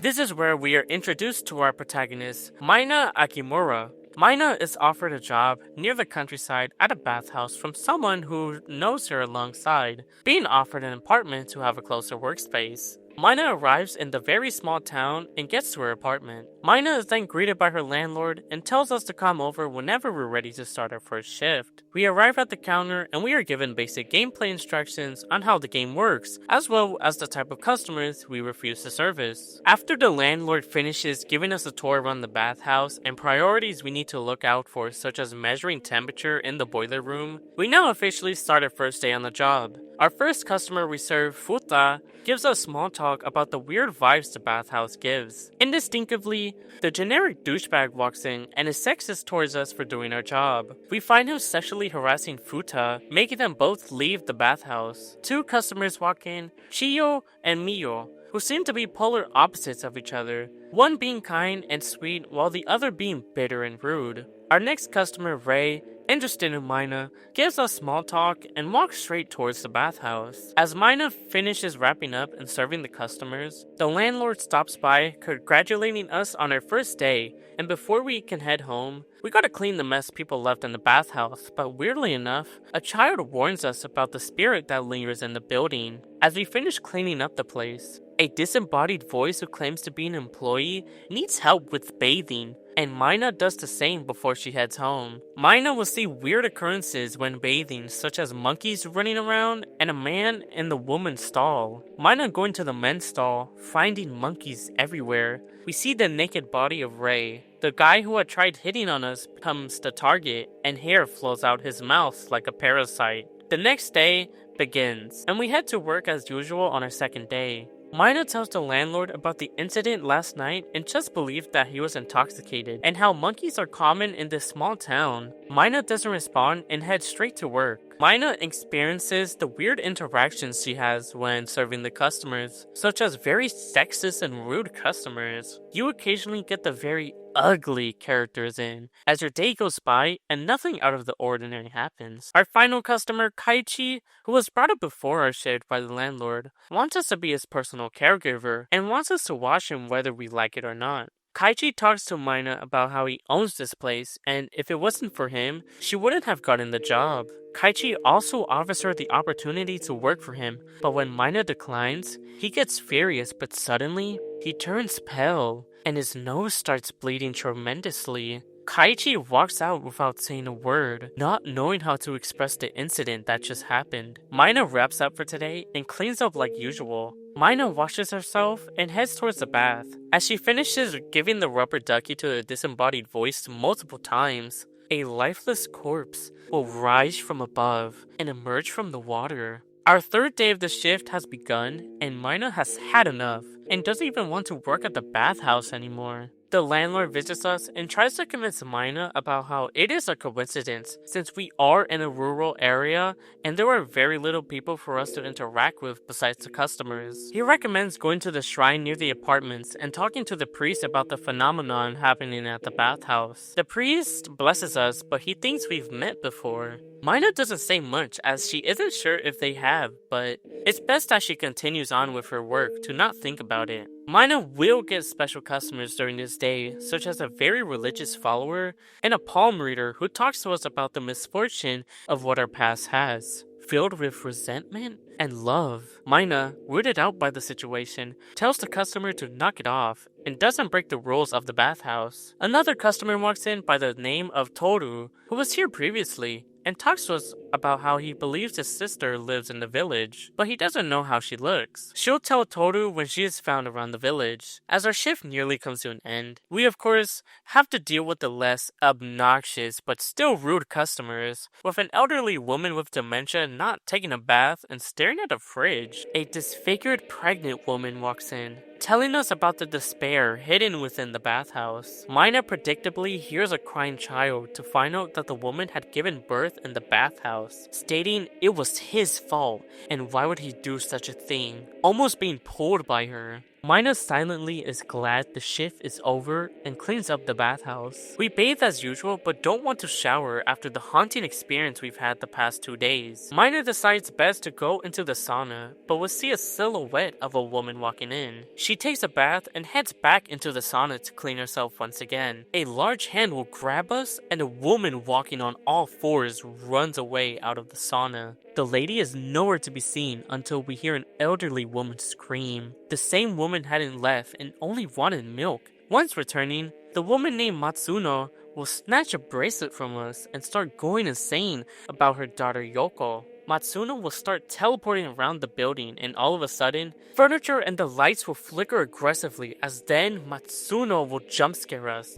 This is where we are introduced to our protagonist, Mina Akimura. Mina is offered a job near the countryside at a bathhouse from someone who knows her alongside, being offered an apartment to have a closer workspace. Mina arrives in the very small town and gets to her apartment. Mina is then greeted by her landlord and tells us to come over whenever we're ready to start our first shift. We arrive at the counter and we are given basic gameplay instructions on how the game works, as well as the type of customers we refuse to service. After the landlord finishes giving us a tour around the bathhouse and priorities we need to look out for, such as measuring temperature in the boiler room, we now officially start our first day on the job. Our first customer we serve, Futa, gives us small talk about the weird vibes the bathhouse gives. Indistinctively, the generic douchebag walks in and is sexist towards us for doing our job. We find him sexually harassing Futa, making them both leave the bathhouse. Two customers walk in, Chiyo and Miyo, who seem to be polar opposites of each other, one being kind and sweet while the other being bitter and rude. Our next customer, Ray, interested in Mina, gives us small talk and walks straight towards the bathhouse. As Mina finishes wrapping up and serving the customers, the landlord stops by, congratulating us on our first day, and before we can head home, we gotta clean the mess people left in the bathhouse, but weirdly enough, a child warns us about the spirit that lingers in the building. As we finish cleaning up the place, a disembodied voice who claims to be an employee needs help with bathing, and Mina does the same before she heads home. Mina will see weird occurrences when bathing, such as monkeys running around and a man in the woman's stall. Mina going to the men's stall, finding monkeys everywhere. We see the naked body of Ray. The guy who had tried hitting on us becomes the target, and hair flows out his mouth like a parasite. The next day begins, and we head to work as usual on our second day. Mina tells the landlord about the incident last night and just believed that he was intoxicated, and how monkeys are common in this small town. Mina doesn't respond and heads straight to work. Mina experiences the weird interactions she has when serving the customers, such as very sexist and rude customers. You occasionally get the very ugly characters in as your day goes by and nothing out of the ordinary happens. Our final customer, Kaichi, who was brought up before our shift by the landlord, wants us to be his personal caregiver and wants us to watch him whether we like it or not. Kaichi talks to Mina about how he owns this place, and if it wasn't for him, she wouldn't have gotten the job. Kaichi also offers her the opportunity to work for him, but when Mina declines, he gets furious, but suddenly, he turns pale, and his nose starts bleeding tremendously. Kaiichi walks out without saying a word, not knowing how to express the incident that just happened. Mina wraps up for today and cleans up like usual. Mina washes herself and heads towards the bath. As she finishes giving the rubber ducky to the disembodied voice multiple times, a lifeless corpse will rise from above and emerge from the water. Our third day of the shift has begun, and Mina has had enough and doesn't even want to work at the bathhouse anymore. The landlord visits us and tries to convince Mina about how it is a coincidence since we are in a rural area and there are very little people for us to interact with besides the customers. He recommends going to the shrine near the apartments and talking to the priest about the phenomenon happening at the bathhouse. The priest blesses us, but he thinks we've met before. Mina doesn't say much as she isn't sure if they have, but it's best that she continues on with her work to not think about it. Mina will get special customers during this day, such as a very religious follower and a palm reader who talks to us about the misfortune of what our past has. Filled with resentment and love, Mina, weirded out by the situation, tells the customer to knock it off and doesn't break the rules of the bathhouse. Another customer walks in by the name of Toru, who was here previously, and talks to us about how he believes his sister lives in the village, but he doesn't know how she looks. She'll tell Toru when she is found around the village. As our shift nearly comes to an end, we of course have to deal with the less obnoxious but still rude customers, with an elderly woman with dementia not taking a bath and staring at a fridge. A disfigured pregnant woman walks in, telling us about the despair hidden within the bathhouse. Mina predictably hears a crying child to find out that the woman had given birth in the bathhouse, stating it was his fault and why would he do such a thing, almost being pulled by her. Mina silently is glad the shift is over and cleans up the bathhouse. We bathe as usual but don't want to shower after the haunting experience we've had the past 2 days. Mina decides best to go into the sauna, but will see a silhouette of a woman walking in. She takes a bath and heads back into the sauna to clean herself once again. A large hand will grab us and a woman walking on all fours runs away out of the sauna. The lady is nowhere to be seen until we hear an elderly woman scream. The same woman hadn't left and only wanted milk. Once returning, the woman named Matsuno will snatch a bracelet from us and start going insane about her daughter Yoko. Matsuno will start teleporting around the building and all of a sudden, furniture and the lights will flicker aggressively as then Matsuno will jump scare us.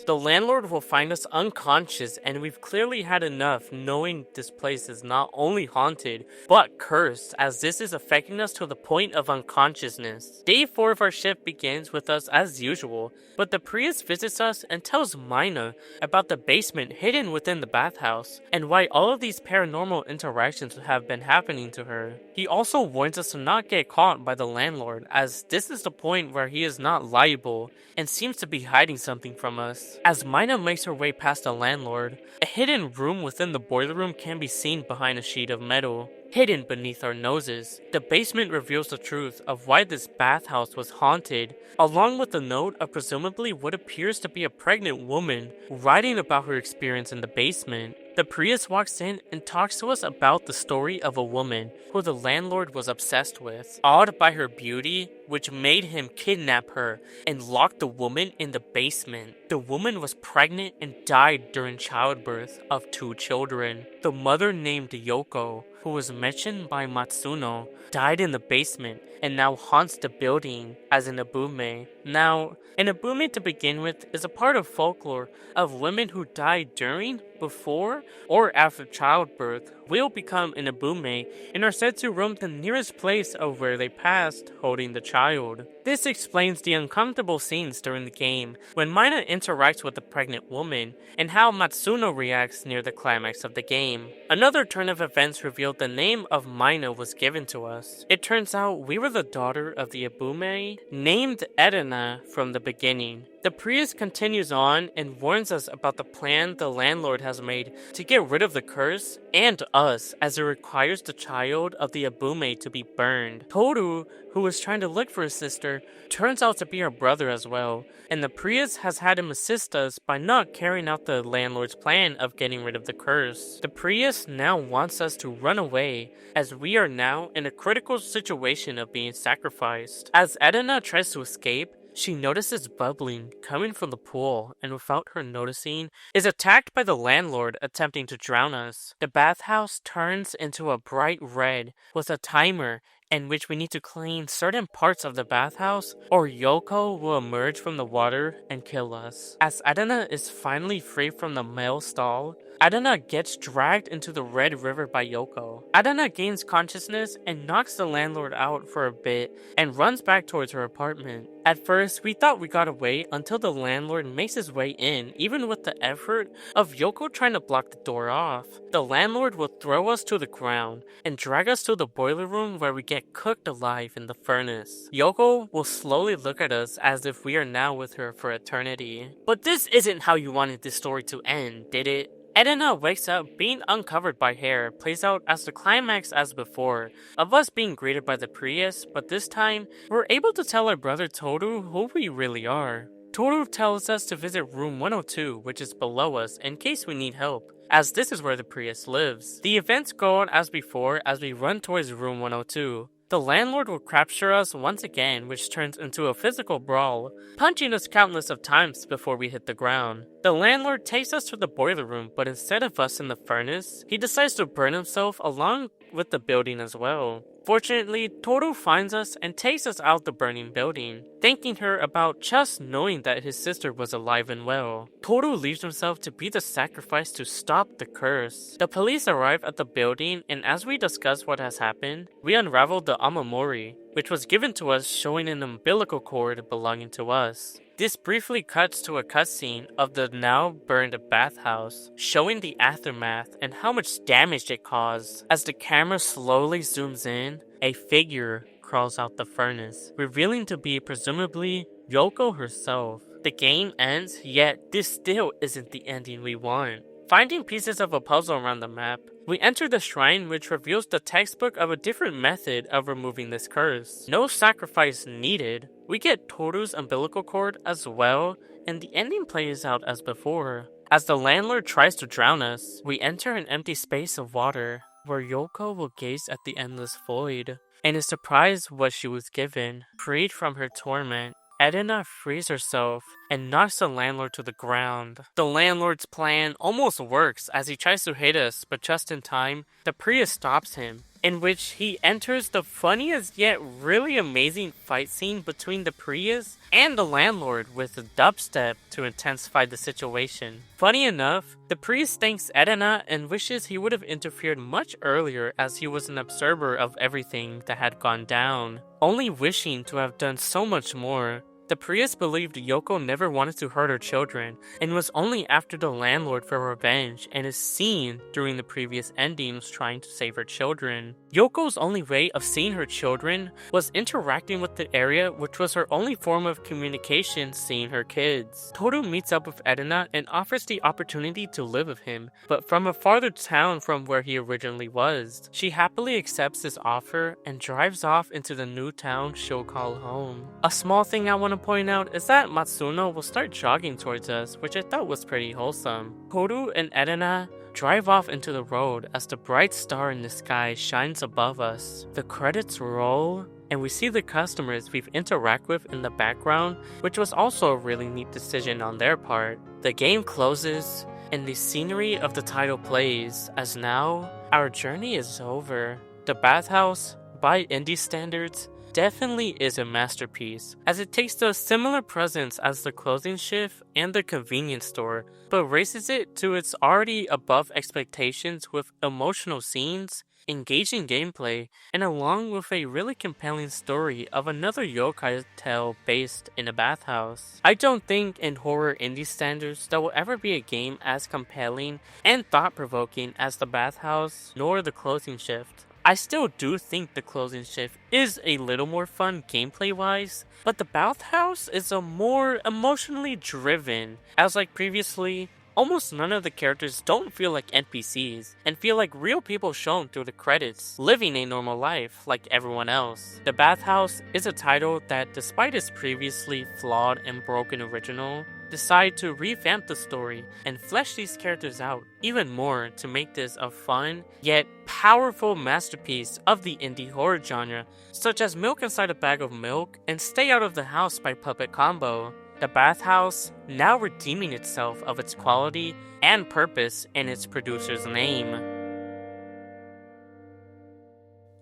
The landlord will find us unconscious and we've clearly had enough knowing this place is not only haunted, but cursed as this is affecting us to the point of unconsciousness. Day 4 of our shift begins with us as usual, but the priest visits us and tells Mina about the basement hidden within the bathhouse and why all of these paranormal interactions have been happening to her. He also warns us to not get caught by the landlord as this is the point where he is not liable and seems to be hiding something from us. As Mina makes her way past the landlord, a hidden room within the boiler room can be seen behind a sheet of metal, hidden beneath our noses. The basement reveals the truth of why this bathhouse was haunted, along with a note of presumably what appears to be a pregnant woman writing about her experience in the basement. The priest walks in and talks to us about the story of a woman who the landlord was obsessed with, awed by her beauty, which made him kidnap her and lock the woman in the basement. The woman was pregnant and died during childbirth of 2 children. The mother named Yoko, who was mentioned by Matsuno, died in the basement and now haunts the building as an abume. Now, an abume to begin with is a part of folklore of women who die during, before, or after childbirth will become an abume and are said to roam the nearest place of where they passed holding the child. This explains the uncomfortable scenes during the game when Mina interacts with the pregnant woman and how Matsuno reacts near the climax of the game. Another turn of events revealed the name of Mina was given to us. It turns out we were the daughter of the abume named Edna from the beginning. The priest continues on and warns us about the plan the landlord has made to get rid of the curse and us, as it requires the child of the abume to be burned. Toru, who was trying to look for his sister, turns out to be her brother as well, and the priest has had him assist us by not carrying out the landlord's plan of getting rid of the curse. The priest now wants us to run away, as we are now in a critical situation of being sacrificed. As Edna tries to escape, She notices bubbling coming from the pool and without her noticing, is attacked by the landlord attempting to drown us. The bathhouse turns into a bright red with a timer in which we need to clean certain parts of the bathhouse or Yoko will emerge from the water and kill us. As Adana is finally free from the male stall, Adana gets dragged into the Red River by Yoko. Adana gains consciousness and knocks the landlord out for a bit and runs back towards her apartment. At first, we thought we got away until the landlord makes his way in, even with the effort of Yoko trying to block the door off. The landlord will throw us to the ground and drag us to the boiler room where we get cooked alive in the furnace. Yoko will slowly look at us as if we are now with her for eternity. But this isn't how you wanted this story to end, did it? Edna wakes up being uncovered by hair, plays out as the climax as before, of us being greeted by the Prius, but this time, we're able to tell our brother Toru who we really are. Toru tells us to visit room 102, which is below us, in case we need help, as this is where the Prius lives. The events go on as before as we run towards room 102. The landlord will capture us once again, which turns into a physical brawl, punching us countless of times before we hit the ground. The landlord takes us to the boiler room, but instead of us in the furnace, he decides to burn himself along with the building as well. Fortunately, Toru finds us and takes us out the burning building, thanking her about just knowing that his sister was alive and well. Toru leaves himself to be the sacrifice to stop the curse. The police arrive at the building, and as we discuss what has happened, we unravel the amamori, which was given to us showing an umbilical cord belonging to us. This briefly cuts to a cutscene of the now burned bathhouse, showing the aftermath and how much damage it caused. As the camera slowly zooms in, a figure crawls out the furnace, revealing to be presumably Yoko herself. The game ends, yet this still isn't the ending we want. Finding pieces of a puzzle around the map, we enter the shrine, which reveals the textbook of a different method of removing this curse. No sacrifice needed. We get Toru's umbilical cord as well, and the ending plays out as before. As the landlord tries to drown us, we enter an empty space of water, where Yoko will gaze at the endless void, and is surprised what she was given. Freed from her torment, Edna frees herself and knocks the landlord to the ground. The landlord's plan almost works as he tries to hit us, but just in time, the Prius stops him, in which he enters the funniest yet really amazing fight scene between the Prius and the landlord with a dubstep to intensify the situation. Funny enough, the Prius thanks Edna and wishes he would have interfered much earlier as he was an observer of everything that had gone down, only wishing to have done so much more. The Prius believed Yoko never wanted to hurt her children, and was only after the landlord for revenge, and is seen during the previous endings trying to save her children. Yoko's only way of seeing her children was interacting with the area, which was her only form of communication seeing her kids. Toru meets up with Edna and offers the opportunity to live with him, but from a farther town from where he originally was. She happily accepts this offer and drives off into the new town she'll call home. A small thing I want to point out is that Matsuno will start jogging towards us, which I thought was pretty wholesome. Toru and Edna drive off into the road as the bright star in the sky shines above us. The credits roll, and we see the customers we've interacted with in the background, which was also a really neat decision on their part. The game closes, and the scenery of the title plays, as now, our journey is over. The Bathhouse, by indie standards, definitely is a masterpiece, as it takes the similar presence as the clothing shift and the convenience store, but raises it to its already above expectations with emotional scenes, engaging gameplay, and along with a really compelling story of another yokai tale based in a bathhouse. I don't think in horror indie standards there will ever be a game as compelling and thought-provoking as the Bathhouse, nor the clothing shift. I still do think the closing shift is a little more fun gameplay wise, but the Bathhouse is a more emotionally driven, as like previously, Almost none of the characters don't feel like NPCs, and feel like real people shown through the credits, living a normal life like everyone else. The Bathhouse is a title that, despite its previously flawed and broken original, decide to revamp the story and flesh these characters out even more to make this a fun, yet powerful masterpiece of the indie horror genre, such as Milk Inside a Bag of Milk and Stay Out of the House by Puppet Combo. The Bathhouse now redeeming itself of its quality and purpose in its producer's name.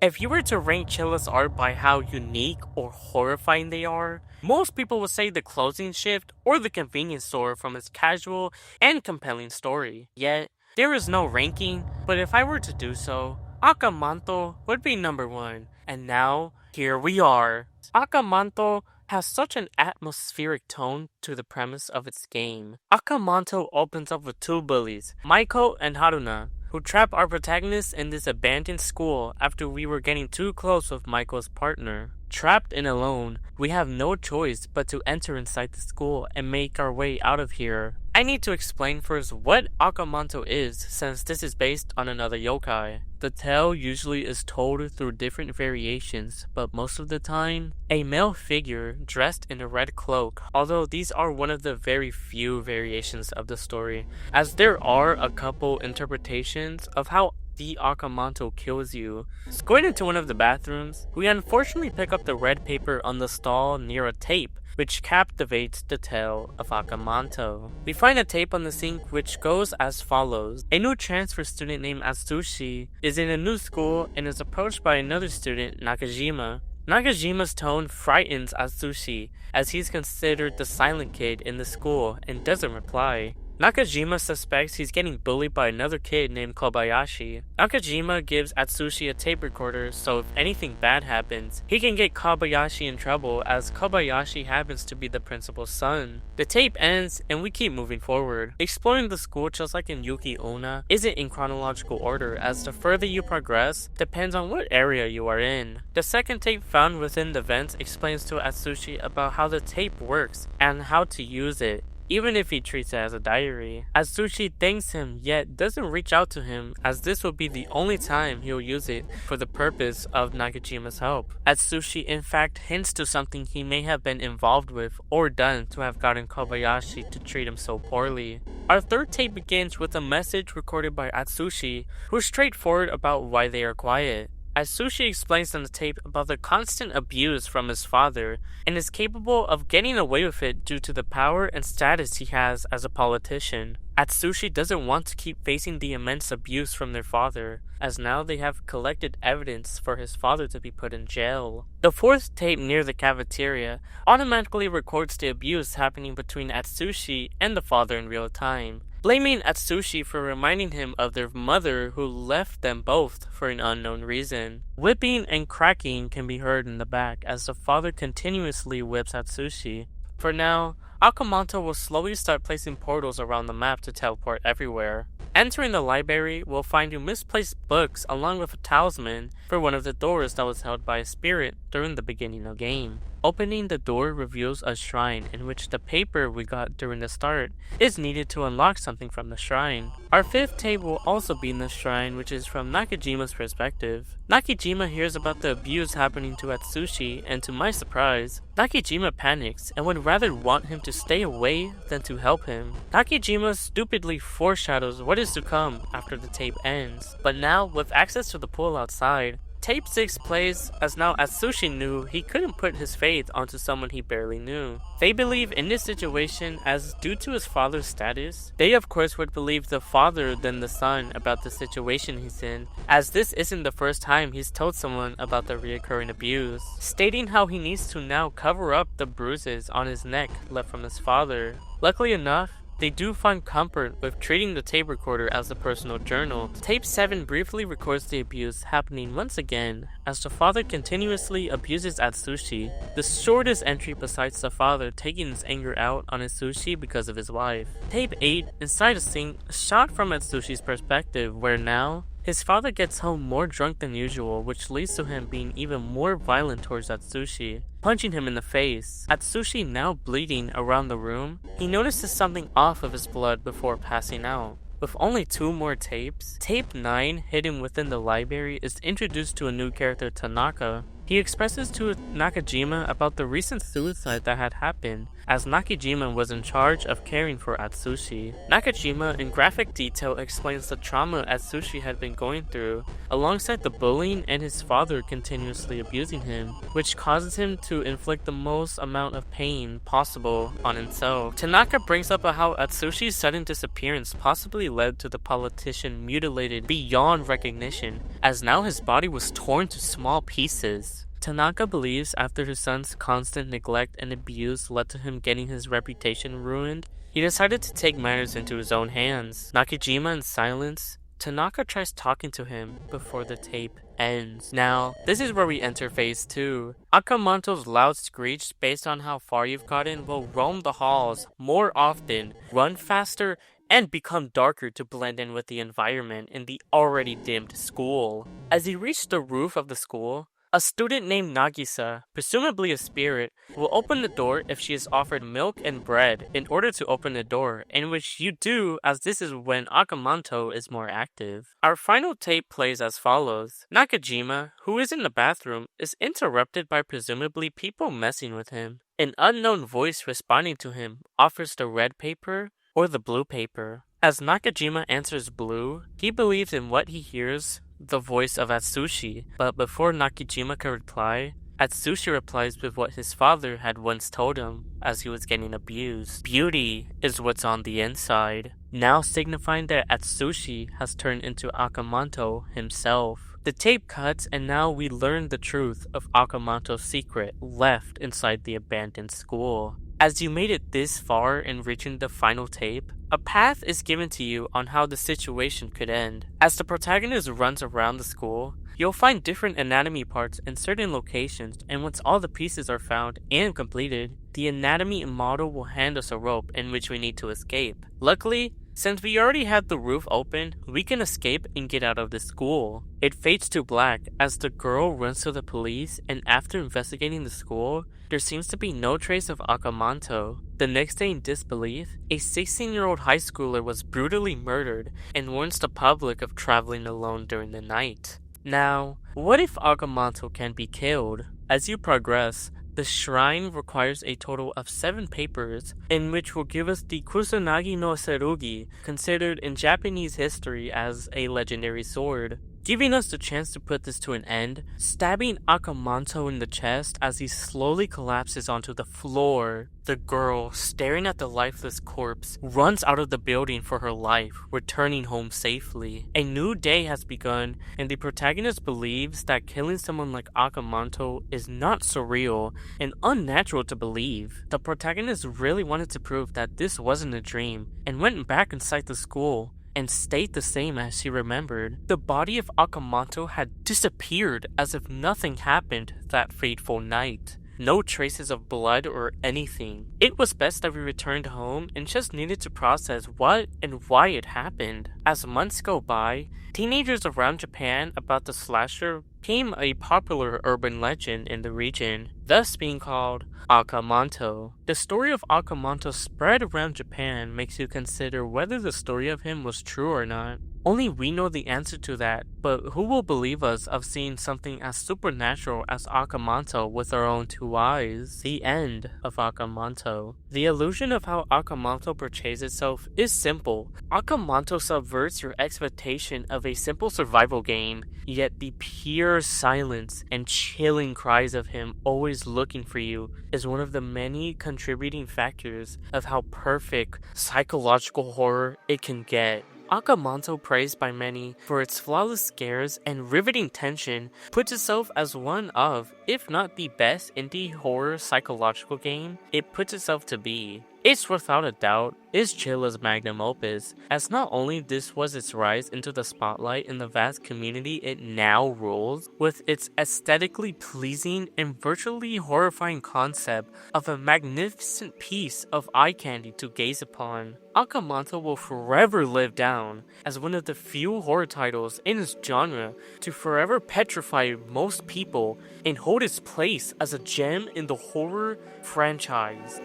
If you were to rank Chilla's art by how unique or horrifying they are, most people would say the closing shift or the convenience store from its casual and compelling story. Yet, there is no ranking, but if I were to do so, Manto would be number 1. And now, here we are. Manto has such an atmospheric tone to the premise of its game. Manto opens up with 2 bullies, Maiko and Haruna, who trap our protagonist in this abandoned school after we were getting too close with Maiko's partner. Trapped and alone, we have no choice but to enter inside the school and make our way out of here. I need to explain first what Manto is, since this is based on another yokai. The tale usually is told through different variations, but most of the time, a male figure dressed in a red cloak, although these are one of the very few variations of the story, as there are a couple interpretations of how the Manto kills you. Going into one of the bathrooms, we unfortunately pick up the red paper on the stall near a tape, which captivates the tale of Manto. We find a tape on the sink which goes as follows. A new transfer student named Atsushi is in a new school and is approached by another student, Nakajima. Nakajima's tone frightens Atsushi, as he's considered the silent kid in the school and doesn't reply. Nakajima suspects he's getting bullied by another kid named Kobayashi. Nakajima gives Atsushi a tape recorder so if anything bad happens, he can get Kobayashi in trouble, as Kobayashi happens to be the principal's son. The tape ends and we keep moving forward. Exploring the school, just like in Yuki Onna, isn't in chronological order, as the further you progress depends on what area you are in. The second tape found within the vents explains to Atsushi about how the tape works and how to use it, even if he treats it as a diary. Atsushi thanks him, yet doesn't reach out to him, as this will be the only time he'll use it for the purpose of Nakajima's help. Atsushi in fact hints to something he may have been involved with or done to have gotten Kobayashi to treat him so poorly. Our third tape begins with a message recorded by Atsushi, who's straightforward about why they are quiet. Atsushi explains on the tape about the constant abuse from his father, and is capable of getting away with it due to the power and status he has as a politician. Atsushi doesn't want to keep facing the immense abuse from their father, as now they have collected evidence for his father to be put in jail. The fourth tape near the cafeteria automatically records the abuse happening between Atsushi and the father in real time, blaming Atsushi for reminding him of their mother who left them both for an unknown reason. Whipping and cracking can be heard in the back as the father continuously whips Atsushi. For now, Manto will slowly start placing portals around the map to teleport everywhere. Entering the library, we'll find 2 misplaced books along with a talisman for one of the doors that was held by a spirit during the beginning of the game. Opening the door reveals a shrine in which the paper we got during the start is needed to unlock something from the shrine. Our fifth tape will also be in the shrine, which is from Nakajima's perspective. Nakajima hears about the abuse happening to Atsushi, and to my surprise, Nakajima panics and would rather want him to stay away than to help him. Nakajima stupidly foreshadows what is to come after the tape ends, but now with access to the pool outside, Tape 6 plays as now Atsushi knew he couldn't put his faith onto someone he barely knew. They believe in this situation as due to his father's status, they of course would believe the father than the son about the situation he's in, as this isn't the first time he's told someone about the reoccurring abuse, stating how he needs to now cover up the bruises on his neck left from his father. Luckily enough, they do find comfort with treating the tape recorder as a personal journal. Tape 7 briefly records the abuse happening once again, as the father continuously abuses Atsushi, the shortest entry besides the father taking his anger out on Atsushi because of his wife. Tape 8, inside a sink, shot from Atsushi's perspective, where now, his father gets home more drunk than usual, which leads to him being even more violent towards Atsushi. punching him in the face. Atsushi, now bleeding around the room, he notices something off of his blood before passing out. With only 2 more tapes, tape 9, hidden within the library, is introduced to a new character, Tanaka. He expresses to Nakajima about the recent suicide that had happened, as Nakajima was in charge of caring for Atsushi. Nakajima in graphic detail explains the trauma Atsushi had been going through, alongside the bullying and his father continuously abusing him, which causes him to inflict the most amount of pain possible on himself. Tanaka brings up how Atsushi's sudden disappearance possibly led to the politician mutilated beyond recognition, as now his body was torn to small pieces. Tanaka believes after his son's constant neglect and abuse led to him getting his reputation ruined, he decided to take matters into his own hands. Nakajima in silence, Tanaka tries talking to him before the tape ends. Now, this is where we enter phase 2. Akamanto's loud screech based on how far you've gotten will roam the halls more often, run faster, and become darker to blend in with the environment in the already dimmed school. As he reached the roof of the school, a student named Nagisa, presumably a spirit, will open the door if she is offered milk and bread in order to open the door, in which you do, as this is when Akamanto is more active. Our final tape plays as follows. Nakajima, who is in the bathroom, is interrupted by presumably people messing with him. An unknown voice responding to him offers the red paper or the blue paper. As Nakajima answers blue, he believes in what he hears, the voice of Atsushi, but before Nakajima can reply, Atsushi replies with what his father had once told him as he was getting abused. Beauty is what's on the inside, now signifying that Atsushi has turned into Akamanto himself. The tape cuts and now we learn the truth of Akamanto's secret left inside the abandoned school. As you made it this far in reaching the final tape, a path is given to you on how the situation could end. As the protagonist runs around the school, you'll find different anatomy parts in certain locations, and once all the pieces are found and completed, the anatomy model will hand us a rope in which we need to escape. Luckily, since we already had the roof open, we can escape and get out of the school. It fades to black as the girl runs to the police, and after investigating the school, there seems to be no trace of Akamanto. The next day in disbelief, a 16-year-old high schooler was brutally murdered and warns the public of traveling alone during the night. Now, what if Akamanto can be killed? As you progress, the shrine requires a total of 7 papers, in which will give us the Kusanagi no Serugi, considered in Japanese history as a legendary sword. Giving us the chance to put this to an end, stabbing Akamanto in the chest as he slowly collapses onto the floor. The girl, staring at the lifeless corpse, runs out of the building for her life, returning home safely. A new day has begun, and the protagonist believes that killing someone like Akamanto is not surreal and unnatural to believe. The protagonist really wanted to prove that this wasn't a dream, and went back inside the school and stayed the same as she remembered. The body of Akamanto had disappeared as if nothing happened that fateful night. No traces of blood or anything. It was best that we returned home and just needed to process what and why it happened. As months go by, teenagers around Japan about the slasher became a popular urban legend in the region, thus being called Akamanto. The story of Akamanto spread around Japan makes you consider whether the story of him was true or not. Only we know the answer to that, but who will believe us of seeing something as supernatural as Akamanto with our own 2 eyes? The end of Akamanto. The illusion of how Akamanto portrays itself is simple. Akamanto subverts your expectation of a simple survival game, yet the pure silence and chilling cries of him always looking for you is one of the many contributing factors of how perfect psychological horror it can get. Akamanto, praised by many for its flawless scares and riveting tension, puts itself as one of, if not the best indie horror psychological game it puts itself to be. It's without a doubt is Chilla's magnum opus, as not only this was its rise into the spotlight in the vast community it now rules, with its aesthetically pleasing and virtually horrifying concept of a magnificent piece of eye candy to gaze upon. Akamanto will forever live down as one of the few horror titles in its genre to forever petrify most people and hold its place as a gem in the horror franchise.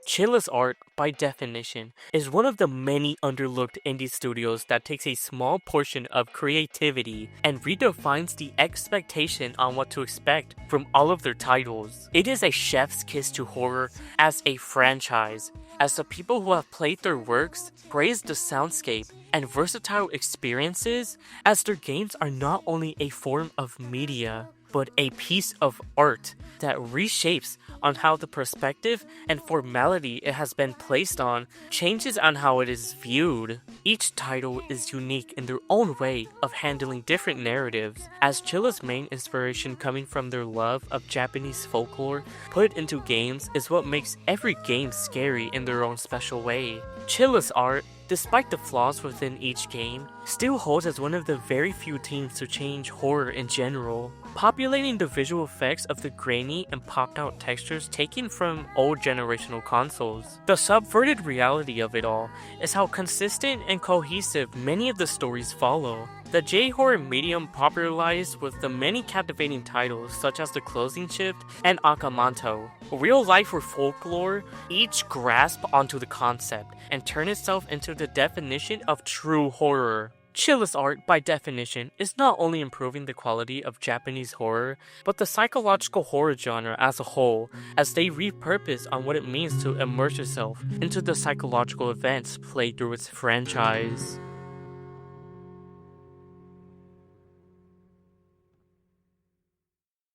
Chilla's art, by definition, is one of the many underlooked indie studios that takes a small portion of creativity and redefines the expectation on what to expect from all of their titles. It is a chef's kiss to horror as a franchise, as the people who have played their works praise the soundscape and versatile experiences, as their games are not only a form of media, but a piece of art that reshapes on how the perspective and formality it has been placed on changes on how it is viewed. Each title is unique in their own way of handling different narratives, as Chilla's main inspiration coming from their love of Japanese folklore put into games is what makes every game scary in their own special way. Chilla's art, despite the flaws within each game, still holds as one of the very few teams to change horror in general, populating the visual effects of the grainy and popped out textures taken from old generational consoles. The subverted reality of it all is how consistent and cohesive many of the stories follow. The J-horror medium popularized with the many captivating titles such as The Closing Shift and Akamanto. Real life or folklore each grasp onto the concept and turn itself into the definition of true horror. Chilla's art, by definition, is not only improving the quality of Japanese horror, but the psychological horror genre as a whole, as they repurpose on what it means to immerse yourself into the psychological events played through its franchise.